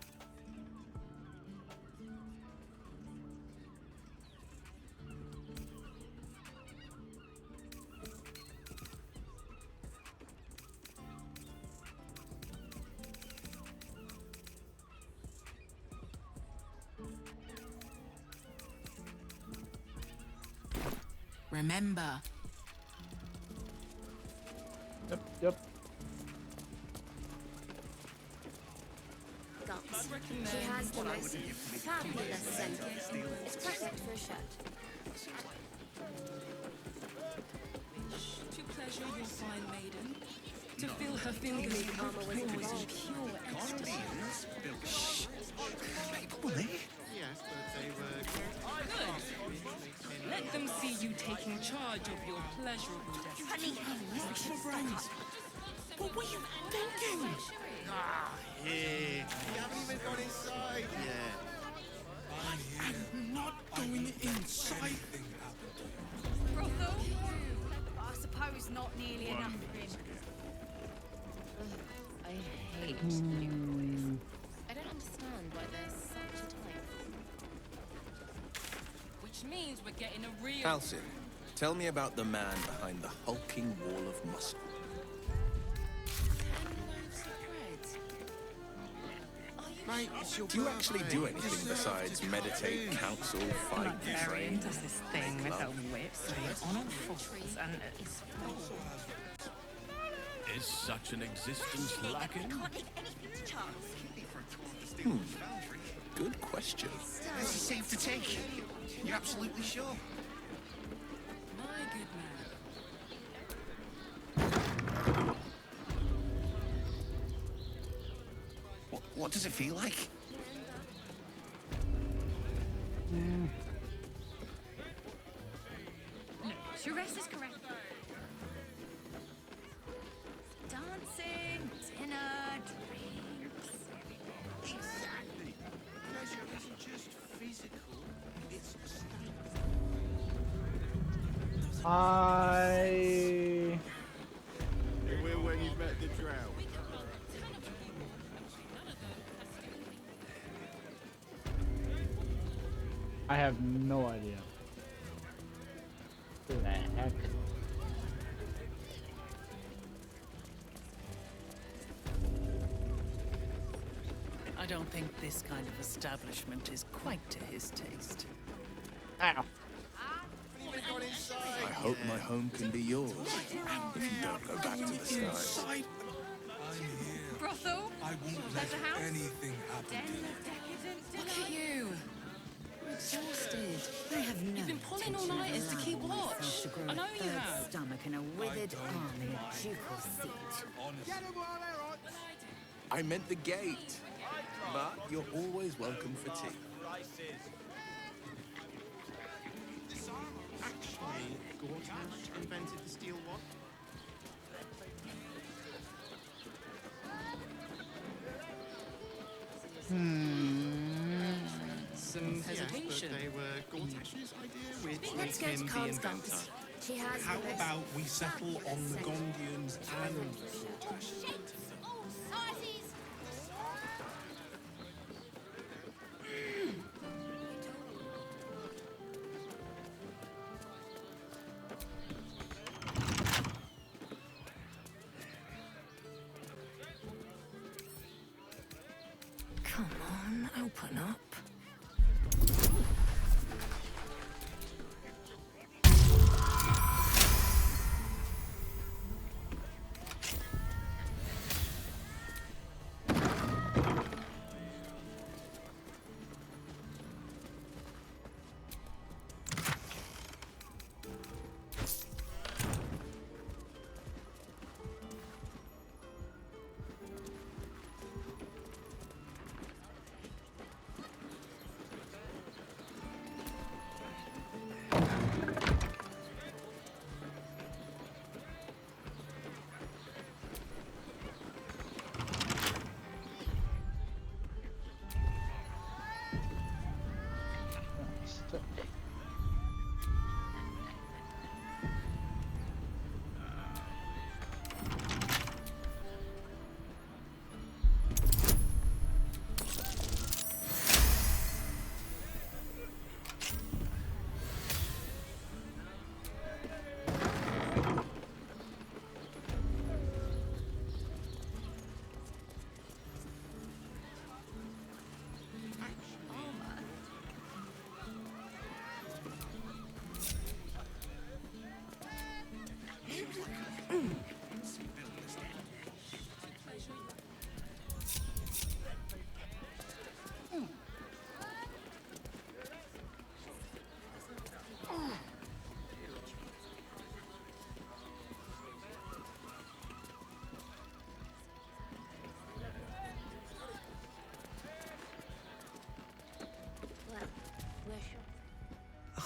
Speaker 3: Remember.
Speaker 1: Yep.
Speaker 8: results. She has the most fabulous scent. It's perfect for a shirt.
Speaker 2: To pleasure your fine maiden, to fill her fingers with claws in pure ecstasy.
Speaker 9: Shh. People, eh?
Speaker 16: Yes, but they were...
Speaker 2: Good. Let them see you taking charge of your pleasurable destiny.
Speaker 8: Honey,
Speaker 21: What's your brains? What were you thinking?
Speaker 16: Ah, here. You haven't even gone inside yet.
Speaker 21: I'm not going inside.
Speaker 14: Brothel? I suppose not nearly enough for him.
Speaker 4: I hate new boys. I don't understand why they're such a type.
Speaker 2: Which means we're getting a real...
Speaker 9: Halcyon, tell me about the man behind the hulking wall of muscle.
Speaker 16: Mate, it's your
Speaker 9: Do you actually
Speaker 16: birthday.
Speaker 9: do anything besides meditate, counsel, fight,
Speaker 2: Marion
Speaker 9: train?
Speaker 2: does this thing with her whips on all fours and
Speaker 7: Is such an existence lacking?
Speaker 9: Good question.
Speaker 16: Is he safe to take? You're absolutely sure?
Speaker 2: my good man.
Speaker 16: What does it feel like?
Speaker 14: No, Charisse is correct. Dancing, dinner, drinks.
Speaker 16: Exactly. Pleasure isn't just physical, it's a state. It will when you've met the drought.
Speaker 1: I have no idea. Who the heck?
Speaker 2: I don't think this kind of establishment is quite to his taste.
Speaker 1: Ow.
Speaker 9: I hope my home can be yours if you don't go back to the sky.
Speaker 14: Brothel?
Speaker 10: I won't
Speaker 14: Pleasure house?
Speaker 10: anything happen.
Speaker 14: Den of decadent
Speaker 13: Look
Speaker 14: delight.
Speaker 13: at you. You're exhausted. I have no
Speaker 2: You've been pulling
Speaker 13: intention of
Speaker 2: all-nighters to keep
Speaker 13: allowing myself
Speaker 2: watch.
Speaker 13: to grow
Speaker 2: I know
Speaker 13: a
Speaker 2: you
Speaker 13: third
Speaker 2: have.
Speaker 13: stomach and a withered arm in a ducal seat.
Speaker 9: I meant the gate. But you're always welcome for tea.
Speaker 16: Actually, Gortash invented the steel one.
Speaker 2: Some hesitation.
Speaker 16: Yes, but they were Gortash's idea, which
Speaker 8: Let's
Speaker 16: made
Speaker 8: go to
Speaker 16: him the
Speaker 8: Carl's
Speaker 16: inventor.
Speaker 8: Bumps. She has
Speaker 10: How
Speaker 8: the most
Speaker 10: about we settle on the Gondians and
Speaker 14: All sizes.
Speaker 4: Come on, open up.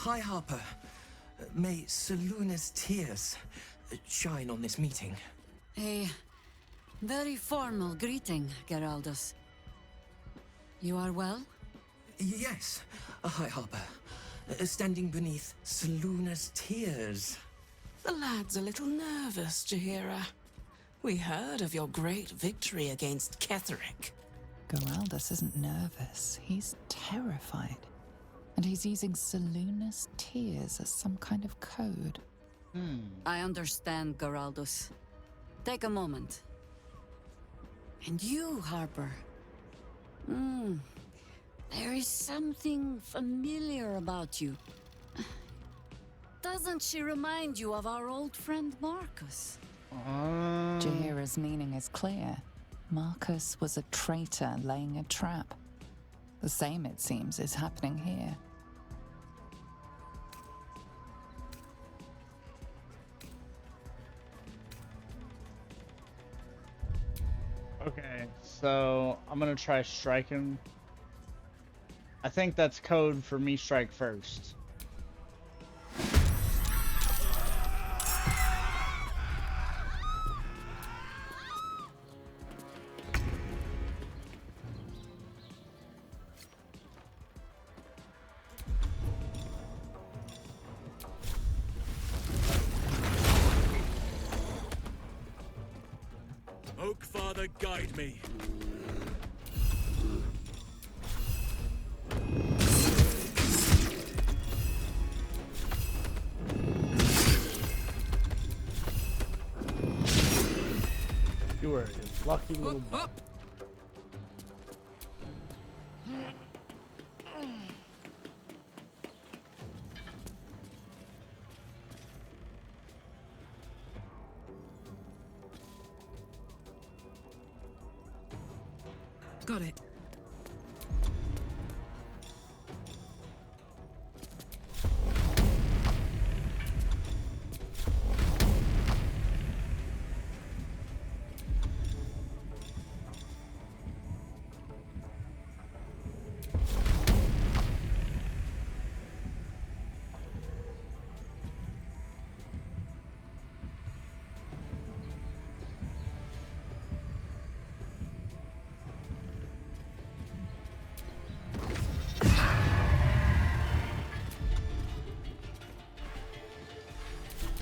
Speaker 12: Hi, Harper. May Seluna's tears shine on this meeting.
Speaker 13: A very formal greeting, Geraldus. You are well?
Speaker 12: Yes. Hi, Harper. Standing beneath Seluna's tears.
Speaker 20: The lad's a little nervous, Jaheira. We heard of your great victory against Ketheric.
Speaker 2: Geraldus isn't nervous. He's terrified. And he's using Seluna's tears as some kind of code.
Speaker 13: I understand, Geraldus. Take a moment. And you, Harper. There is something familiar about you. Doesn't she remind you of our old friend Marcus?
Speaker 2: Jaheira's meaning is clear. Marcus was a traitor laying a trap. The same, it seems, is happening here.
Speaker 1: Okay, so I'm gonna try striking. I think that's code for me strike first.
Speaker 18: Oak Father, guide me.
Speaker 1: You are a lucky little boy.
Speaker 3: Got it.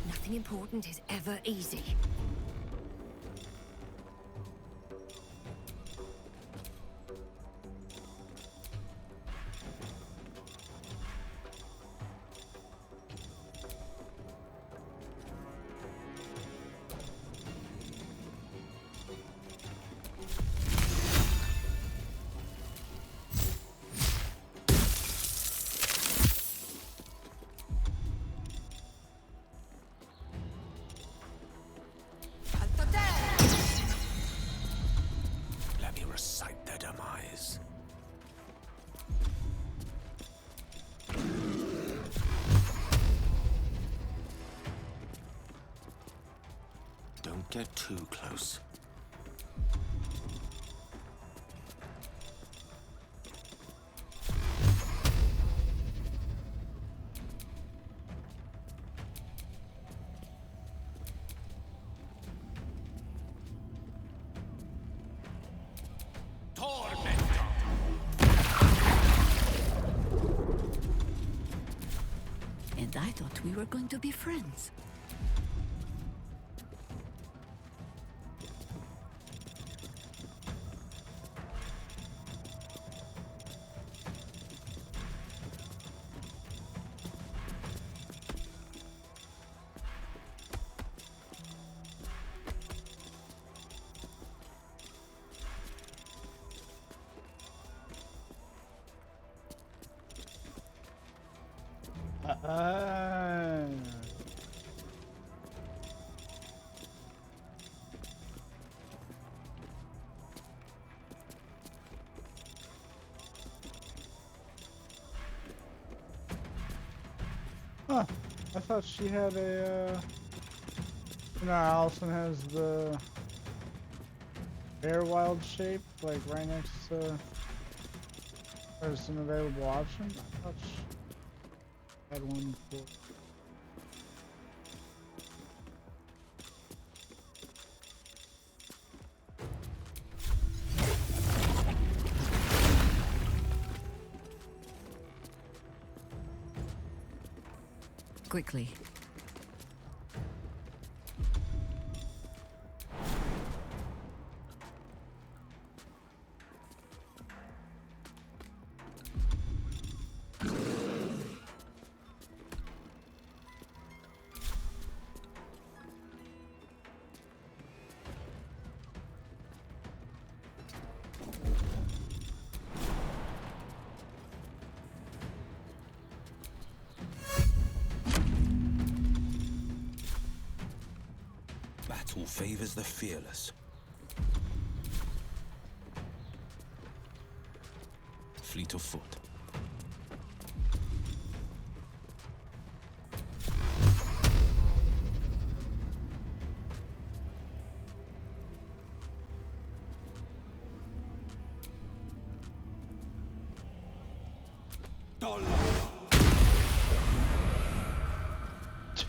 Speaker 8: Nothing important is ever easy.
Speaker 12: Let me recite their demise. Don't get too close.
Speaker 13: And I thought we were going to be friends.
Speaker 1: Huh. I thought she had a, you know, Allison has the Bear Wild shape, like right next to, there's an available option. I thought Add one for.
Speaker 13: Quickly.
Speaker 6: Battle favors the fearless. Fleet of foot.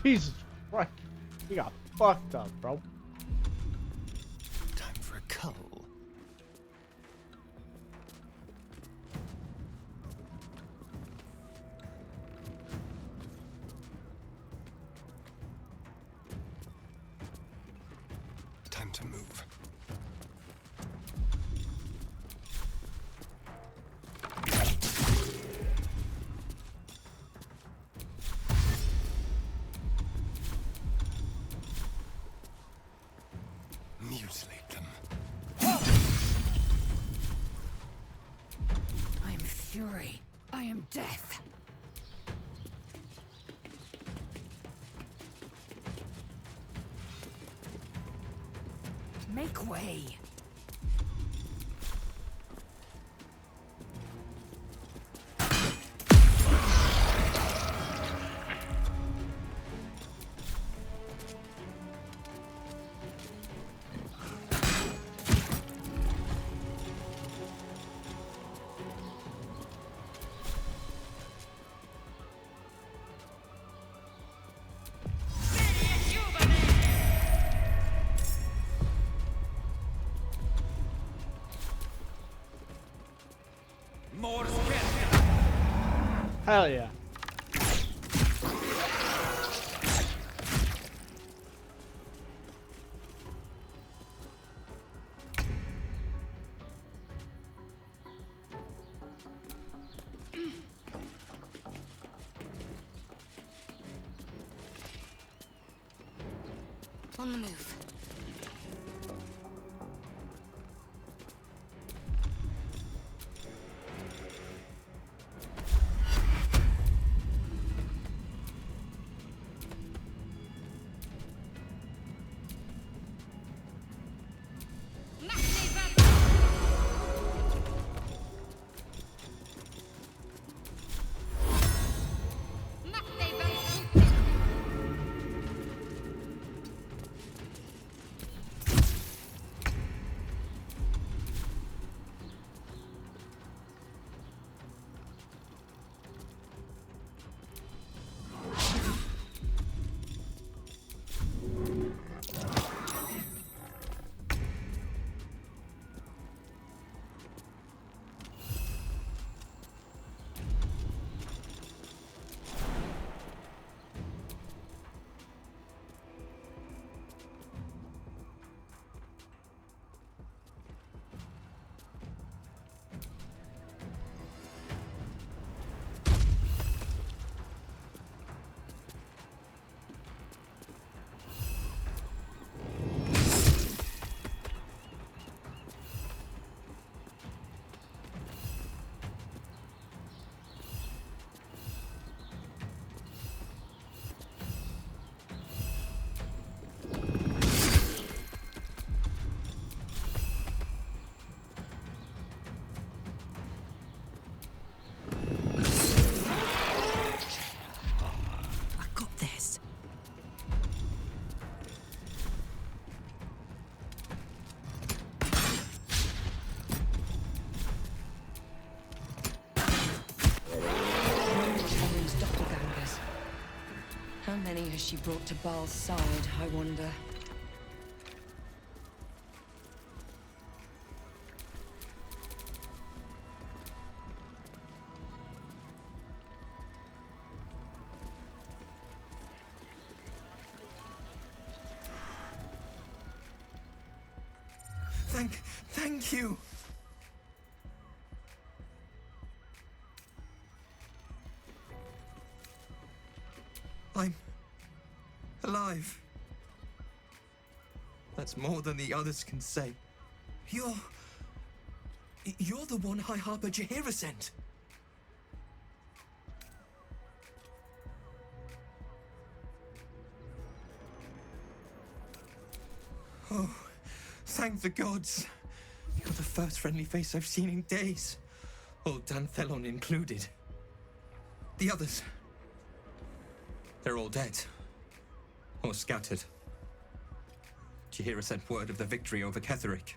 Speaker 1: Jesus Christ. You got fucked up, bro.
Speaker 12: Time for a cull. Time to move. Mutilate them.
Speaker 13: I am fury. I am death. Make way.
Speaker 1: Hell yeah.
Speaker 8: On the move.
Speaker 13: she brought to Baal's side, I wonder.
Speaker 12: Thank you! I'm alive. That's more than the others can say. You're the one High Harper Jaheira sent. Oh, thank the gods. You're the first friendly face I've seen in days. Old Danthelon included. The others, they're all dead. Or scattered. Jaheira sent word of the victory over Ketheric.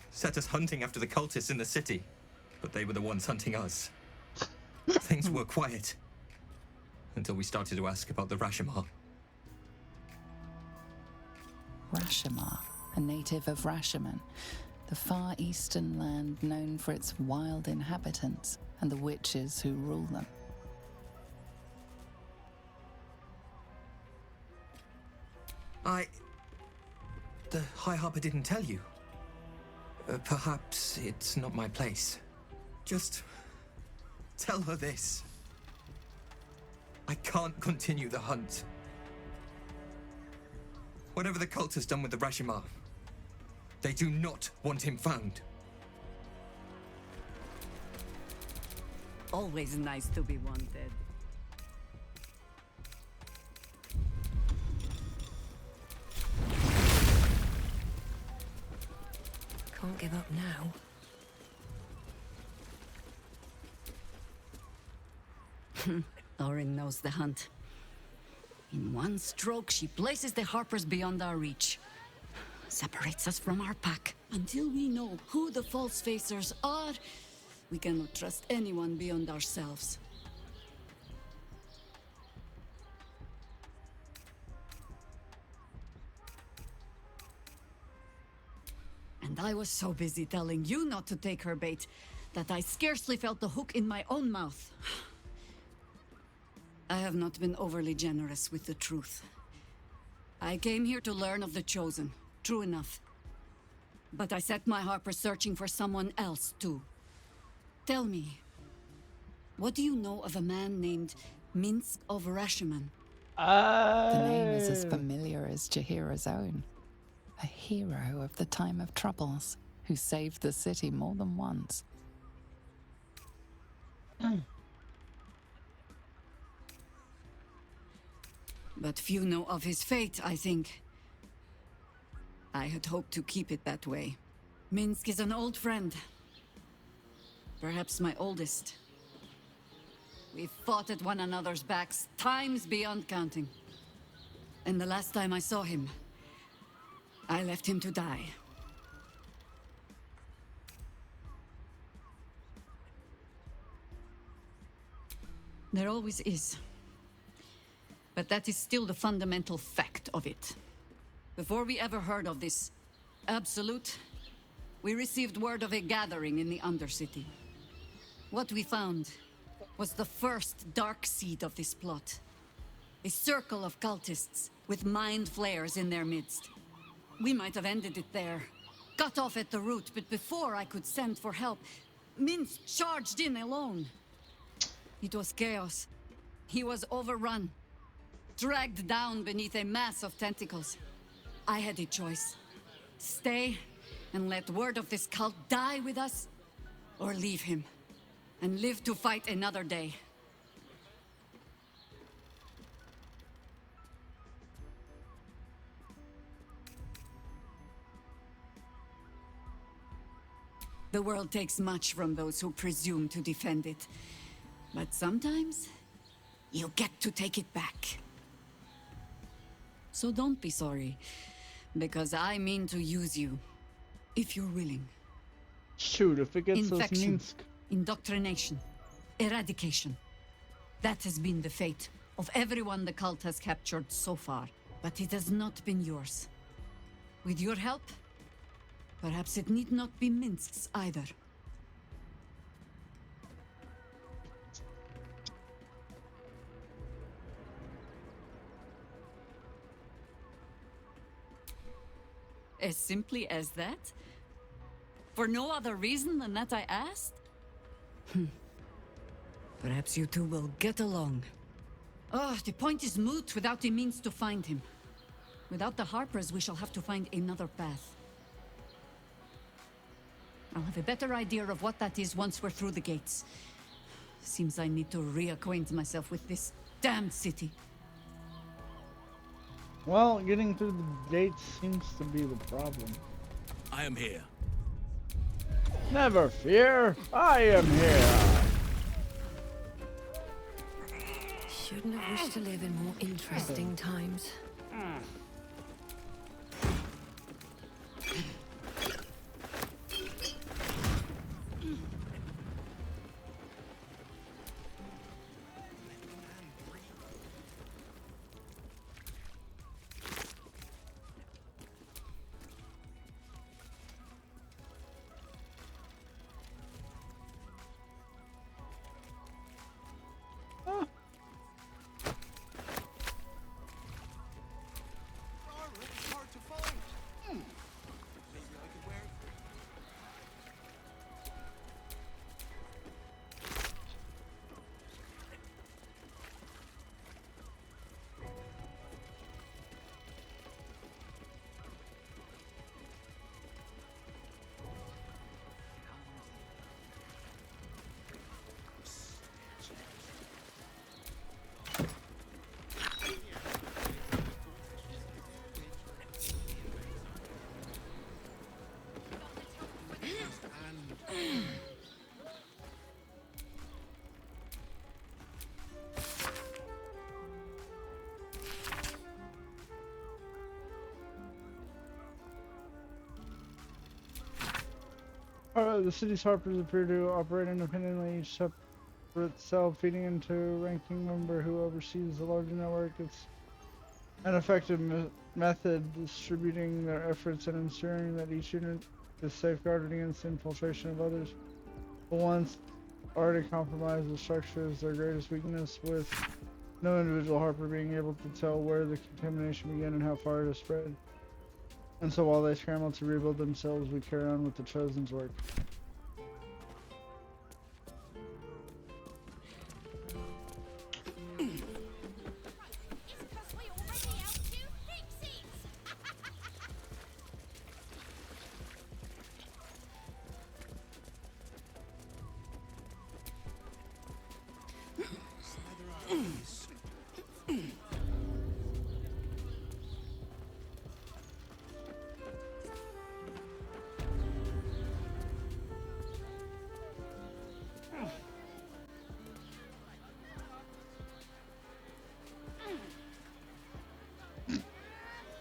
Speaker 12: Set us hunting after the cultists in the city, but they were the ones hunting us. Things were quiet. Until we started to ask about the Rashomar.
Speaker 2: Rashomar, a native of Rashomon, the far eastern land known for its wild inhabitants and the witches who rule them.
Speaker 12: The High Harper didn't tell you. Perhaps it's not my place. Just tell her this. I can't continue the hunt. Whatever the cult has done with the Rashomar, they do not want him found.
Speaker 13: Always nice to be wanted.
Speaker 4: Can't give up now.
Speaker 13: Orin knows the hunt. In one stroke, she places the Harpers beyond our reach. Separates us from our pack. Until we know who the false facers are, we cannot trust anyone beyond ourselves. And I was so busy telling you not to take her bait that I scarcely felt the hook in my own mouth. I have not been overly generous with the truth. I came here to learn of the Chosen, true enough. But I set my Harper searching for someone else, too. Tell me, what do you know of a man named Minsk of Rashomon?
Speaker 2: The name is as familiar as Jaheira's own. A hero of the time of troubles, who saved the city more than once.
Speaker 13: But few know of his fate, I think. I had hoped to keep it that way. Minsk is an old friend. Perhaps my oldest. We've fought at one another's backs, times beyond counting. And the last time I saw him, I left him to die. There always is. But that is still the fundamental fact of it. Before we ever heard of this Absolute, we received word of a gathering in the Undercity. What we found was the first dark seed of this plot. A circle of cultists with mind flayers in their midst. We might have ended it there, cut off at the root, but before I could send for help, Minsk charged in alone. It was chaos. He was overrun, dragged down beneath a mass of tentacles. I had a choice. Stay and let word of this cult die with us, or leave him and live to fight another day. The world takes much from those who presume to defend it. But sometimes, you get to take it back. So don't be sorry, because I mean to use you, if you're willing.
Speaker 1: Shoot, if it gets us
Speaker 13: Infection,
Speaker 1: Minsk.
Speaker 13: indoctrination, eradication. That has been the fate of everyone the cult has captured so far, but it has not been yours. With your help, perhaps it need not be Minsk's either. As simply as that? For no other reason than that I asked? Perhaps you two will get along. Oh, the point is moot without the means to find him. Without the Harpers, we shall have to find another path. I'll have a better idea of what that is once we're through the gates. Seems I need to reacquaint myself with this damned city.
Speaker 1: Well, getting through the gates seems to be the problem.
Speaker 18: I am here.
Speaker 1: Never fear, I am here.
Speaker 8: Shouldn't have wished to live in more interesting times.
Speaker 1: The city's Harpers appear to operate independently, each separate cell feeding into a ranking member who oversees the larger network. It's an effective method distributing their efforts and ensuring that each unit is safeguarded against the infiltration of others. But once already compromised, the structure is their greatest weakness, with no individual Harper being able to tell where the contamination began and how far it has spread. And so while they scramble to rebuild themselves, we carry on with the Chosen's work.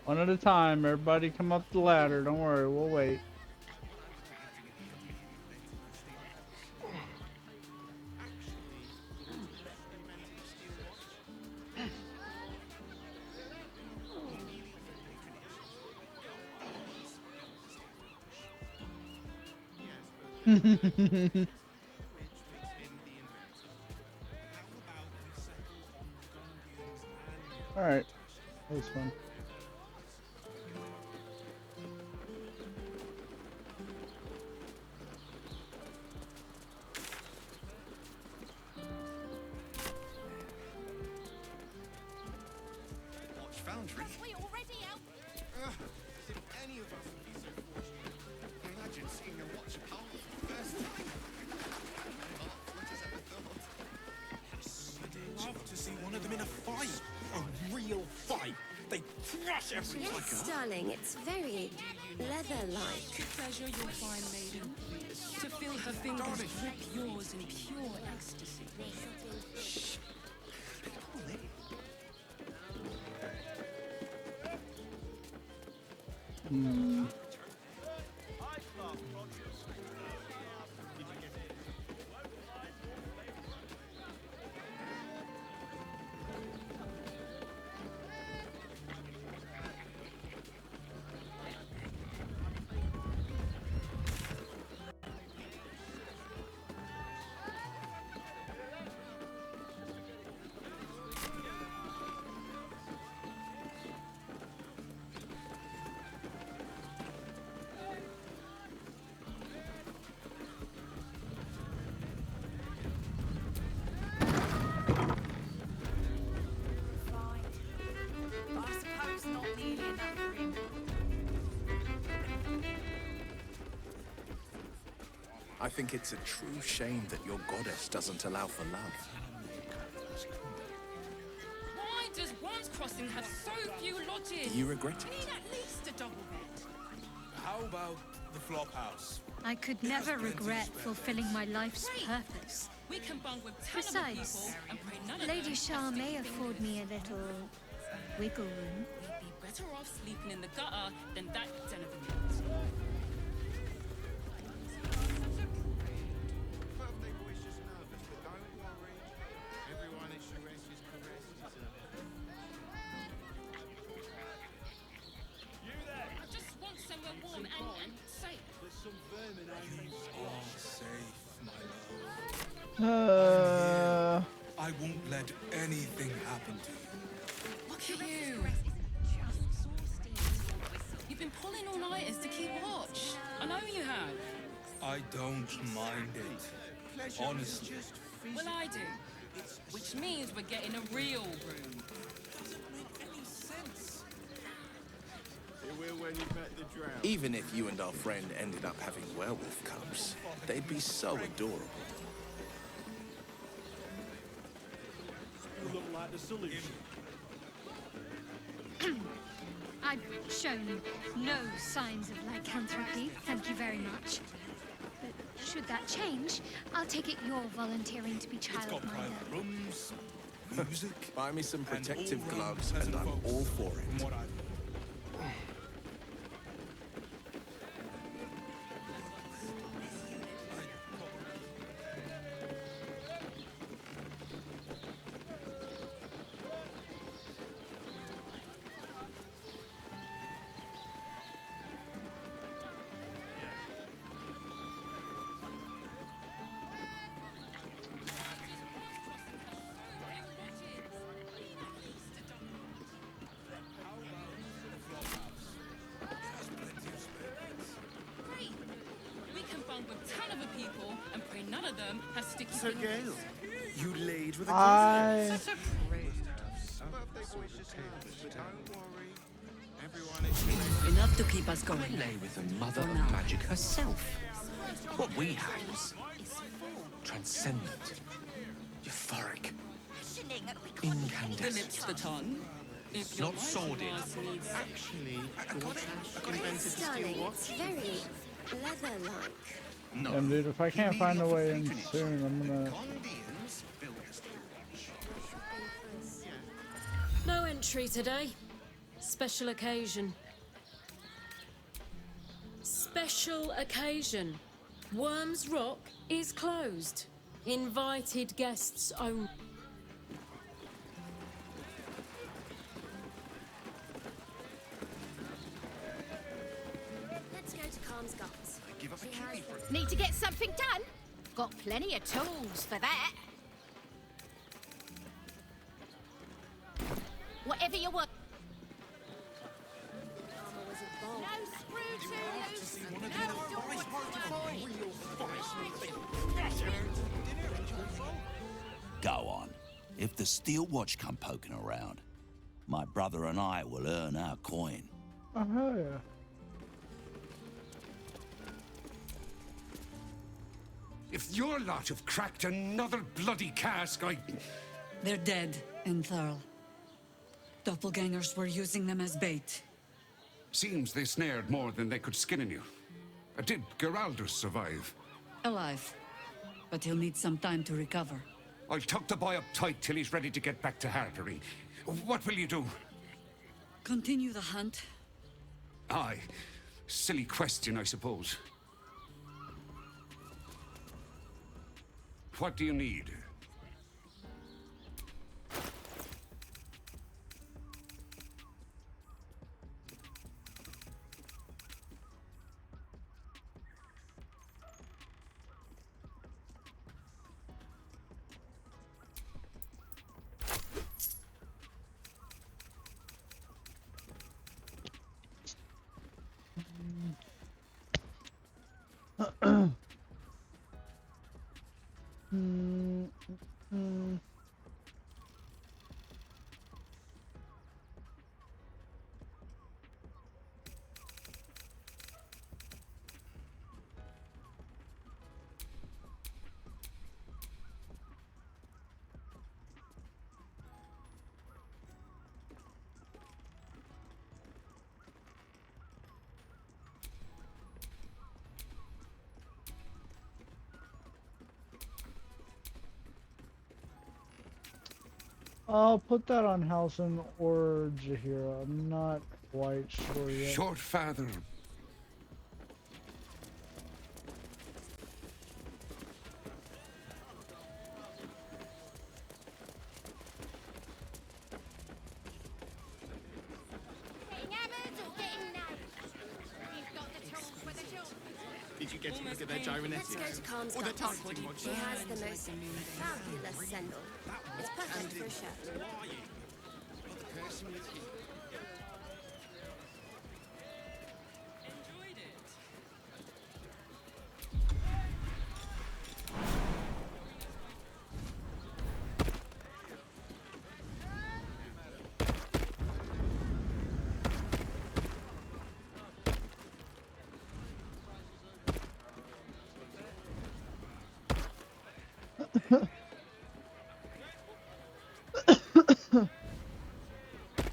Speaker 1: One at a time, everybody come up the ladder. Don't worry, we'll wait. Alright, that was fun.
Speaker 16: Foundry. Already out. As if any of us would be so fortunate. Imagine seeing a watch power for the first time. What has ever thought?
Speaker 21: I'd love to see one of them in a fight. A real fight. They crush everyone.
Speaker 8: Yes, darling, it's very leather-like.
Speaker 2: To treasure your fine maiden, to feel her fingers grip yours in pure ecstasy. Shh.
Speaker 9: I think it's a true shame that your goddess doesn't allow for love.
Speaker 3: Why does Worm's Crossing have so few lodges?
Speaker 9: Do you regret
Speaker 3: We
Speaker 9: it?
Speaker 3: need at least a double bed.
Speaker 16: How about the flop house?
Speaker 14: I could never regret fulfilling my life's purpose.
Speaker 3: We can bunk with 10 other people
Speaker 14: Besides,
Speaker 3: and pray none of
Speaker 14: Lady
Speaker 3: them
Speaker 14: Shah
Speaker 3: has to
Speaker 14: may
Speaker 3: keep
Speaker 14: afford
Speaker 3: fingers.
Speaker 14: me a little wiggle room.
Speaker 3: We'd be better off sleeping in the gutter than that den of a mute.
Speaker 16: Birthday boy's just nervous, but don't worry. Everyone at Sures's caress deserves
Speaker 3: I just want somewhere warm and safe.
Speaker 16: There's some vermin on you. All safe, my I won't let anything happen to you.
Speaker 3: Look at you. You've been pulling all-nighters to keep watch. I know you have.
Speaker 16: I don't mind it. Honestly.
Speaker 3: Well, I do. Which means we're getting a real room.
Speaker 9: Even if you and our friend ended up having werewolf cubs, they'd be so adorable.
Speaker 18: You look like the solution.
Speaker 14: I've shown no signs of lycanthropy, thank you very much. But should that change, I'll take it you're volunteering to be childminder.
Speaker 16: Rooms, music.
Speaker 9: Buy me some protective
Speaker 16: all-round
Speaker 9: gloves
Speaker 16: pleasant
Speaker 9: and I'm
Speaker 16: folks.
Speaker 9: all for it.
Speaker 16: From what I
Speaker 3: Great. We can bunk with 10 other people and pray none of them has sticky
Speaker 17: Sir
Speaker 3: fingers.
Speaker 17: Gale, you laid with a
Speaker 1: I-
Speaker 17: good
Speaker 3: Such a praise.
Speaker 16: Birthday boy's just nervous, but don't worry. Everyone at Sures's
Speaker 13: Enough to keep us going.
Speaker 11: Lay with the mother of magic herself. What we had was transcendent, euphoric,
Speaker 3: The
Speaker 11: incandescent.
Speaker 3: lips, the tongue. If your
Speaker 11: Not
Speaker 3: life
Speaker 11: sordid.
Speaker 3: advice needs-
Speaker 17: Actually, invented the steel
Speaker 8: Darling,
Speaker 17: watch.
Speaker 8: it's very leather-like.
Speaker 11: No.
Speaker 1: Damn, dude, if I can't find a way in soon, I'm gonna.
Speaker 17: Condians built a steel watch.
Speaker 15: No entry today. Special occasion. Special occasion. Worms Rock is closed. Invited guests only.
Speaker 8: Let's go to Calm's Guts.
Speaker 17: Give up a
Speaker 8: She
Speaker 17: kidney
Speaker 8: has
Speaker 17: for it.
Speaker 14: Need to get something done? Got plenty of tools for that. Whatever you want.
Speaker 8: armor was a bomb.
Speaker 14: No screw too loose.
Speaker 16: one of
Speaker 14: No
Speaker 16: the
Speaker 14: door
Speaker 19: Go on. If the steel watch come poking around, my brother and I will earn our coin.
Speaker 1: Oh, hell yeah.
Speaker 22: If your lot have cracked another bloody cask,
Speaker 13: They're dead, Entharl. Doppelgangers were using them as bait.
Speaker 22: Seems they snared more than they could skin in you. Did Geraldus survive?
Speaker 13: Alive. But he'll need some time to recover.
Speaker 22: I'll tuck the boy up tight till he's ready to get back to Harbury. What will you do?
Speaker 13: Continue the hunt.
Speaker 22: Aye. Silly question, I suppose. What do you need?
Speaker 1: I'll put that on Halson or Jahira. I'm not quite sure yet.
Speaker 22: Short father.
Speaker 16: Did you get to look at their gyronetic?
Speaker 8: Let's go to Calm's
Speaker 16: Or the
Speaker 8: Guts.
Speaker 16: targeting
Speaker 8: He
Speaker 16: module?
Speaker 8: has the most fabulous sendal. It's perfect for a shirt.
Speaker 16: The person with you.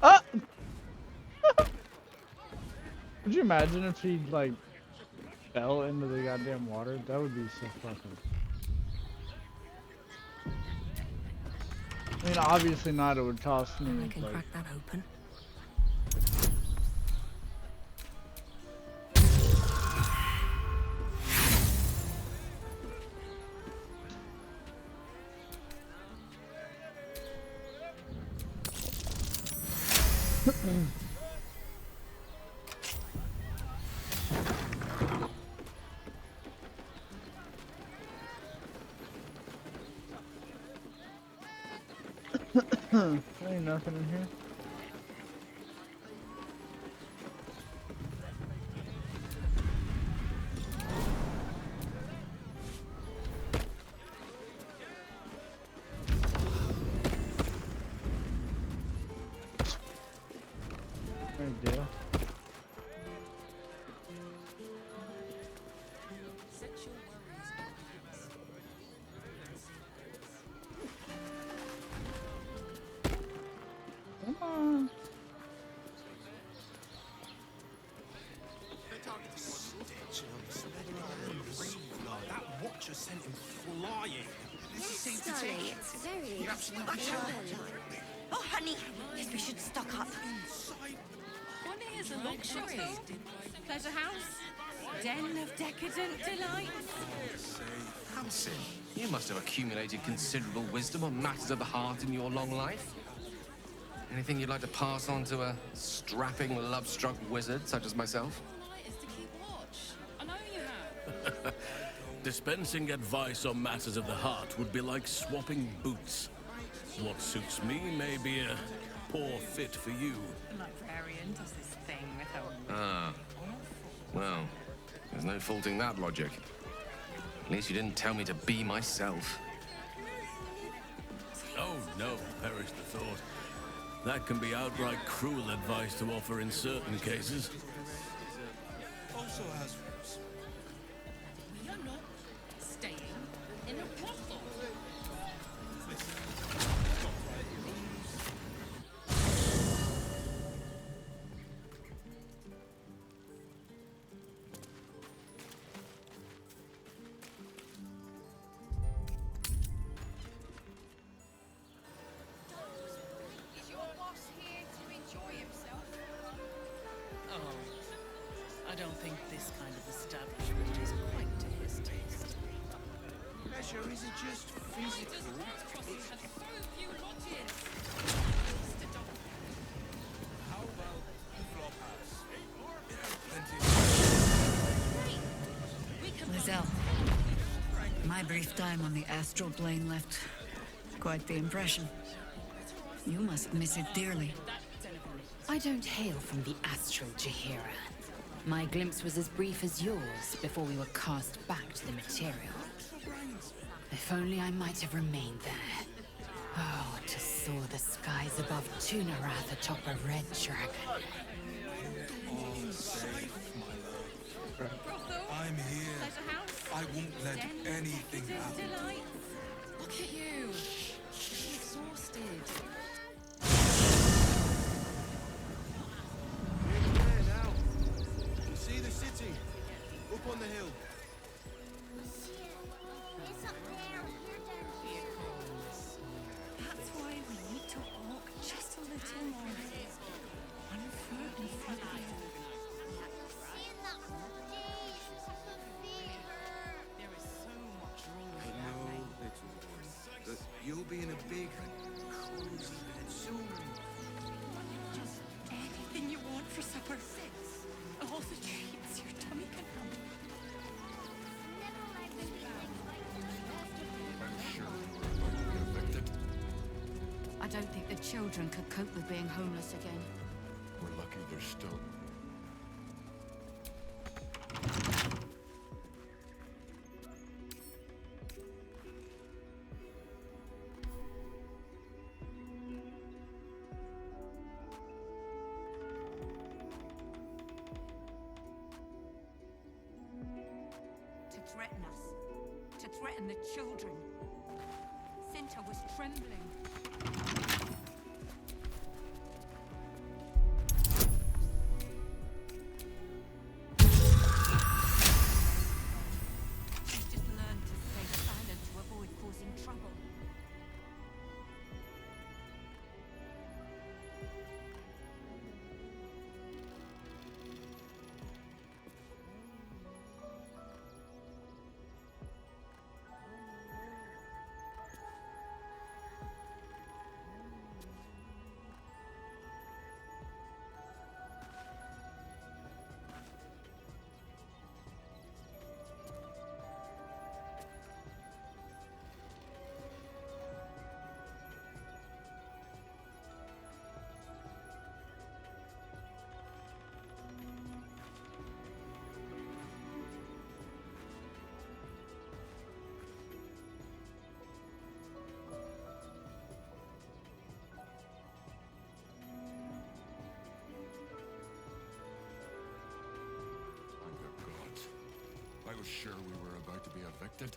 Speaker 1: Ah! Could you imagine if he like fell into the goddamn water? That would be so fucking. I mean, obviously not. It would cost me.
Speaker 5: I can
Speaker 1: like,
Speaker 5: crack that open.
Speaker 1: Ain't nothing in here. There you go. Come on.
Speaker 9: That watcher sent him flying.
Speaker 8: Yes, darling, it's very
Speaker 7: Oh, honey, yes, we should stock up.
Speaker 3: One is a luxury. Pleasure house. Den of decadent delights.
Speaker 11: Halcyon, you must have accumulated considerable wisdom on matters of the heart in your long life. Anything you'd like to pass on to a strapping, love-struck wizard such as myself?
Speaker 3: I know you have.
Speaker 18: Dispensing advice on matters of the heart would be like swapping boots. What suits me may be a poor fit for you.
Speaker 2: The librarian does this thing with her.
Speaker 11: Ah. Well, there's no faulting that logic. At least you didn't tell me to be myself.
Speaker 18: Oh no, perish the thought. That can be outright cruel advice to offer in certain cases.
Speaker 16: Also has rules.
Speaker 3: We are not staying in a brothel.
Speaker 23: Is your boss here to enjoy himself?
Speaker 2: Oh, I don't think this kind of establishment is quite to his taste.
Speaker 9: Pleasure isn't just physical.
Speaker 16: How about Flophouse?
Speaker 13: Lizelle, my brief time on the astral plane left quite the impression. You must miss it dearly.
Speaker 24: I don't hail from the astral Jahira. My glimpse was as brief as yours before we were cast back to the material. If only I might have remained there. Oh, to soar the skies above Tunarath atop a red dragon.
Speaker 16: All safe, my love. I'm here. I won't let anything happen.
Speaker 3: Look at you. Exhausted.
Speaker 16: There now. You can see the city. Up on the hill.
Speaker 23: It's up there. We're down here.
Speaker 2: why we need to walk just a little more. One foot in front of the other.
Speaker 12: There is so much wrong with that name.
Speaker 9: little one, that you'll be in a big, cozy bed soon.
Speaker 2: Just anything you want for supper. All the treats your tummy can handle.
Speaker 17: I'm sure we were about to be evicted.
Speaker 13: I don't think the children could cope with being homeless again.
Speaker 17: We're lucky they're still...
Speaker 5: To threaten us. To threaten the children. Cinta was trembling. She's just learned to stay silent to avoid causing trouble.
Speaker 17: Thank the gods. I was sure we were about to be evicted.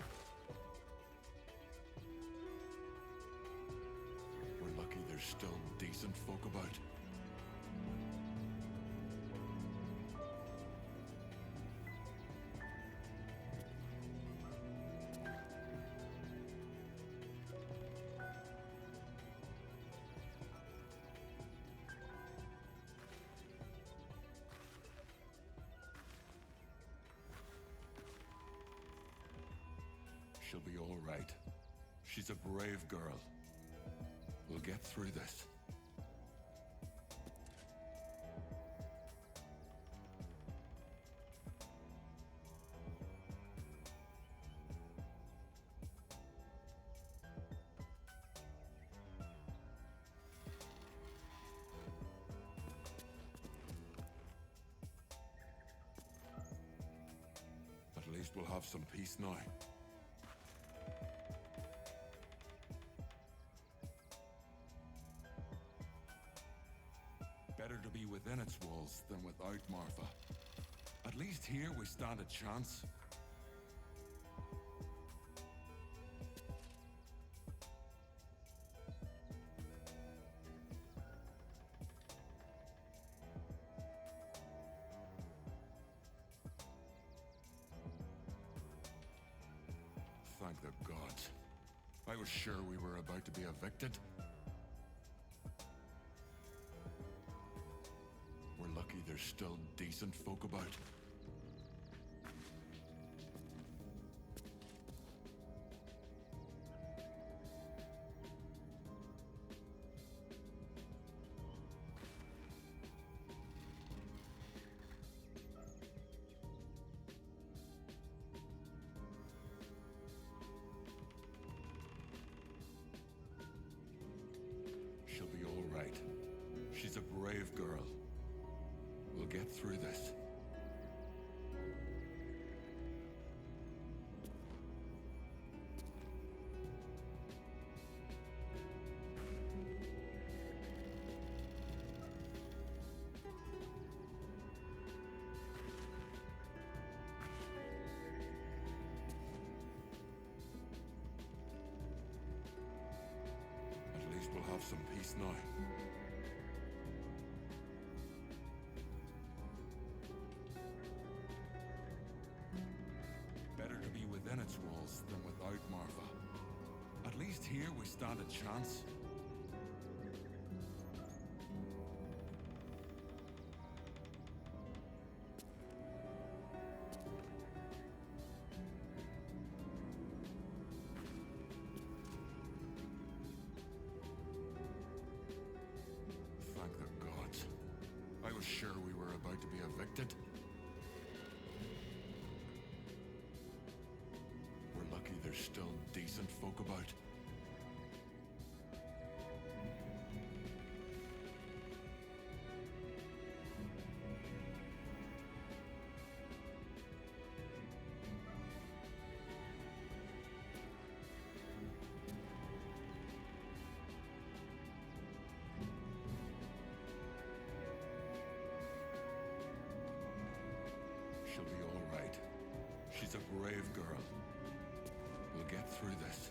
Speaker 17: We're lucky there's still decent folk about. She'll be all right. She's a brave girl. We'll get through this. At least we'll have some peace now. Better to be within its walls than without, Martha. At least here we stand a chance. Thank the gods. I was sure we were about to be evicted. We're lucky there's still decent folk about. She'll be all right. She's a brave girl. We'll get through this. At least we'll have some peace now. Better to be within its walls than without, Martha. At least here we stand a chance. evicted. We're lucky there's still decent folk about. She'll be all right. She's a brave girl. We'll get through this.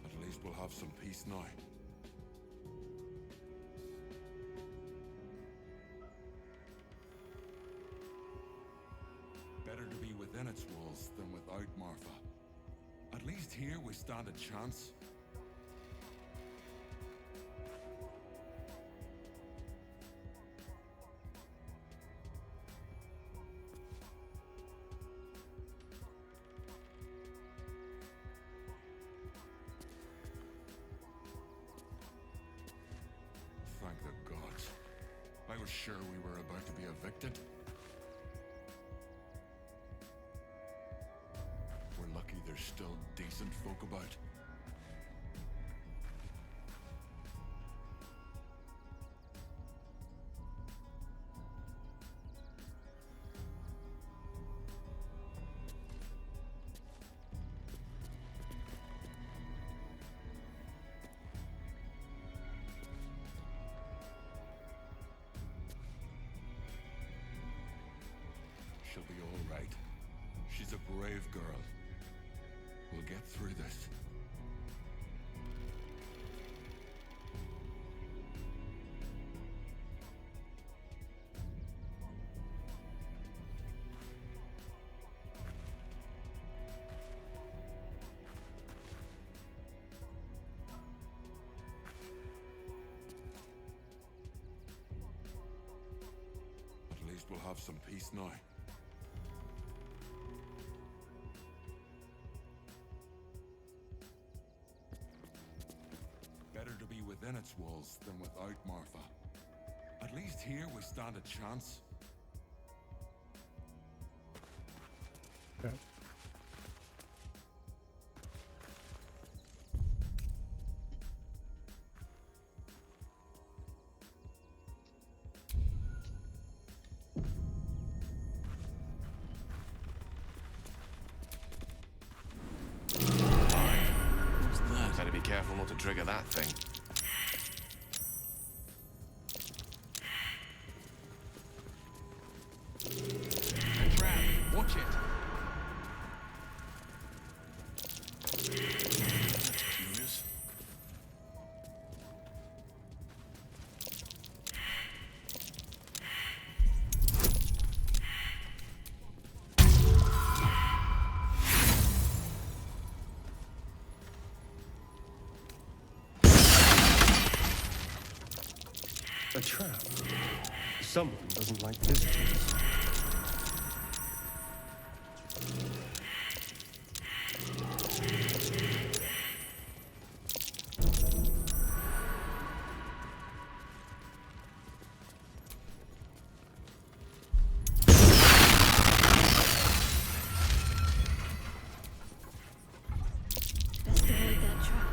Speaker 17: At least we'll have some peace now. Better to be within its walls than without, Martha. At least here we stand a chance. Thank the gods. I was sure we were about to be evicted. We're lucky there's still decent folk about. She'll be all right. She's a brave girl. We'll get through this. At least we'll have some peace now. Better to be within its walls than without, Martha. At least here we stand a chance.
Speaker 1: Okay.
Speaker 11: Better be careful not to trigger that thing. A trap! Watch it! That's curious.
Speaker 4: A trap. Someone doesn't like visitors.
Speaker 8: Best avoid that trap.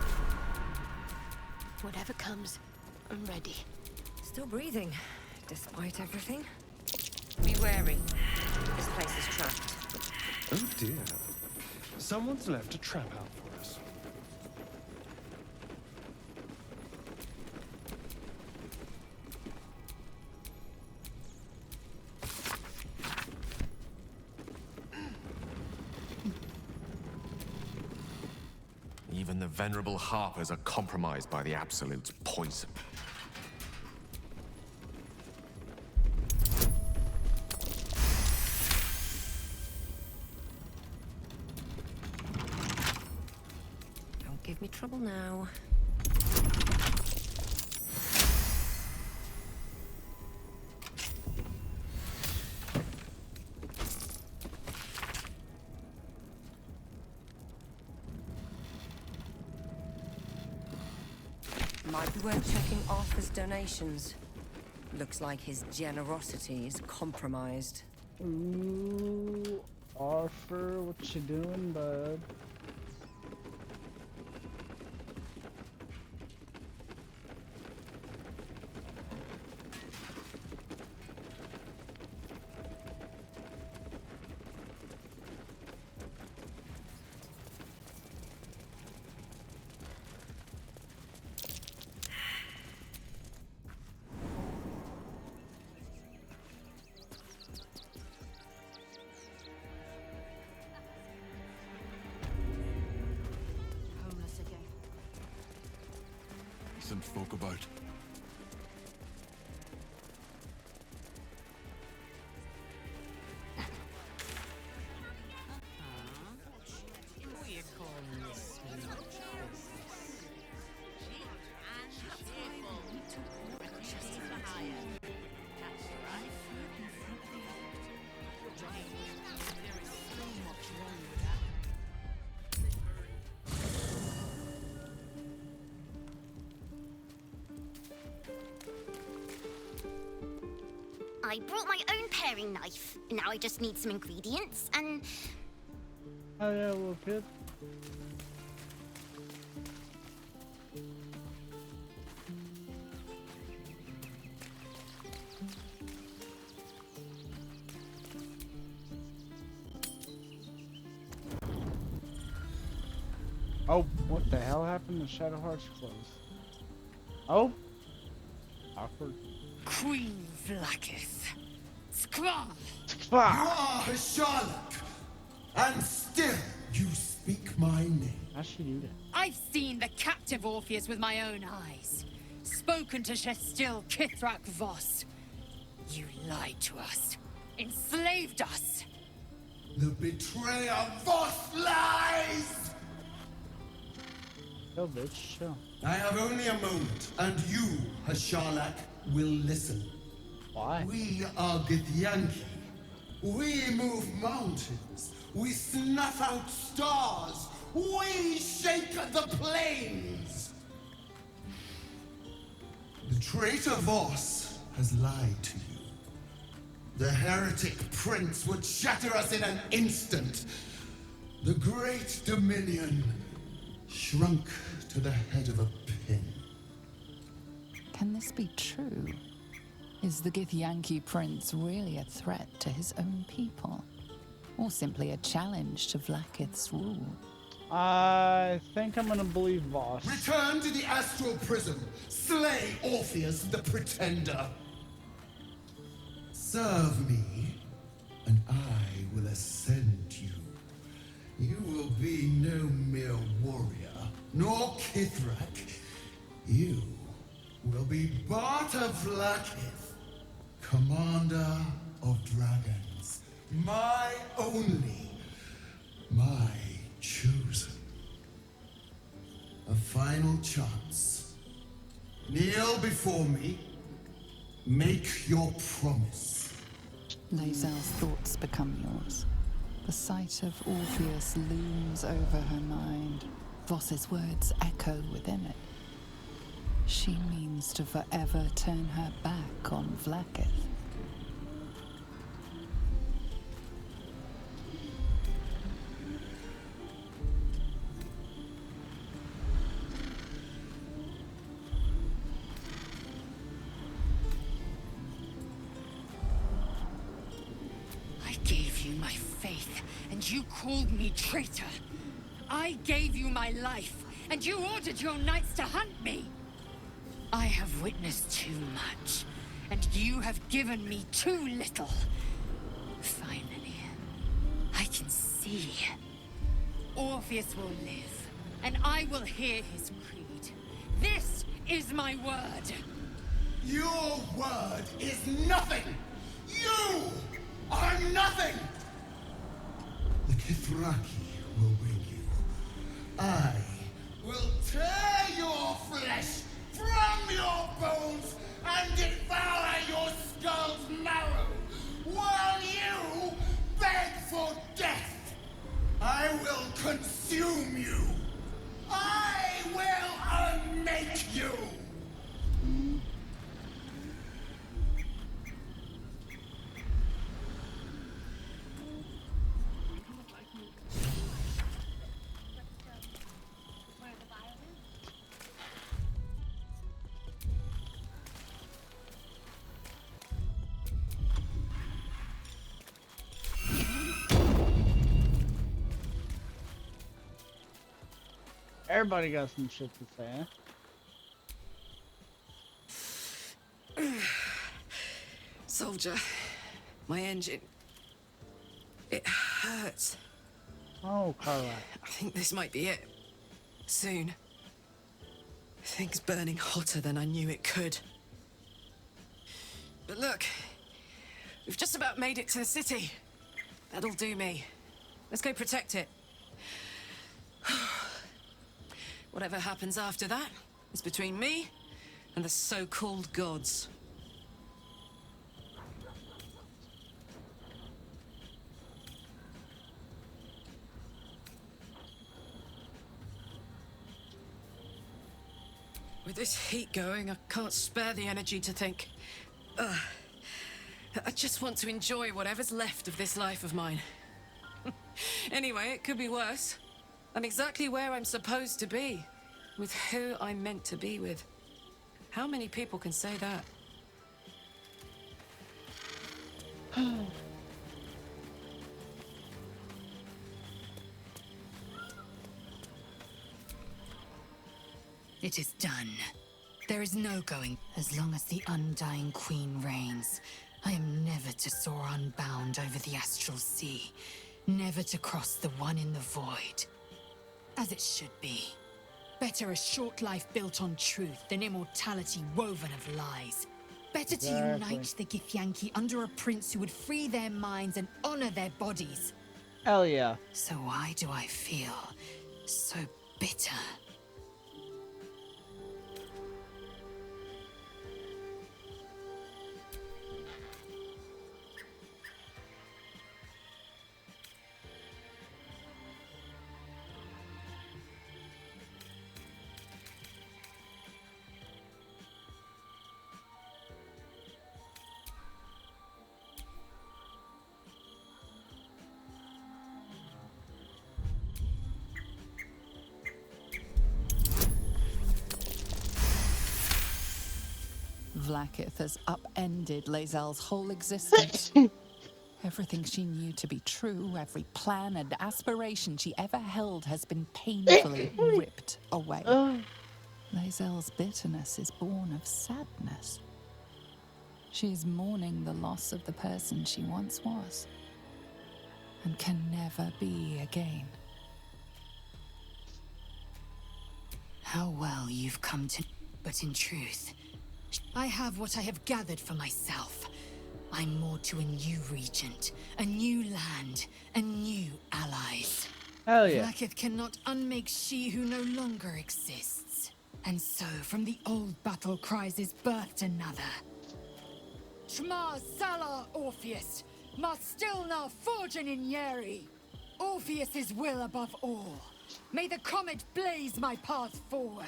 Speaker 8: Whatever comes, I'm ready.
Speaker 5: Still breathing, despite everything. Be wary. This place is trapped.
Speaker 4: Oh dear. Someone's left a trap out for us.
Speaker 11: Even the venerable harpers are compromised by the Absolute's poison.
Speaker 5: Don't give me
Speaker 8: trouble now. Might be worth checking Arthur's donations. Looks like his generosity is compromised.
Speaker 1: Ooh, Arthur, what you doing, bud?
Speaker 17: Some folk about.
Speaker 7: I brought my own paring knife. Now I just need some ingredients and...
Speaker 1: Oh yeah, little kid. Oh, what the hell happened to Shadowheart's clothes? Oh? Awkward.
Speaker 24: Queen Vlaakith. Skvar!
Speaker 6: You are Hasharlok, and still you speak my name.
Speaker 1: How she do that?
Speaker 24: I've seen the captive Orpheus with my own eyes. Spoken to Shestil Kithrak Voss. You lied to us. Enslaved us.
Speaker 6: The betrayer Voss lies!
Speaker 1: Chill, bitch, chill.
Speaker 6: I have only a moment, and you, Hasharlok, will listen.
Speaker 1: Why?
Speaker 6: We are Githyanki. We move mountains. We snuff out stars. We shake the plains. The traitor Voss has lied to you. The heretic prince would shatter us in an instant. The great Dominion shrunk to the head of a pin.
Speaker 10: Can this be true? Is the Githyanki prince really a threat to his own people? Or simply a challenge to Vlaakith's rule?
Speaker 1: I think I'm gonna believe Voss.
Speaker 6: Return to the astral prism. Slay Orpheus the Pretender. Serve me, and I will ascend you. You will be no mere warrior, nor Kithrak. You will be Bart of Vlaakith, commander of dragons. My only, my chosen. A final chance. Kneel before me. Make your promise.
Speaker 10: Lae'zel's thoughts become yours. The sight of Orpheus looms over her mind. Voss's words echo within it. She means to forever turn her back on Vlaakith.
Speaker 24: I gave you my faith, and you called me traitor. I gave you my life, and you ordered your knights to hunt me. I have witnessed too much, and you have given me too little. Finally, I can see. Orpheus will live, and I will hear his creed. This is my word.
Speaker 6: Your word is nothing! You are nothing! The Kithraki will bring you. I will tear your flesh from your bones and devour your skull's marrow while you beg for death. I will consume you. I will unmake you.
Speaker 1: Everybody got some shit to say, huh?
Speaker 3: Soldier, my engine. It hurts.
Speaker 1: Oh, Carla.
Speaker 3: I think this might be it. Soon. Things burning hotter than I knew it could. But look, we've just about made it to the city. That'll do me. Let's go protect it. Whatever happens after that is between me and the so-called gods. With this heat going, I can't spare the energy to think. I just want to enjoy whatever's left of this life of mine. Anyway, it could be worse. I'm exactly where I'm supposed to be, with who I'm meant to be with. How many people can say that?
Speaker 24: It is done. There is no going. As long as the Undying Queen reigns, I am never to soar unbound over the astral sea, never to cross the one in the void. As it should be. Better a short life built on truth than immortality woven of lies. Better to unite the Githyanki under a prince who would free their minds and honor their bodies.
Speaker 1: Hell yeah.
Speaker 24: So why do I feel so bitter?
Speaker 10: Vlaakith has upended Lae'zel's whole existence. Everything she knew to be true, every plan and aspiration she ever held has been painfully ripped away. Lae'zel's bitterness is born of sadness. She is mourning the loss of the person she once was, and can never be again.
Speaker 24: How well you've come to... But in truth, I have what I have gathered for myself. I'm more to a new regent, a new land, and new allies.
Speaker 1: Hell yeah.
Speaker 24: Vlaakith cannot unmake she who no longer exists. And so, from the old battle cries is birthed another. Shma Salar Orpheus, Marstilna Forgen in Yeri. Orpheus's will above all. May the comet blaze my path forward.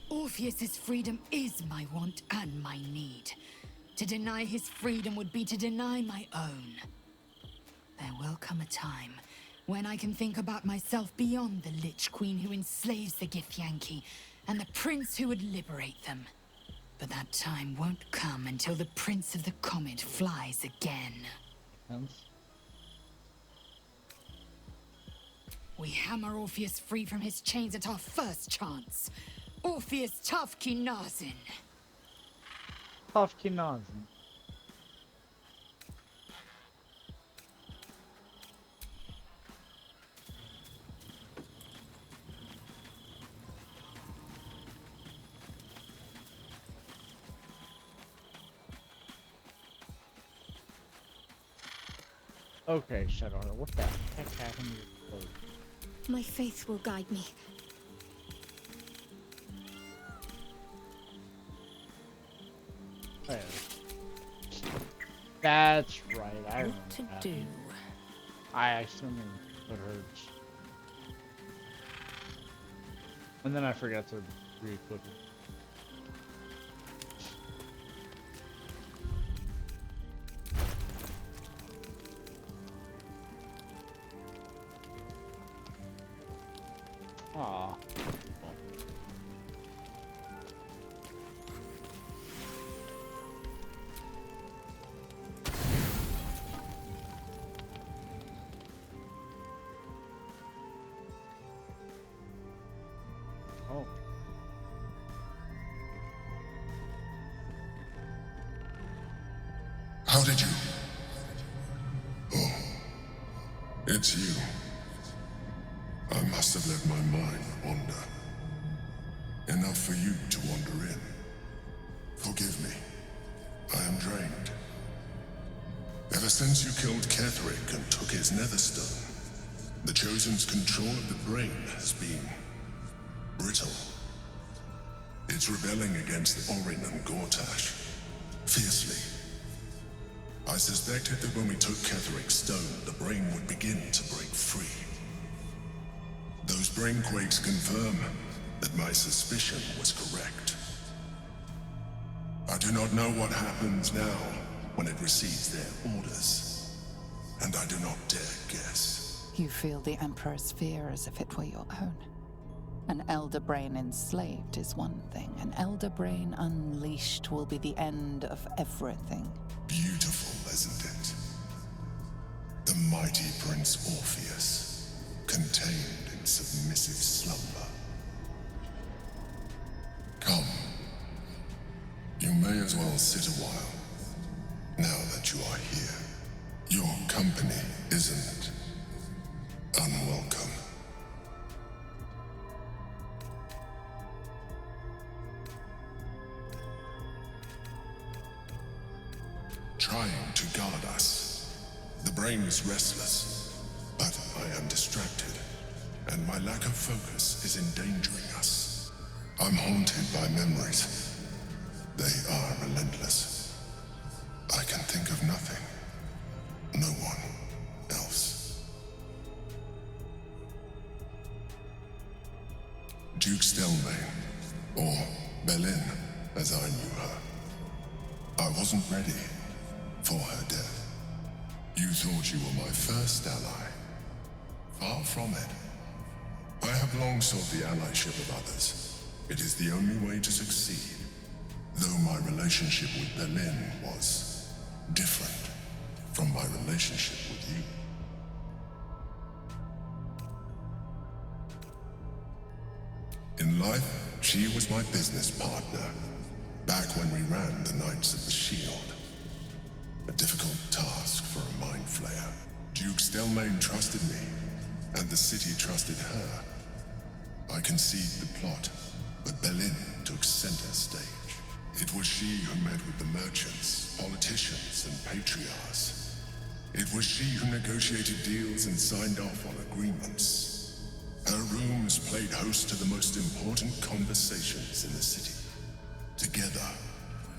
Speaker 24: Orpheus's freedom is my want and my need. To deny his freedom would be to deny my own. There will come a time when I can think about myself beyond the Lich Queen who enslaves the Githyanki and the prince who would liberate them. But that time won't come until the Prince of the Comet flies again. We hammer Orpheus free from his chains at our first chance. Orpheus Tafkinazin.
Speaker 1: Tafkinazin. Okay, Shadowhunter, what the heck happened to your clothes?
Speaker 7: My faith will guide me.
Speaker 1: There. That's right, I remember
Speaker 8: What to
Speaker 1: that.
Speaker 8: do?
Speaker 1: I accidentally put hers. And then I forgot to re-equip it. Aw. Oh.
Speaker 14: How did you? Oh, it's you. I must have let my mind wander. Enough for you to wander in. Forgive me. I am drained. Ever since you killed Ketherick and took his netherstone, the Chosen's control of the brain has been brittle. It's rebelling against Orin and Gortash fiercely. I suspected that when we took Ketherick's stone, the brain would begin to break free. Those brain quakes confirm that my suspicion was correct. I do not know what happens now when it receives their orders, and I do not dare guess.
Speaker 10: You feel the Emperor's fear as if it were your own. An Elder Brain enslaved is one thing. An Elder Brain unleashed will be the end of everything.
Speaker 14: Beautiful, isn't it? The mighty Prince Orpheus, contained in submissive slumber. Come. You may as well sit a while, now that you are here. Your company isn't unwelcome. Trying to guard us. The brain is restless, but I am distracted, and my lack of focus is endangering us. I'm haunted by memories. They are relentless. I can think of nothing. No one else. Duke Stelmane, or Belin, as I knew her. I wasn't ready for her death. You thought you were my first ally. Far from it. I have long sought the allyship of others. It is the only way to succeed. Though my relationship with Berlin was different from my relationship with you. In life, she was my business partner, back when we ran the Knights of the Shield. A difficult task for a mind flayer. Duke Stelmane trusted me, and the city trusted her. I conceived the plot, but Berlin took center stage. It was she who met with the merchants, politicians, and patriarchs. It was she who negotiated deals and signed off on agreements. Her rooms played host to the most important conversations in the city. Together,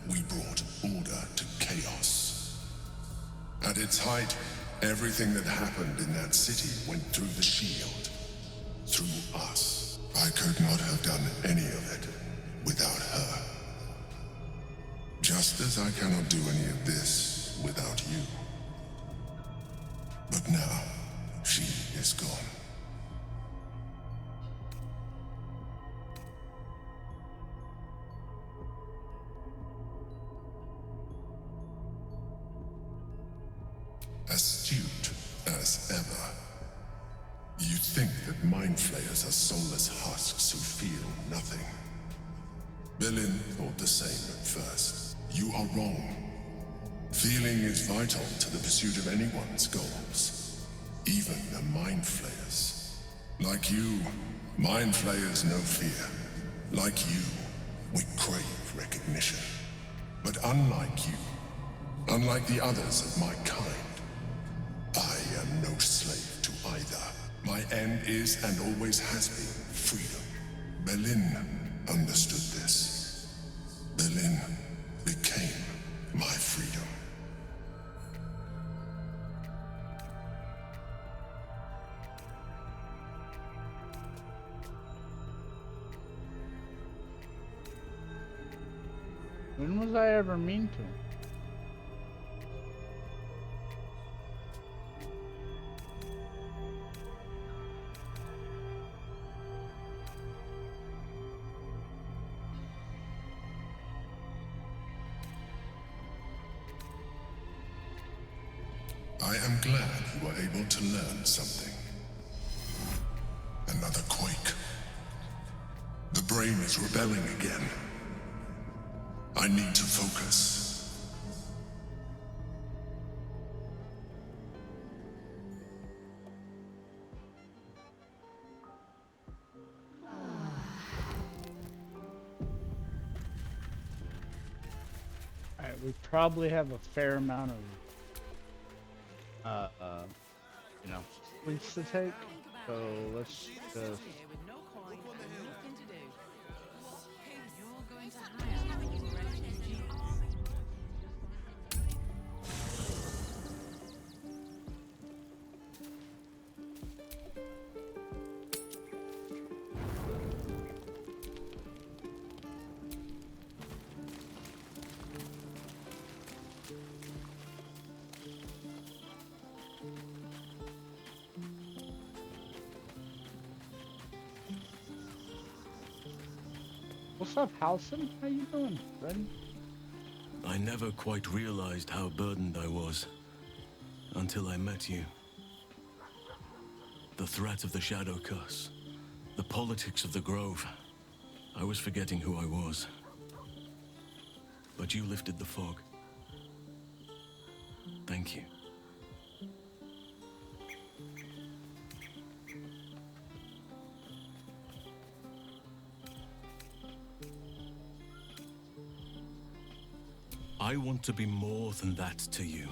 Speaker 14: we brought order to chaos. At its height, everything that happened in that city went through the shield. Through us. I could not have done any of it without her. Just as I cannot do any of this without you. But now, she is gone. Astute as ever. You think that mind flayers are soulless husks who feel nothing. Berlin thought the same at first. You are wrong. Feeling is vital to the pursuit of anyone's goals. Even the mind flayers. Like you, mind flayers know fear. Like you, we crave recognition. But unlike you, unlike the others of my kind, I no slave to either. My end is and always has been freedom. Berlin understood this. Berlin became my freedom.
Speaker 1: When was I ever mean to him?
Speaker 14: I am glad you were able to learn something. Another quake. The brain is rebelling again. I need to focus.
Speaker 1: Alright, we probably have a fair amount of you know, sleeps to take. So let's just What's up, Halson? How you doing, friend?
Speaker 18: I never quite realized how burdened I was until I met you. The threat of the Shadow Curse, the politics of the Grove. I was forgetting who I was. But you lifted the fog. Thank you. I want to be more than that to you.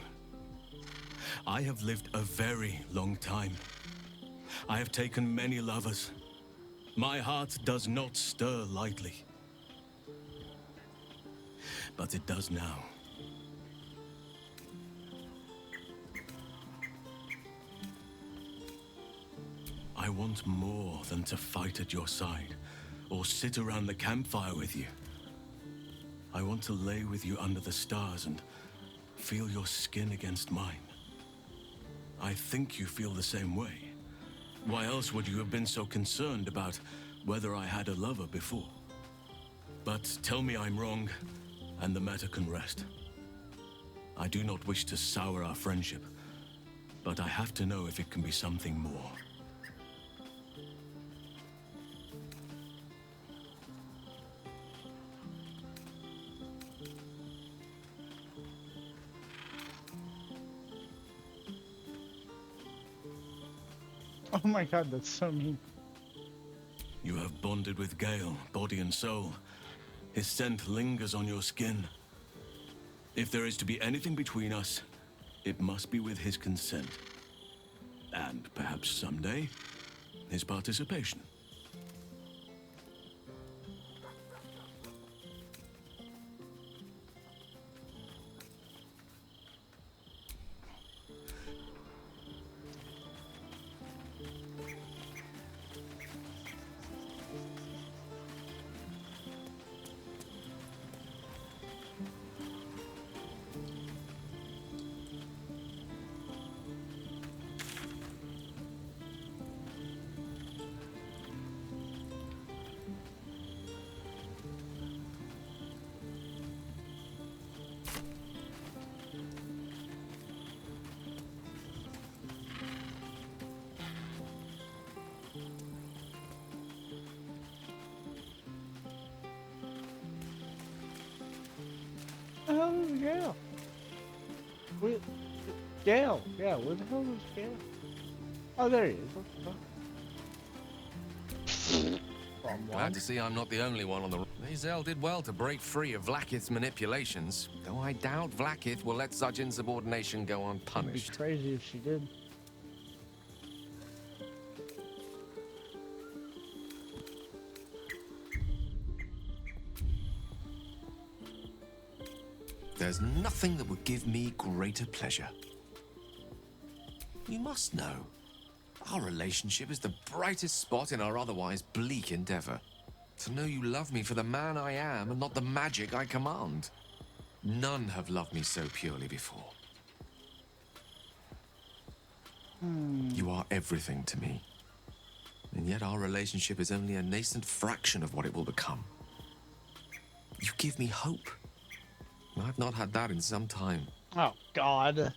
Speaker 18: I have lived a very long time. I have taken many lovers. My heart does not stir lightly. But it does now. I want more than to fight at your side, or sit around the campfire with you. I want to lay with you under the stars and feel your skin against mine. I think you feel the same way. Why else would you have been so concerned about whether I had a lover before? But tell me I'm wrong, and the matter can rest. I do not wish to sour our friendship, but I have to know if it can be something more.
Speaker 1: Oh my god, that's so mean.
Speaker 18: You have bonded with Gale, body and soul. His scent lingers on your skin. If there is to be anything between us, it must be with his consent. And perhaps someday, his participation.
Speaker 1: Oh, Gale. Wait, Gale. Yeah, where the hell is Gale? Oh, there he is.
Speaker 11: Glad to see I'm not the only one on the... Hazel did well to break free of Vlakith's manipulations, though I doubt Vlakith will let such insubordination go
Speaker 1: It'd be
Speaker 11: unpunished.
Speaker 1: crazy if she did.
Speaker 11: There's nothing that would give me greater pleasure. You must know, our relationship is the brightest spot in our otherwise bleak endeavor. To know you love me for the man I am and not the magic I command. None have loved me so purely before. You are everything to me. And yet our relationship is only a nascent fraction of what it will become. You give me hope. I've not had that in some time.
Speaker 1: Oh, God.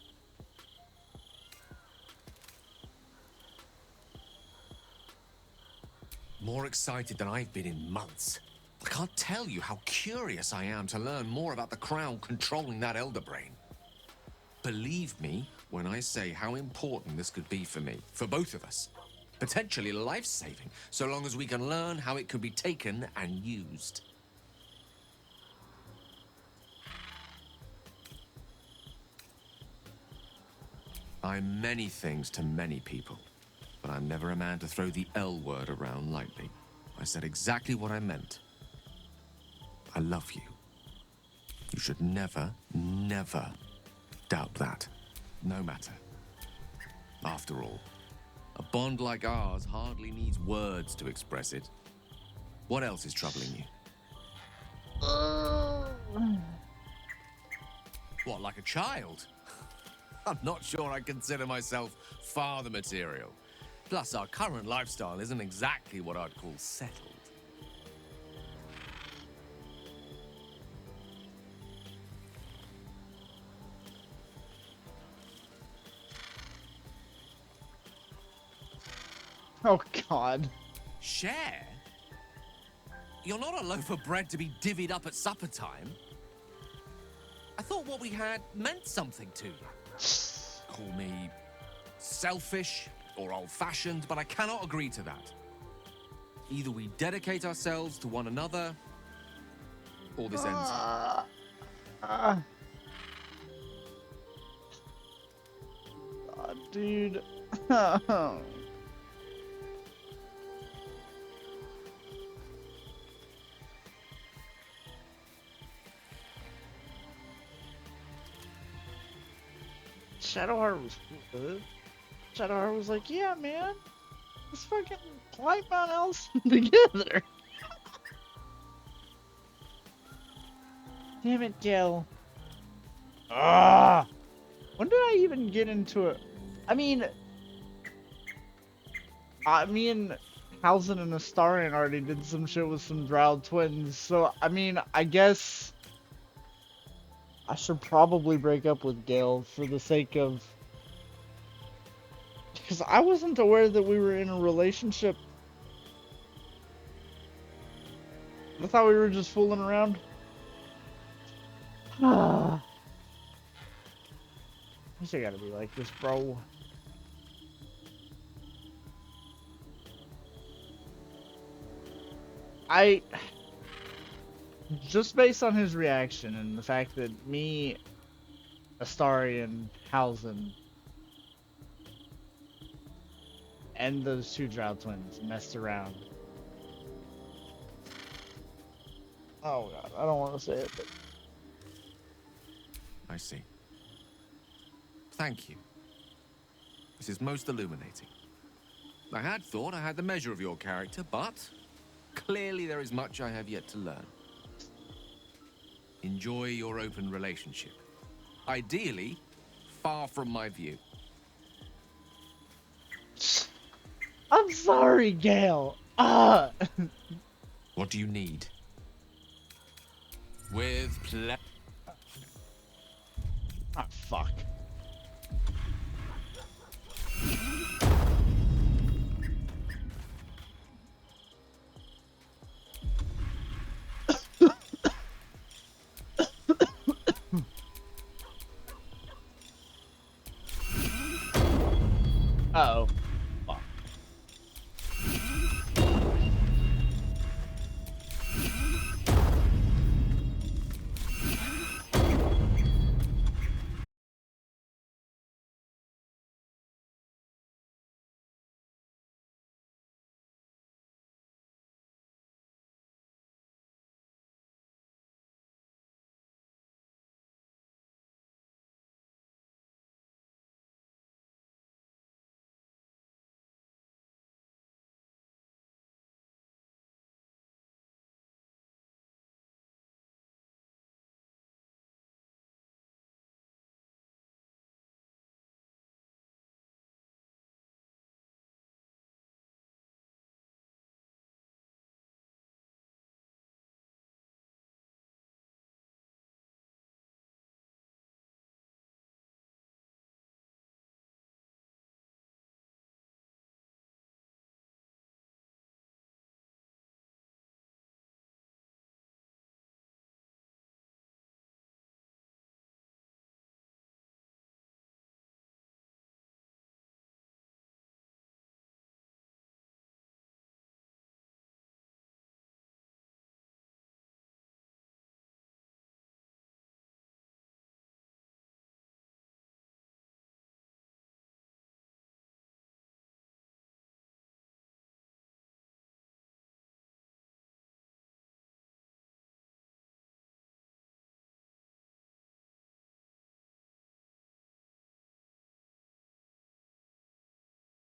Speaker 11: More excited than I've been in months. I can't tell you how curious I am to learn more about the crown controlling that elder brain. Believe me when I say how important this could be for me, for both of us. Potentially life-saving, so long as we can learn how it could be taken and used. I'm many things to many people, but I'm never a man to throw the L word around lightly. I said exactly what I meant. I love you. You should never, never doubt that. No matter. After all, a bond like ours hardly needs words to express it. What else is troubling you? What, like a child? I'm not sure I consider myself father material. Plus, our current lifestyle isn't exactly what I'd call settled.
Speaker 1: Oh, God.
Speaker 11: Share? You're not a loaf of bread to be divvied up at supper time. I thought what we had meant something to you. Call me selfish or old-fashioned, but I cannot agree to that. Either we dedicate ourselves to one another, or this ends.
Speaker 1: God, dude. Shadowheart was good. Shadowheart was like, yeah, man, let's fucking climb Mount Elson together. Damn it, Gil. Ah! When did I even get into it? I mean, me and Hausen and Astarion already did some shit with some Drow twins, so I mean, I guess I should probably break up with Gale for the sake of... Because I wasn't aware that we were in a relationship. I thought we were just fooling around. Ah. I guess I gotta be like this, bro. Just based on his reaction and the fact that me, Astarion, Hausen, and those two Drow twins messed around. Oh God, I don't want to say it, but...
Speaker 11: I see. Thank you. This is most illuminating. I had thought I had the measure of your character, but clearly there is much I have yet to learn. Enjoy your open relationship. Ideally, far from my view.
Speaker 1: I'm sorry, Gale.
Speaker 11: What do you need? With
Speaker 1: Ah, fuck.